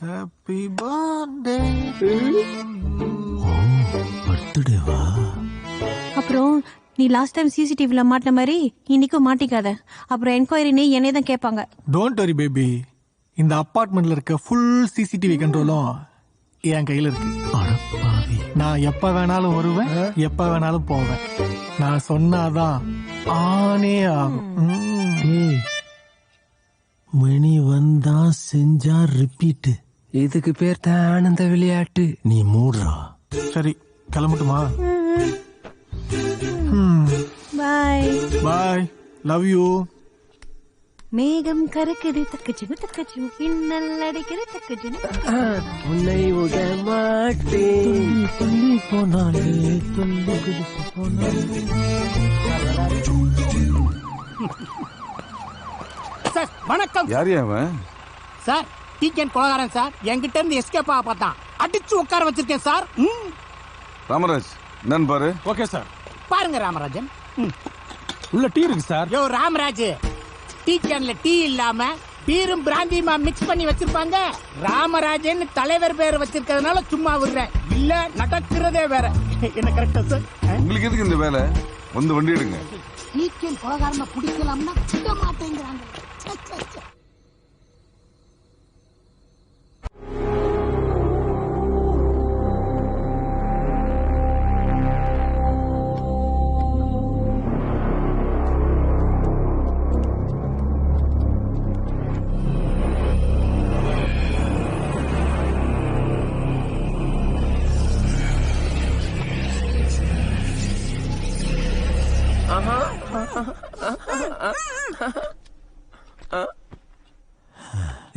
Happy birthday to you. பர்த்டேவா? அப்புறம் நீ லாஸ்ட் டைம் சிசிடிவில மாட்டின மாதிரி இன்னைக்கும் மாட்டிக்காத. அப்புறம் என்கொயரினே என்னே தான் கேட்பாங்க. Don't worry baby. இந்த அபார்ட்மெண்ட்ல இருக்க ஃபுல் சிசிடிவி கண்ட்ரோலும் என் கையில இருக்கு. நான் எப்ப வேணாலும் வருவேன், எப்ப வேணாலும் போவேன். நான் சொன்னாதான் ஆனே ஆகும். மணி வந்தா செஞ்சா ரிப்பீட். இதுக்கு பேர் தான் ஆனந்த விளையாட்டு. நீ மூடுறா. சரி கிளம்பட்டுமா? பாய் பாய். Love you. மேகம் கருக்குது தக்கச்சு தக்கச்சு பின்னல் அடிக்குது தக்கச்சு. உன்னை விட மாட்டேன். துள்ளி போனாலே துள்ளி குதிச்சு போனாலே. சார் வணக்கம். யார் அவன்? சார் டிகேன் கொலகாரன் சார். என்கிட்ட இருந்து எஸ்கேப் ஆக பார்த்தான். அடிச்சு உட்கார வச்சிருக்கேன் சார். ராமராஜ் என்னன்னு பாரு. Okay sir. பாருங்க ராமராஜன். உள்ள டீ இருக்கு சார். யோ ராமராஜ், டீ கேன்ல டீ இல்லாம பீரும் பிராந்தியுமா மிக்ஸ் பண்ணி வச்சிருப்பாங்க. ராமராஜன் தலைவர் பேர் வச்சிருக்கிறதுனால சும்மா விடுறேன். இல்ல நடக்கிறதே வேற. என்ன கரெக்டா சார்? உங்களுக்கு எதுக்கு இந்த வேலை? வந்து வண்டி எடுங்க. டீ கேன் கொலகாரனை பிடிக்கலாம்னா விட மாட்டேங்கிறாங்க.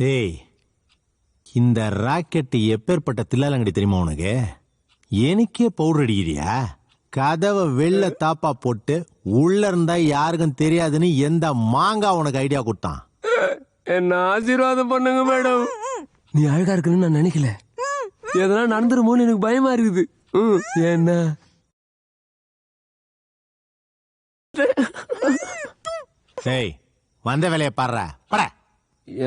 ஏய், இந்த ராக்கெட் எப்பேற்பட்ட தில்லாலங்கடி தெரியுமா உனக்கு? எனக்கே பவுடர் அடிக்கிறியா? கதவை வெள்ள தாப்பா போட்டு உள்ள இருந்தா யாருக்கும் தெரியாதுன்னு எந்த மாங்கா உனக்கு ஐடியா கொடுத்தான்? என்ன ஆசீர்வாதம் பண்ணுங்க மேடம். நீ அழகா இருக்குன்னு நான் நினைக்கல. எதனா நடந்துருமோன்னு எனக்கு பயமா இருக்குது. என்ன டேய், வந்த வேலையை பாடுற பட.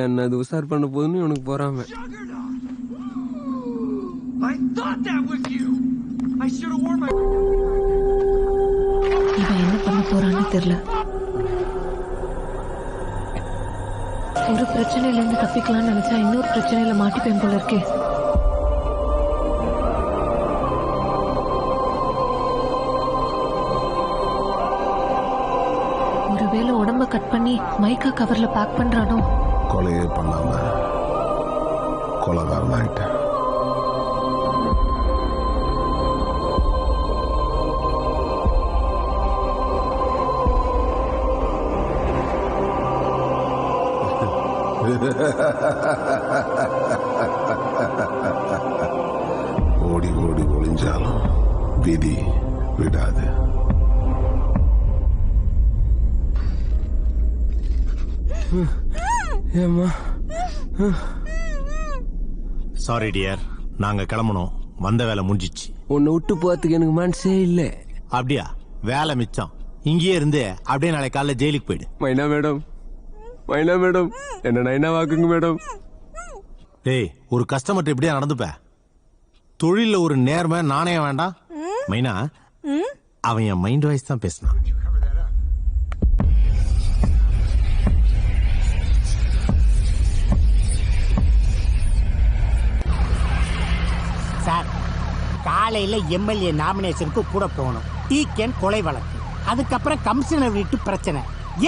என்ன அது உசார் பண்ண போதுன்னு உனக்கு போறாம. இவன் என்ன பண்ண போறான்னு தெரியல. ஒரு பிரச்சனையில இருந்து தப்பிக்கலாம்னு நினைச்சா இன்னொரு பிரச்சனையில மாட்டிப்பேன் போல இருக்கே. ஒருவேளை உடம்ப கட் பண்ணி மைக்கா கவர்ல பேக் பண்றானோ? கொலையே பண்ணாம கொலைகாரன் ஆயிட்டேன். ஓடி ஓடி ஒளிஞ்சாலும் விதி விடாது. சாரி டியர், நாங்க கிளம்பணும். வந்த வேலை முடிஞ்சிச்சு. உன்னை விட்டு போறதுக்கு எனக்கு மனசே இல்ல. அப்படியா? வேலை மிச்சம். இங்கேயே இருந்து அப்படியே நாளை காலைல ஜெயிலுக்கு போயிடு. மைனா மேடம், மைனா மேடம், என்ன நைனா வாக்குங்க மேடம். டேய், ஒரு கஸ்டமர் இப்படியா நடந்துப்ப? தொழில ஒரு நேர்மை நாணயம் வேண்டாம்? மைனா, அவன் என் மைண்ட் வாய்ஸ் தான் பேசினான். காலையில எம்எல்ஏ நாமினேஷனுக்கு கூட போகணும். டீக்கன் கொலை வழக்கு, அதுக்கப்புறம் கமிஷனர் வீட்டு பிரச்சனை,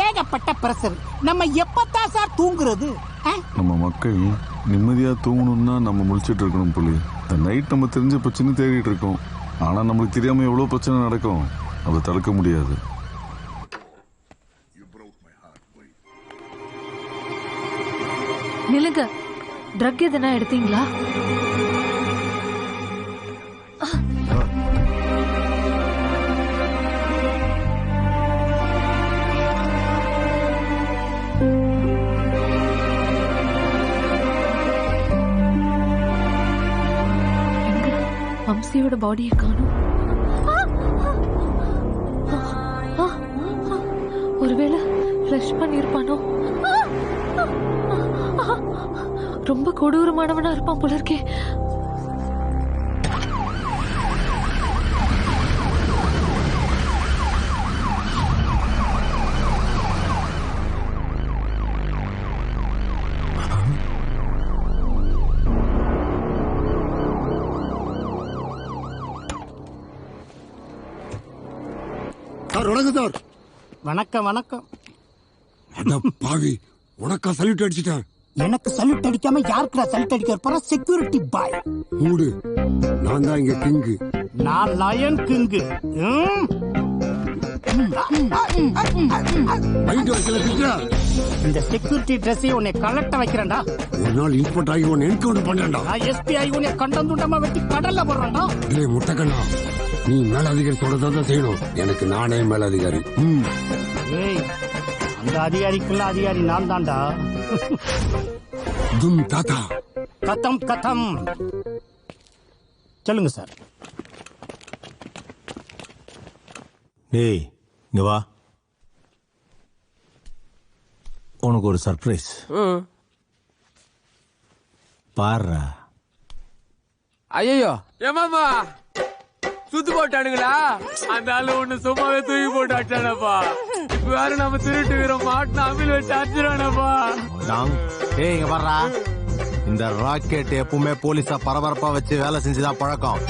ஏகப்பட்ட பிரஷர். நம்ம எப்பத்தான் சார் தூங்குறது? நம்ம மக்கள் நிம்மதியா தூங்கணும்னா நம்ம முழிச்சிட்டு இருக்கணும் புலி. இந்த நைட் நம்ம தெரிஞ்ச பிரச்சனை தேடிட்டு இருக்கோம். ஆனா நம்மளுக்கு தெரியாம எவ்வளவு பிரச்சனை நடக்கும், அதை தடுக்க முடியாது. நிலுங்க, ட்ரக் எதுனா எடுத்தீங்களா? வம்சியோட பாடியை காணும். ஒருவேளை ஃப்ளஷ் பண்ணிருப்பானோ? ரொம்ப கொடூரமானவனா இருப்பான் போல இருக்கே. வணக்கம் வணக்கம். பாவி, உனக்கா சல்யூட் அடிச்சிட்டேன். எனக்கு சல்யூட் அடிக்காம யாருக்குடா சல்யூட் அடிக்க போற? செக்யூரிட்டி பாய். மூடு, நான் தான் இங்க கிங்கு. நான் லயன் கிங்கு. இந்த செக்யூரிட்டி ட்ரெஸ்ஸை உன்னை கலட்ட வைக்கிறேன்டா. ஒரு நாள் இன்ஸ்பெக்டர் ஆகி உன்னை என்கவுண்டர் பண்றேன்டா. நான் எஸ்பி ஆகி உன்னை கண்டந்துண்டமா வெட்டி கடல்ல போடுறேன்டா. டேய் முட்டக்கண்ணா, நீ மேலதிகாரி சொல்றதான் செய்யணும். எனக்கு நானே மேலதிகாரி. ஏய், அந்த அதிகாரிக்குள்ள அதிகாரி நான் தான்டா. தும் தாத்தா. கதம் கதம். சொல்லுங்க சார். டேய் இங்க வா, உனக்கு ஒரு சர்ப்ரைஸ். பாருடா. ஐயோ ஏமாமா சுத்து போட்டானுங்களா? அந்த ஆளு ஒண்ணு சும்மாவே தூக்கி போட்டு அட்டானப்பா. இப்ப வேற நம்ம திருட்டு வீரம் மாட்டின அமில் வச்சு அடிச்சிடானப்பா. ஏய் இங்க பாருடா, இந்த ராக்கெட் எப்பவுமே போலீஸா பரபரப்பா வச்சு வேலை செஞ்சுதான் பழக்கம்.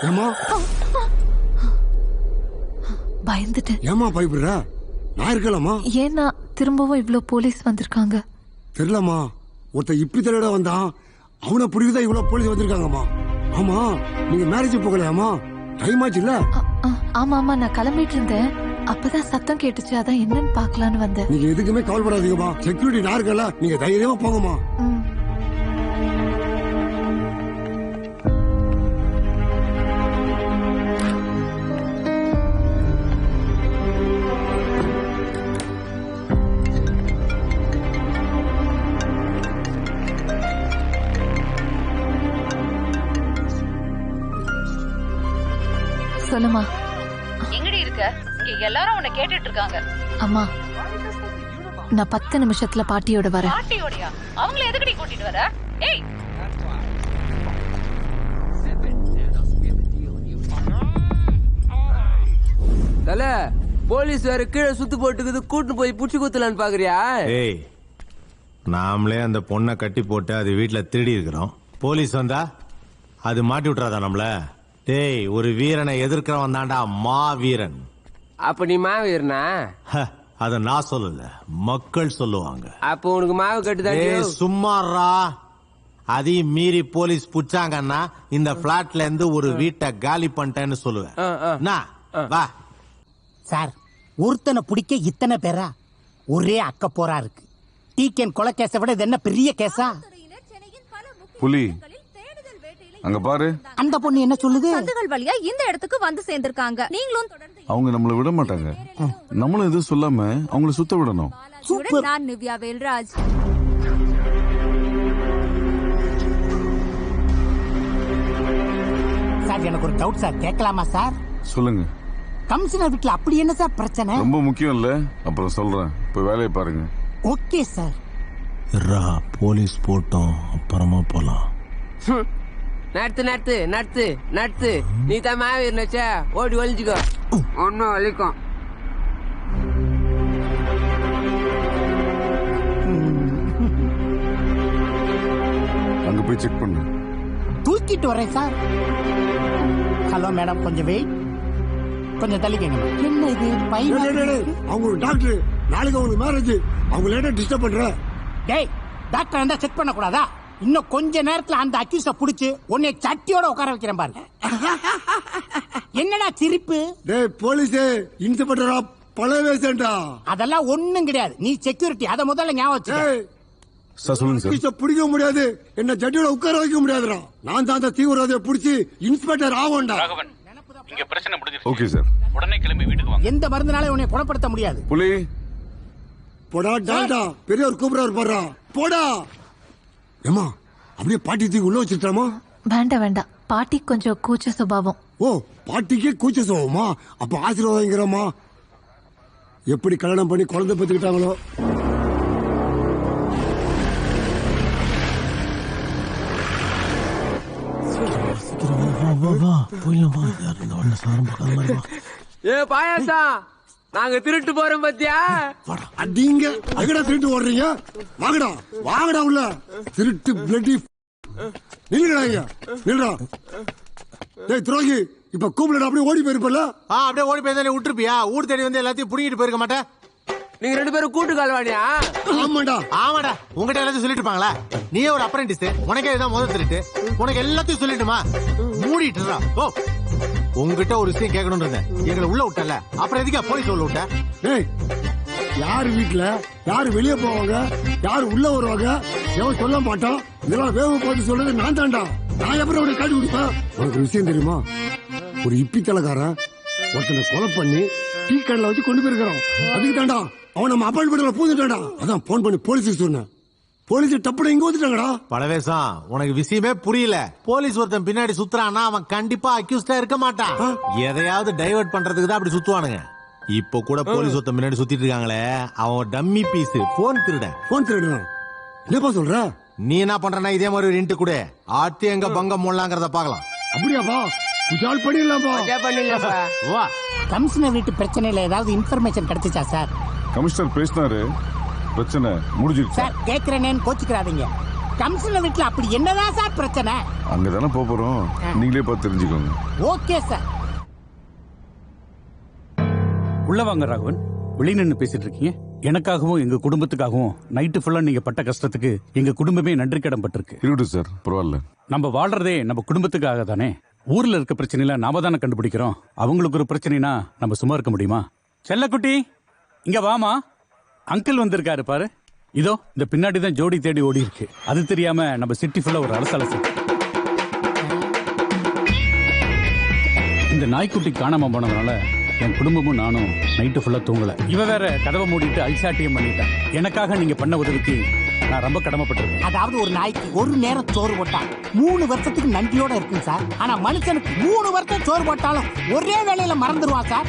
ஏமா பயந்துட்டு. ஏமா பயப்படுற? நான் இருக்கலாமா? ஏன்னா திரும்பவும் இவ்ளோ போலீஸ் வந்திருக்காங்க? தெரியலமா, ஒருத்த இப்படி தடவை வந்தான், அவனை பிடிக்குதான் இவ்வளவு போலீஸ் வந்திருக்காங்கம்மா. ஆமா, நீங்க மேரேஜ் போகலையாமா? டைம் ஆச்சு இல்ல? ஆமா ஆமா, நான் கிளம்பிட்டு இருந்தேன். அப்பதான் சத்தம் கேட்டுச்சு, அதான் என்னன்னு பாக்கலான்னு வந்தேன். நீங்க எதுக்குமே கவலைப்படாதீங்கம்மா, செக்யூரிட்டி நான் இருக்கல, நீங்க தைரியமா போங்கம்மா. சொல்லுமா. எங்கடி இருக்க? இங்க எல்லாரும் உன்னை கேட்டுட்டு இருக்காங்க. அம்மா, நான் 10 நிமிஷத்துல பாட்டியோட வரேன். பாட்டியோடயா? அவங்கள எதுக்கடி கூட்டிட்டு வர? ஏய், தல போலீஸ் வேற கீழே சுத்து போட்டுக்குது, கூட்டு போய் புடிச்சு குத்தலான்னு பாக்குறியா? ஏய், நாமளே அந்த பொண்ணை கட்டி போட்டு அது வீட்டுல திருடி இருக்கிறோம். போலீஸ் வந்தா அது மாட்டி விட்டுறாதா நம்மள? டேய், ஒரு வீரனை எதிர்க்கிறவன் தான்டா மா வீரன். அப்ப நீ மாவீரனா? அத நான் சொல்லல, மக்கள் சொல்லுவாங்க. அப்ப உனக்கு மாவு கட்டுதான். சும்மாறா, அதையும் மீறி போலீஸ் புடிச்சாங்கன்னா இந்த பிளாட்ல இருந்து ஒரு வீட்டை காலி பண்ணிட்டேன்னு சொல்லுவேன். வா சார், ஒருத்தனை பிடிக்க இத்தனை பேரா? ஒரே அக்க போரா இருக்கு. டீக்கன் கொலை கேஸை விட இது என்ன பெரிய கேஸா? புலி அங்க பாரு. அந்த பொண்ணு என்ன சொல்லுது? சந்துகள் வழியா இந்த இடத்துக்கு வந்து சேர்ந்திருக்காங்க. நீங்களும் தொடர்ந்து அவங்க நம்மள விட மாட்டாங்க. நம்மளும் எதுவும் சொல்லாம அவங்கள சுத்த விடணும். நான் நிவ்யா வேல்ராஜ். சார், எனக்கு ஒரு டவுட் சார், கேட்கலாமா சார்? சொல்லுங்க. கமிஷனர் வீட்டுல அப்படி என்ன சார் பிரச்சனை? ரொம்ப முக்கியம் இல்ல, அப்புறம் சொல்றேன். இப்ப வேலையை பாருங்க. Okay sir. போலீஸ் போட்டோம், அப்புறமா போலாம். நடுத்து நடுத்து நடுத்து நடுத்து. நீ தான் மாவீரனாச்சா, ஓடி ஒழிஞ்சுக்கோ. ஒன்னும் வலிக்கும். செக் பண்ணு. தூக்கிட்டு வரேன் சார். ஹலோ மேடம், கொஞ்சம் வெயிட். கொஞ்சம் தள்ளிக்கங்க. என்ன இது அவங்க ஒரு டாக்டர், நாளைக்கு அவங்களுக்கு மேரேஜ், அவங்க லேட்டா டிஸ்டர்ப் பண்ற. டேய், டாக்டர் இருந்தா செக் பண்ண கூடாதா? இன்னும் கொஞ்ச நேரத்துல அந்த அக்யூஸ புடிச்சு உன்னை சட்டியோட உட்கார வைக்கிறேன் பாரு. என்னடா சிரிப்பு? டேய் போலீஸ் இன்ஸ்பெக்டரா பழவேசன்டா. அதெல்லாம் ஒண்ணும் கிடையாது. நீ செக்யூரிட்டி, அத முதல்ல ஞாபகம் வச்சுக்க. பிடிக்க முடியாது, என்ன ஜட்டியோட உட்கார வைக்க முடியாதுடா. நான் தான் அந்த தீவிரவாதியை பிடிச்சி இன்ஸ்பெக்டர் ஆவோண்டா. இங்க பிரச்சனை முடிஞ்சிருச்சு. Okay sir. உடனே கிளம்பி வீட்டுக்கு வாங்க. எந்த மருந்துனால உன்னை குணப்படுத்த முடியாது. புலி போடா டால்டா, பெரியவர் கூப்பிடாரு போடுறா போடா. ஏமா அப்படியே பாட்டி தூக்கி உள்ள வச்சிட்டாமா? வேண்டாம் வேண்டாம், பாட்டி கொஞ்சம் கூச்ச சுபாவம். ஓ, பாட்டிக்கே கூச்ச சுபாவமா? அப்ப ஆசீர்வாதங்கிறமா? எப்படி கல்யாணம் பண்ணி குழந்தை பெற்றுக்கிட்டாங்களோ. ஏ பாயாசா, நாங்க திருட்டு போறோம் பத்தியா? அடிங்க, அங்கடா திருட்டு ஓடுறீங்க? வாங்கடா வாங்கடா உள்ள. திருட்டு பிளட்டி நில்லுடா இங்க, நில்லுடா. டேய் துரோகி, இப்ப கூப்பிடா அப்படியே ஓடி போயிருப்பல. அப்படியே ஓடி போயிருந்தா விட்டுருப்பியா? ஊர் தேடி வந்து எல்லாத்தையும் புடிங்கிட்டு போயிருக்க மாட்டேன். நீங்க ரெண்டு பேரும் கூட்டு கால்வாடியா? ஆமாடா ஆமாடா. உங்ககிட்ட எல்லாத்தையும் சொல்லிட்டு இருப்பாங்களா? நீயே ஒரு அப்ரெண்டிஸ், உனக்கே இதுதான் முதல் திருட்டு. உனக்கு எல்லாத்தையும் சொல்லிட்டுமா? மூடிட்டுறா. ஓ, உங்ககிட்ட ஒரு விஷயம் கேட்கணும்னு இருந்தேன். எங்களை உள்ள விட்டல, அப்புறம் எதுக்கா போலீஸ் உள்ள விட்ட? டேய், யாரு வீட்டுல யாரு வெளியே போவாங்க, யாரு உள்ள வருவாங்க, எவன் சொல்ல மாட்டான். இதெல்லாம் வேவு போட்டு சொல்றது நான் தான்டா. நான் எப்படி அவனை காட்டி கொடுப்பேன்? உனக்கு விஷயம் தெரியுமா? ஒரு இப்பி தலைக்காரன் ஒருத்தனை கொலை பண்ணி டீ கடையில வச்சு கொண்டு போயிருக்கான். அதுக்கு தாண்டா அவன் நம்ம அப்பாயின்மெண்ட்ல பூந்துட்டான்டா. அதான் போன் பண்ணி போலீஸுக்கு சொன்னேன். போலீஸ் டப்புட இங்க வந்துட்டாங்கடா. பழவேசம், உனக்கு விஷயமே புரியல. போலீஸ் ஒருத்தன் பின்னாடி சுத்துறான்னா அவன் கண்டிப்பா அக்யூஸ்டா இருக்க மாட்டான். எதையாவது டைவர்ட் பண்றதுக்கு தான் அப்படி சுத்துவானுங்க. இப்போ கூட போலீஸ் ஒருத்தன் பின்னாடி சுத்திட்டு இருக்காங்களே, அவன் டம்மி பீஸ். போன் திருடன். போன் திருடன் என்னப்பா சொல்ற? நீ என்ன பண்றனா இதே மாதிரி ஒரு இன்ட்டு கூட ஆத்தி எங்க பங்கம் மூடலாங்கிறத பாக்கலாம். அப்படியாப்பா? குஜால் பண்ணிடலாம்ப்பா. பண்ணிடலாம்ப்பா. வா. கமிஷனர் வீட்டு பிரச்சனையில ஏதாவது இன்ஃபர்மேஷன் கிடைச்சிச்சா சார்? கமிஷனர் பேசினாரு, பிரச்சனை முடிஞ்சிருச்சு சார். கேக்குறேன்னு கோச்சுக்கிறாதீங்க. கமிஷனர் வீட்டுல அப்படி என்னதான் சார் பிரச்சனை? அங்கதானே போறோம், நீங்களே பார்த்து தெரிஞ்சுக்கோங்க. Okay sir. உள்ள வாங்க ராகவன். வெளியே நின்று பேசிட்டு இருக்கீங்க. எனக்காகவும் எங்க குடும்பத்துக்காகவும் நைட்டு ஃபுல்லா நீங்க பட்ட கஷ்டத்துக்கு எங்க குடும்பமே நன்றி கடன் பட்டிருக்கு. இருக்கட்டும் சார், பரவாயில்ல. நம்ம வாழ்றதே நம்ம குடும்பத்துக்காக தானே. ஊர்ல இருக்க பிரச்சனையில நாம தானே கண்டுபிடிக்கிறோம். அவங்களுக்கு ஒரு பிரச்சனைனா நம்ம சும்மா இருக்க முடியுமா? செல்லக்குட்டி, இங்க வாமா. அங்கிள் வந்திருக்காரு பாரு. இதோ இந்த பின்னாடி தான் ஜோடி தேடி ஓடி இருக்கு. அது தெரியாம நம்ம சிட்டி ஃபுல்லா ஒரு அலசலசு. இந்த நாய்க்குட்டி காணாம போனதுனால என் குடும்பமும் நானும் நைட்டு ஃபுல்லா தூங்கல. இவ வேற கதவை மூடிட்டு அல்சாட்டியம் பண்ணிட்டான். எனக்காக நீங்க பண்ண உதவிக்கு நான் ரொம்ப கடமைப்பட்டிருக்கேன். அதாவது ஒரு நாய்க்கு ஒரு நேரம் சோறு போட்டா 3 வருஷத்துக்கு நன்றியோட இருக்கும் சார். ஆனா மனுஷனுக்கு 3 வருஷம் சோறு போட்டாலும் ஒரே வேளையில மறந்துடுவான் sir.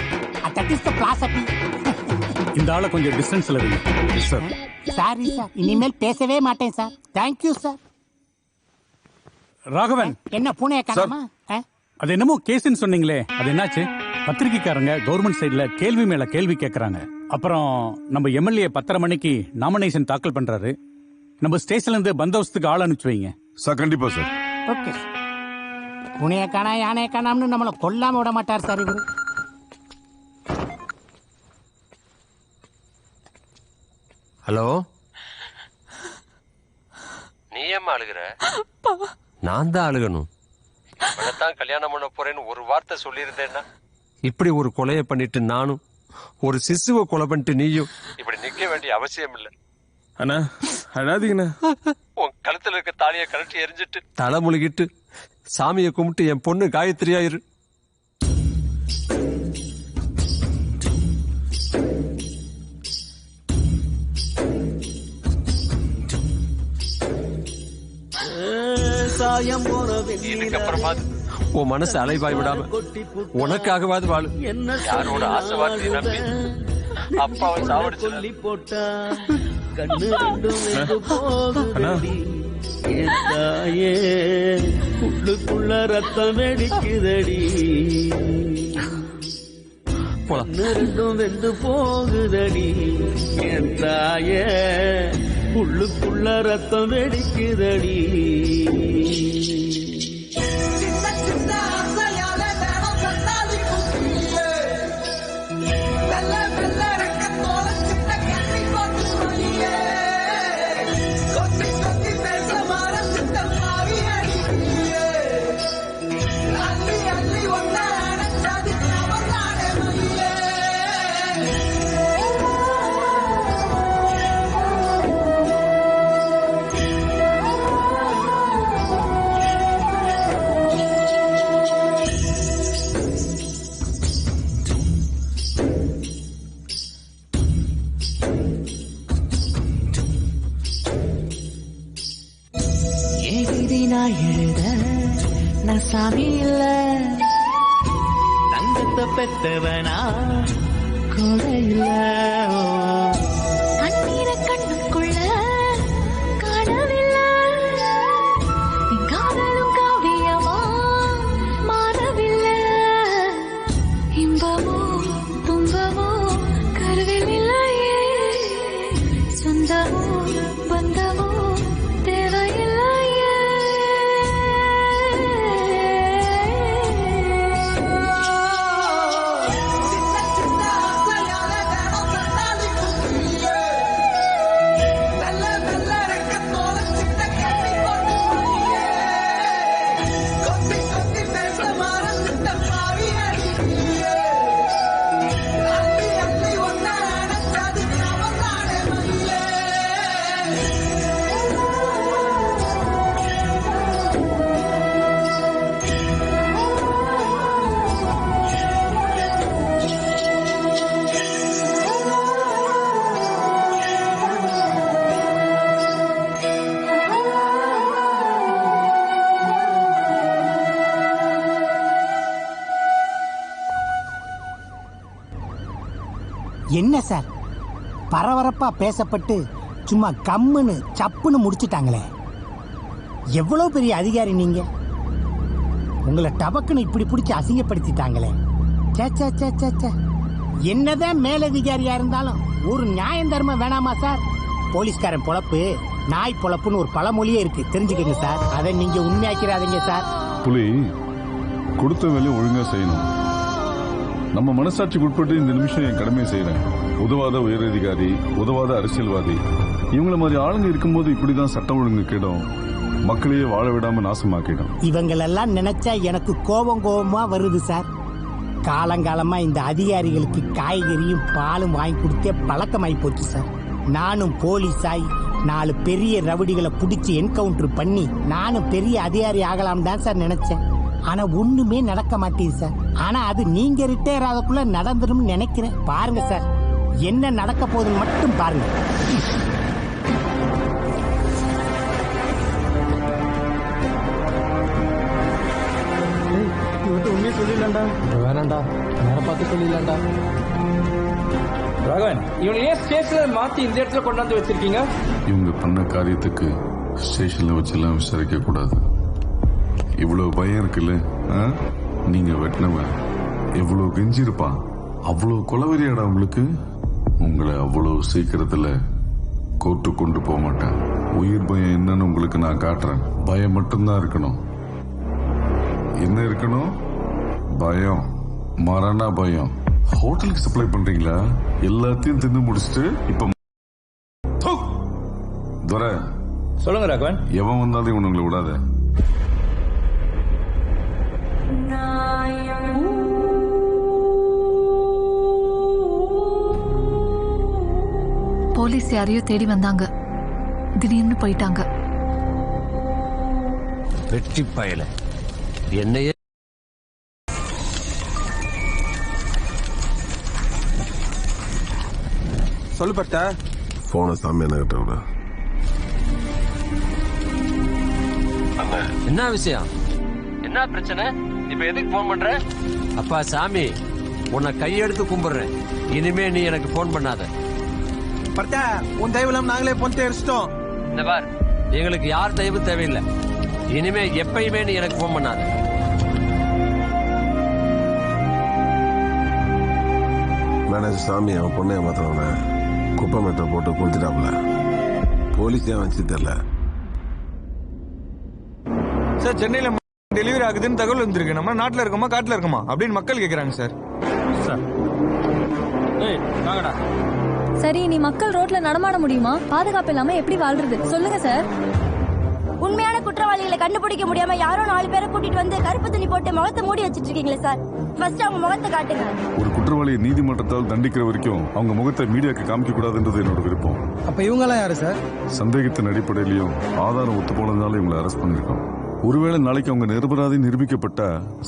That is the philosophy. இந்த ஆளை கொஞ்சம் டிஸ்டன்ஸ்ல வைங்க. சார். சாரி சார், இனிமேல் பேசவே மாட்டேன் சார். Thank you sir. ராகவன், என்ன பூனைய காணோமா? அது என்னமோ கேஸ்ன்னு சொன்னீங்களே, அது என்னாச்சு? பத்திரிகைக்காரங்க கவர்மெண்ட் சைடுல கேள்வி மேல கேள்வி கேட்கறாங்க. அப்புறம் நம்ம எம்எல்ஏ 10:30 மணிக்கு நாமினேஷன் தாக்கல் பண்றாரு. நம்ம ஸ்டேஷன்ல இருந்து பந்தோபஸ்துக்கு ஆள் அனுப்பிச்சு வைங்க. சார் கண்டிப்பா சார். ஓகே. பூனைய காணா யானைய காணாம்னு நம்மள கொல்லாம விட மாட்டார் சார் இவரு. ஹலோ, நீ ஏம்மா அழுகுற? நான் தான் அழுகணும். தான் கல்யாணம் பண்ண போறேன்னு ஒரு வார்த்தை சொல்லியிருந்தேன்னா இப்படி ஒரு கொலையை பண்ணிட்டு நானும், ஒரு சிசுவை கொலை பண்ணிட்டு நீயும் இப்படி நிக்க வேண்டிய அவசியம் இல்லை. அண்ணா அழாதீங்கண்ணா. உன் கழுத்துல இருக்க தாலியை கழட்டி எரிஞ்சிட்டு தலை முழுகிட்டு சாமியை கும்பிட்டு என் பொண்ணு காயத்ரியாயிரு. இதுக்கப்புறமா உன் மனசு அலைவாய் விடாம உனக்காகவாது வாழு. யாரோட ஆசை வார்த்தை நம்பி அப்பாவை சாவடிச்சு போட்டா கண்ணு உள்ளுக்குள்ள ரத்தம் வெடிக்குதடி, ரெண்டும் வெந்து போகுதடி என் தாயே உள்ளுக்குள்ள ரத்தம் வெடிக்குதடி. நான் எழுத நான் சாமி இல்ல, தங்கத்தை பெத்தவனா கூட இல்ல. கண்ணீரை கண்ணுக்குள்ள காணவில்லை, காதலும் காவியமா மாறவில்லை. இன்பமோ துன்பமோ கருவில் இல்லையே, சொந்தமோ பந்தமோ தேவையில்லை. என்ன சார் பரபரப்பா பேசப்பட்டு சும்மா கம்முன்னு சப்புன்னு முடிச்சிட்டாங்களே. எவ்வளவு பெரிய அதிகாரி நீங்க, உங்களை டபக்குன்னு இப்படி பிடிச்சி அசிங்கப்படுத்திட்டாங்களே. என்னதான் மேலதிகாரியா இருந்தாலும் ஒரு நியாயம் தர்மம் வேணாமா சார்? போலீஸ்காரன் பொழப்பு நாய் பொழப்புன்னு ஒரு பழமொழியே இருக்கு, தெரிஞ்சுக்கங்க சார். அதை நீங்க உண்மையாக்கிறாதீங்க சார். புலி கொடுத்த வேலையை ஒழுங்கா செய்யணும். நம்ம மனசாட்சிக்கு உட்பட்டு இந்த நிமிஷம் என் கடமையை செய்யறேன். உதவாத உயரதிகாரி, உதவாத அரசியல்வாதி, இவங்கள மாதிரி ஆளுங்க இருக்கும்போது இப்படிதான் சட்டம் ஒழுங்கு கேடும், மக்களையே வாழ விடாம நாசமாக்கிடும். இவங்களெல்லாம் நினைச்சா எனக்கு கோபமா வருது சார். காலங்காலமா இந்த அதிகாரிகளுக்கு காய்கறியும் பாலும் வாங்கி கொடுத்தே பழக்கமாயி போச்சு சார். நானும் போலீஸாய் 4 பெரிய ரவுடிகளை பிடிச்சி என்கவுண்டர் பண்ணி நானும் பெரிய அதிகாரி ஆகலாம் தான் சார் நினைச்சேன். ஆனா ஒண்ணுமே நடக்க மாட்டேது சார். ஆனா அது நீங்க ரிட்டையர் ஆகக்குள்ள நடந்துடும் நினைக்கிறேன். பாருங்க சார், என்ன நடக்க போகுதுன்னு மட்டும் பாருங்க. உண்மையை சொல்லிடலாம்டா. வேணாண்டா, நேரம் பார்த்து சொல்லிடலாம்டா. ராகவன், இவனை ஏன் ஸ்டேஷன்ல மாத்தி இந்த இடத்துல கொண்டாந்து வச்சிருக்கீங்க? இவங்க பண்ண காரியத்துக்கு ஸ்டேஷன்ல வச்செல்லாம் விசாரிக்க கூடாது. இவ்வளவு பயம் இருக்குல்ல, நீங்க வெட்டினவன் எவ்வளவு கெஞ்சிருப்பான், அவ்வளவு கொலவெறியாடா உங்களுக்கு. உங்களை அவ்வளவு சீக்கிரத்துல கோர்ட்டு கொண்டு போக மாட்டேன். உயிர் பயம் என்னன்னு உங்களுக்கு நான் காட்டுறேன். பயம் மட்டும்தான் இருக்கணும். என்ன இருக்கணும்? பயம், மரண பயம். ஹோட்டலுக்கு சப்ளை பண்றீங்களா? எல்லாத்தையும் தின்னு முடிச்சுட்டு இப்ப துரை சொல்லுங்க ராகவன். எவன் வந்தாலும் இவனுங்களை விடாத. போலீஸ் யாரையோ தேடி வந்தாங்க, திடீர்னு போயிட்டாங்க. வெட்டி பயல என்னையே சொல்லு பட்ட போன சாமி என்ன கிட்ட விட. என்ன விஷயம், என்ன பிரச்சனை, இப்ப எதுக்கு போன் பண்ற? அப்பா சாமி, உன்னை கையெடுத்து கும்பிடுறேன், இனிமே நீ எனக்கு போன் பண்ணாத. பட்டா, உன் தயவுலாம் நாங்களே பொண்ணு எரிச்சிட்டோம். இந்த பார், எங்களுக்கு யார் தயவு தேவையில்லை. இனிமே எப்பயுமே நீ எனக்கு போன் பண்ணாத. மேனேஜர் சாமி அவன் பொண்ணை ஏமாத்தவன குப்பை மெட்டை போட்டு கொளுத்திட்டாப்ல. போலீஸ் ஏன் வந்துச்சு தெரியல. சார் சென்னையில டெலிவரி ஆகுதுன்னு தகவல் வந்திருக்கு. நம்ம நாட்டுல இருக்கோமா காட்டுல இருக்கோமா அப்படின்னு மக்கள் கேக்குறாங்க சார். சரி, நீ மக்கள் ரோட்ல நடமாட முடியுமா? பாதுகாப்பு இல்லாம எப்படி வாழ்றது சொல்லுங்க சார். உண்மையான குற்றவாளிகளை கண்டுபிடிக்க முடியாம யாரோ 4 பேரை கூட்டிட்டு வந்து கருப்பு துணி போட்டு முகத்தை மூடி வச்சிட்டு இருக்கீங்களே சார். ஃபர்ஸ்ட் அவங்க முகத்தை காட்டுங்க. ஒரு குற்றவாளியை நீதிமன்றத்தால் தண்டிக்கிற வரைக்கும் அவங்க முகத்தை மீடியாக்கு காமிக்க கூடாதுன்றது என்னோட விருப்பம். அப்ப இவங்க எல்லாம் யாரு சார்? சந்தேகத்தின் அடிப்படையிலையும் ஆதாரம் ஒத்து போனதுனால இவங்களை அரெஸ்ட் பண்ணிருக்கோம். ஒருவேளை நாளைக்கு அவங்க நிரபராதி நிரூபிக்கப்பட்ட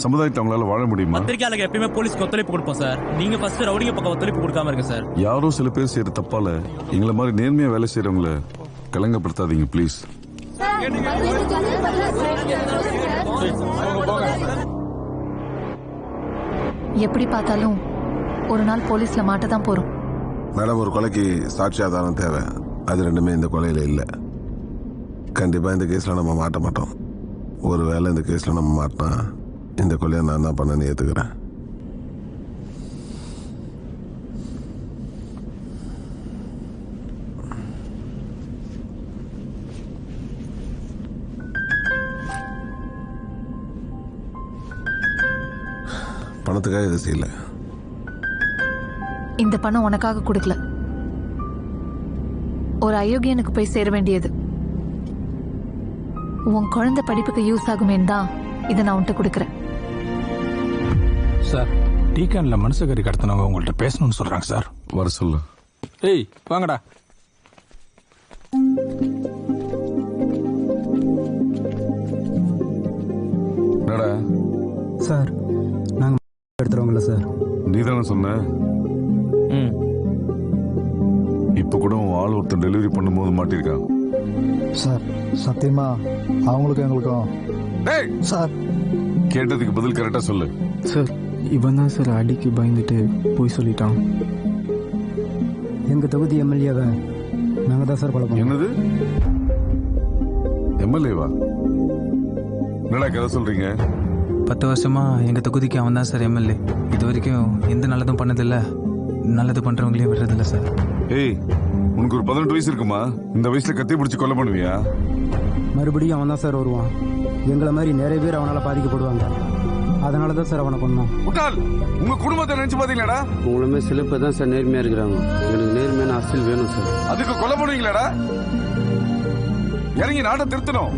சமுதாயத்தை அவங்களால வாழ முடியுமா? பத்திரிகையாளர்கள் எப்பயுமே போலீஸ்க்கு ஒத்துழைப்பு கொடுப்போம் சார். நீங்க ஃபர்ஸ்ட் ரவுடிங்க பக்கம் ஒத்துழைப்பு கொடுக்காம இருங்க சார். யாரோ சில பேர் செய்யற தப்பால எங்களை மாதிரி நேர்மையா வேலை செய்யறவங்களை கலங்கப்படுத்தாதீங்க ப்ளீஸ். எப்படி பார்த்தாலும் ஒரு நாள் போலீஸ்ல மாட்டதான் போறோம். மேடம், ஒரு கொலைக்கு சாட்சி ஆதாரம் தேவை. அது ரெண்டுமே இந்த கொலையில இல்ல. கண்டிப்பா இந்த கேஸ்ல நம்ம மாட்ட மாட்டோம். ஒருவேளை இந்த கேஸ்ல நம்ம மாட்டினா இந்த கொலையை நான் தான் பண்ண ஏத்துக்கிறேன். பணத்துக்காக இதை செய்யல. இந்த பணம் உனக்காக கொடுக்கல. ஒரு அயோக்கியனுக்கு போய் சேர வேண்டியது. உன் குழந்தை படிப்புக்கு யூஸ் ஆகுமேன்னு தான் இதை நான் உன்கிட்ட கொடுக்கறேன். சார், டீகான்ல மனுஷகரி கடத்தினவங்க உங்கள்ட்ட பேசணும்னு சொல்றாங்க சார். வர சொல்லு. ஏய் வாங்கடா. என்னடா சார், நாங்க எடுத்துருவாங்கல்ல சார். நீ தானே சொன்ன? இப்ப கூட உன் ஆள் ஒருத்தர் டெலிவரி பண்ணும்போது மாட்டிருக்கான் சார். சத்தியமா அவங்களுக்கும் எங்களுக்கும் சார். கேட்டதுக்கு பதில் கரெக்டா சொல்லு சார். இவன் தான் சார் அடிக்கு பயந்துட்டு போய் சொல்லிட்டான். எங்க தொகுதி எம்எல்ஏவை நாங்க தான் சார் கொலை. என்னது எம்எல்ஏவா? என்னடா கதை சொல்றீங்க? 10 வருஷமா எங்க தொகுதிக்கு அவன் தான் சார் எம்எல்ஏ. இது வரைக்கும் எந்த நல்லதும் பண்ணதில்ல, நல்லது பண்றவங்களையும் விடுறதில்ல சார். ஏய், உனக்கு ஒரு 18 வயசு இருக்குமா? இந்த வயசுல கத்தி பிடிச்சி கொலை பண்ணுவியா? மறுபடியும் அவன் தான் சார் வருவான். எங்களை மாதிரி நிறைய பேர் அவனால பாதிக்கப்படுவாங்க. அதனாலதான் சார் அவனை கொண்டான். உங்க குடும்பத்தை நினைச்சு பாத்தீங்களாடா? உங்களுமே சில பேர் தான் சார் நேர்மையா இருக்கிறாங்க. எனக்கு நேர்மையான அரசியல் வேணும் சார். அதுக்கு கொலை பண்ணுவீங்களாடா? இறங்கி நாட்டை திருத்தணும்.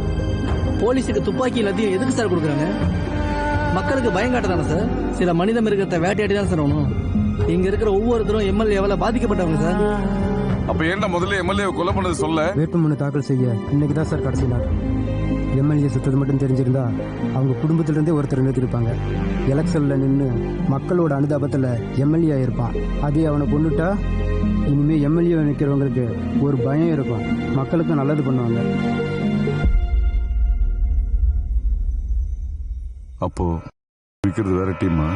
போலீஸுக்கு துப்பாக்கி எல்லாத்தையும் எதுக்கு சார் கொடுக்குறாங்க? மக்களுக்கு பயம் காட்டதானே சார். சில மனித மிருகத்தை வேட்டையாடி தான் சார் ஆகணும். இங்க இருக்கிற ஒவ்வொருத்தரும் எம்எல்ஏவால பாதிக்கப்பட்டவங்க சார். அப்ப ஏன்டா முதல்ல எம்எல்ஏ கொலை பண்ணது சொல்ல? வேட்புமனு தாக்கல் செய்ய இன்னைக்கு தான் சார் கடைசி நாள். எம்எல்ஏ செத்தது மட்டும் தெரிஞ்சிருந்தா அவங்க குடும்பத்திலிருந்தே ஒருத்தர் நிறுத்திருப்பாங்க. எலெக்ஷன்ல நின்று மக்களோட அனுதாபத்துல எம்எல்ஏ ஆயிருப்பான். அதே அவனை கொண்டுட்டா இனிமே எம்எல்ஏ நிற்கிறவங்களுக்கு ஒரு பயம் இருக்கும். மக்களுக்கு நல்லது பண்ணுவாங்க. அப்போ விக்கிறது வேற டீமா?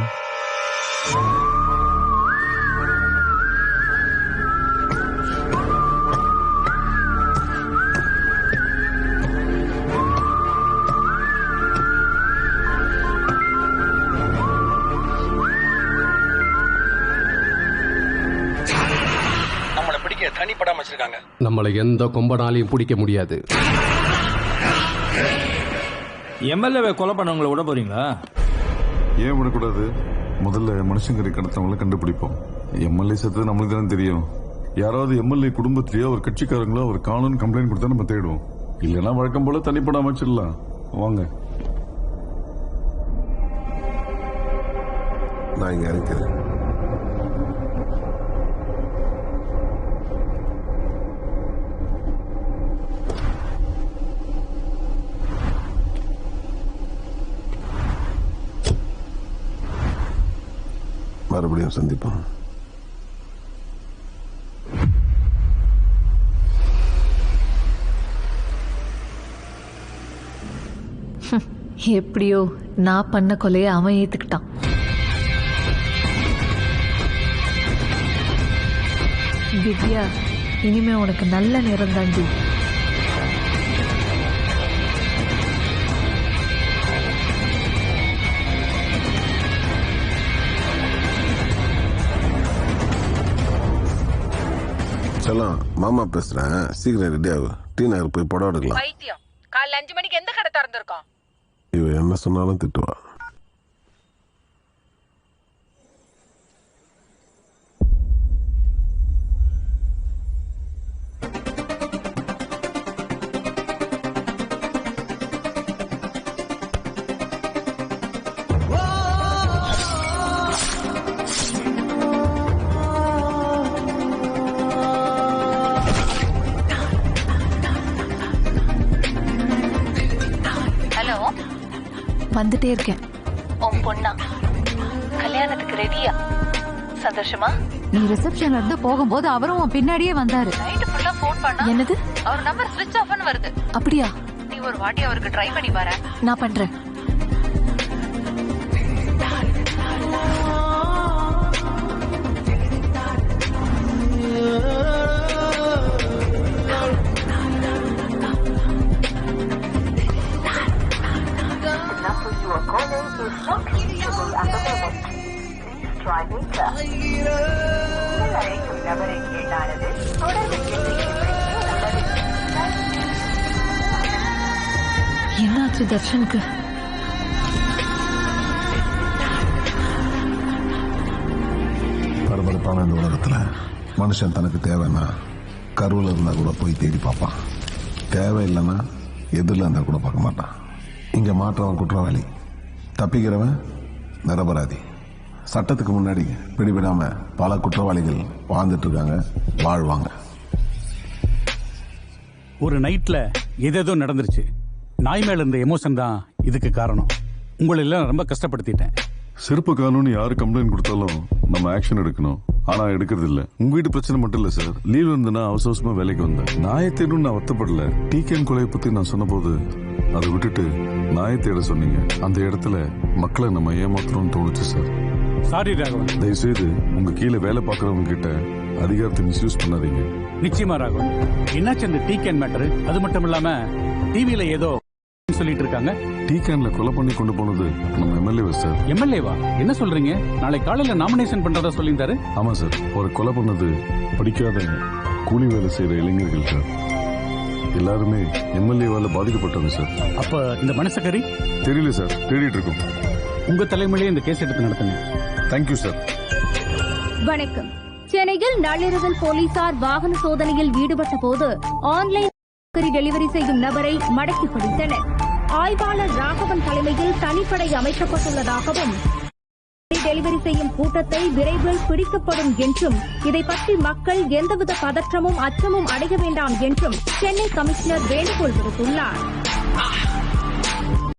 நம்மளை பிடிக்க தனி படம் வச்சிருக்காங்க. நம்மளை எந்த கொம்பனாலையும் பிடிக்க முடியாது. எம்எல்ஏ கொலை பண்ணவங்களை விட போறீங்களா? ஏன் விடக்கூடாது? முதல்ல மனுஷங்கரை கடத்தவங்களை கண்டுபிடிப்போம். எம்எல்ஏ செத்தது நம்மளுக்கு தானே தெரியும். யாராவது எம்எல்ஏ குடும்பத்திலேயோ ஒரு கட்சிக்காரங்களோ அவர் காணும்னு கம்ப்ளைண்ட் கொடுத்தா நம்ம தேடுவோம். இல்லைன்னா வழக்கம் போல தனிப்படம் அமைச்சிடலாம். வாங்க. நான் இங்க இருக்கிறேன். மறுபடியும் சந்திப்போம். எப்படியோ நான் பண்ண கொலையை அவன் ஏத்துக்கிட்டான். திவ்யா, இனிமே உனக்கு நல்ல நேரம் தாண்டி. செல்லம் மாமா பேசுறேன், சீக்கிரம் ரெடி ஆகு. டீ நகர் போய் படம் எடுக்கலாம். பைத்தியம், காலைல 5 மணிக்கு எந்த கடை திறந்திருக்கோம்? இவ என்ன சொன்னாலும் திட்டுவா. ஹலோ, வந்துட்டே இருக்கேன். உன் பொண்ணா கல்யாணத்துக்கு ரெடியா? சந்தோஷமா? நீ ரிசப்ஷன்ல இருந்து போகும்போது அவரும் உன் பின்னாடியே வந்தாரு. நைட் ஃபுல்லா ஃபோன் பண்ணா. என்னது? அவர் நம்பர் ஸ்விட்ச் ஆஃப்னு வருது. அப்படியா? நீ ஒரு வாட்டி அவருக்கு ட்ரை பண்ணி பாரு. நான் பண்றேன். என்னாச்சு தர்ஷனுக்கு? பரபரப்பான இந்த உலகத்துல மனுஷன் தனக்கு தேவைன்னா கருவில் இருந்தா கூட போய் தேடி பார்ப்பான். தேவையில்லைன்னா எதிரில் இருந்தா கூட பார்க்க மாட்டான். இங்க மாற்றவன் குற்றவாளி, தப்பிக்கிறவன் நிரபராதி. சட்டத்துக்கு முன்னாடி பிடிபடாம பல குற்றவாளிகள் வாழ்ந்துட்டு இருக்காங்க, வாழ்வாங்க. ஒரு நைட்ல ஏதேதோ நடந்துருச்சு. நாய் மேல இருந்த எமோஷன் தான் இதுக்கு காரணம். உங்களை எல்லாம் ரொம்ப கஷ்டப்படுத்திட்டேன். சிறப்பு காணும்னு யாரு கம்ப்ளைண்ட் கொடுத்தாலும் நம்ம ஆக்ஷன் எடுக்கணும். ஆனா எடுக்கிறது இல்ல. உங்க வீட்டு பிரச்சனை மட்டும் இல்ல சார். லீவ் இருந்தனா அவசரமா வேலைக்கு வந்தேன். நாயை தேடும் நான் வருத்தப்படல. டிகேன் கொலையை பத்தி நான் சொன்ன போது அதை விட்டுட்டு நாயை தேட சொன்னீங்க. அந்த இடத்துல மக்களை நம்ம ஏமாத்துறோம்னு தோணுச்சு சார். சாரி ராகவன். தயவுசெய்து உங்க கீழே வேலை பார்க்கறவங்க கிட்ட அதிகாரத்தை மிஸ்யூஸ் பண்ணாதீங்க. நிச்சயமா ராகவன். என்னாச்சு அந்த டிகேன் மேட்டர்? அது மட்டும் இல்லாம டிவியில ஏதோ சொல்லிட்டு இருக்காங்க. டிகேன்ல கொலை பண்ணி கொண்டு போனது நம்ம எம்எல்ஏ சார். எம்எல்ஏவா? என்ன சொல்றீங்க? நாளை காலையில நாமினேஷன் பண்றதா சொல்லியிருந்தாரு. ஆமா சார். ஒரு கொலை பண்ணது படிக்காத கூலி வேலை செய்யற இளைஞர்கள் சார். எல்லாருமே எம்எல்ஏவால பாதிக்கப்பட்டவங்க சார். அப்ப இந்த மனசக்கரி தெரியல சார், தேடிட்டு இருக்கோம். உங்க தலைமையிலே இந்த கேஸ் எடுத்து நடத்துங்க. Thank you sir. வணக்கம். சென்னையில் நள்ளிரவில் போலீசார் வாகன சோதனையில் ஈடுபட்ட போது ஆன்லைன் டெலிவரி செய்யும் நபரை மடக்கி பிடித்தனர். ஆய்வாளர் ராகவன் தலைமையில் தனிப்படை அமைக்கப்பட்டுள்ளதாகவும் டெலிவரி செய்யும் கூட்டத்தை விரைவில் பிடிக்கப்படும் என்றும் இதை பற்றி மக்கள் எந்தவித பதற்றமும் அச்சமும் அடைய வேண்டாம் என்றும் சென்னை கமிஷனர் வேண்டுகோள் விடுத்துள்ளார்.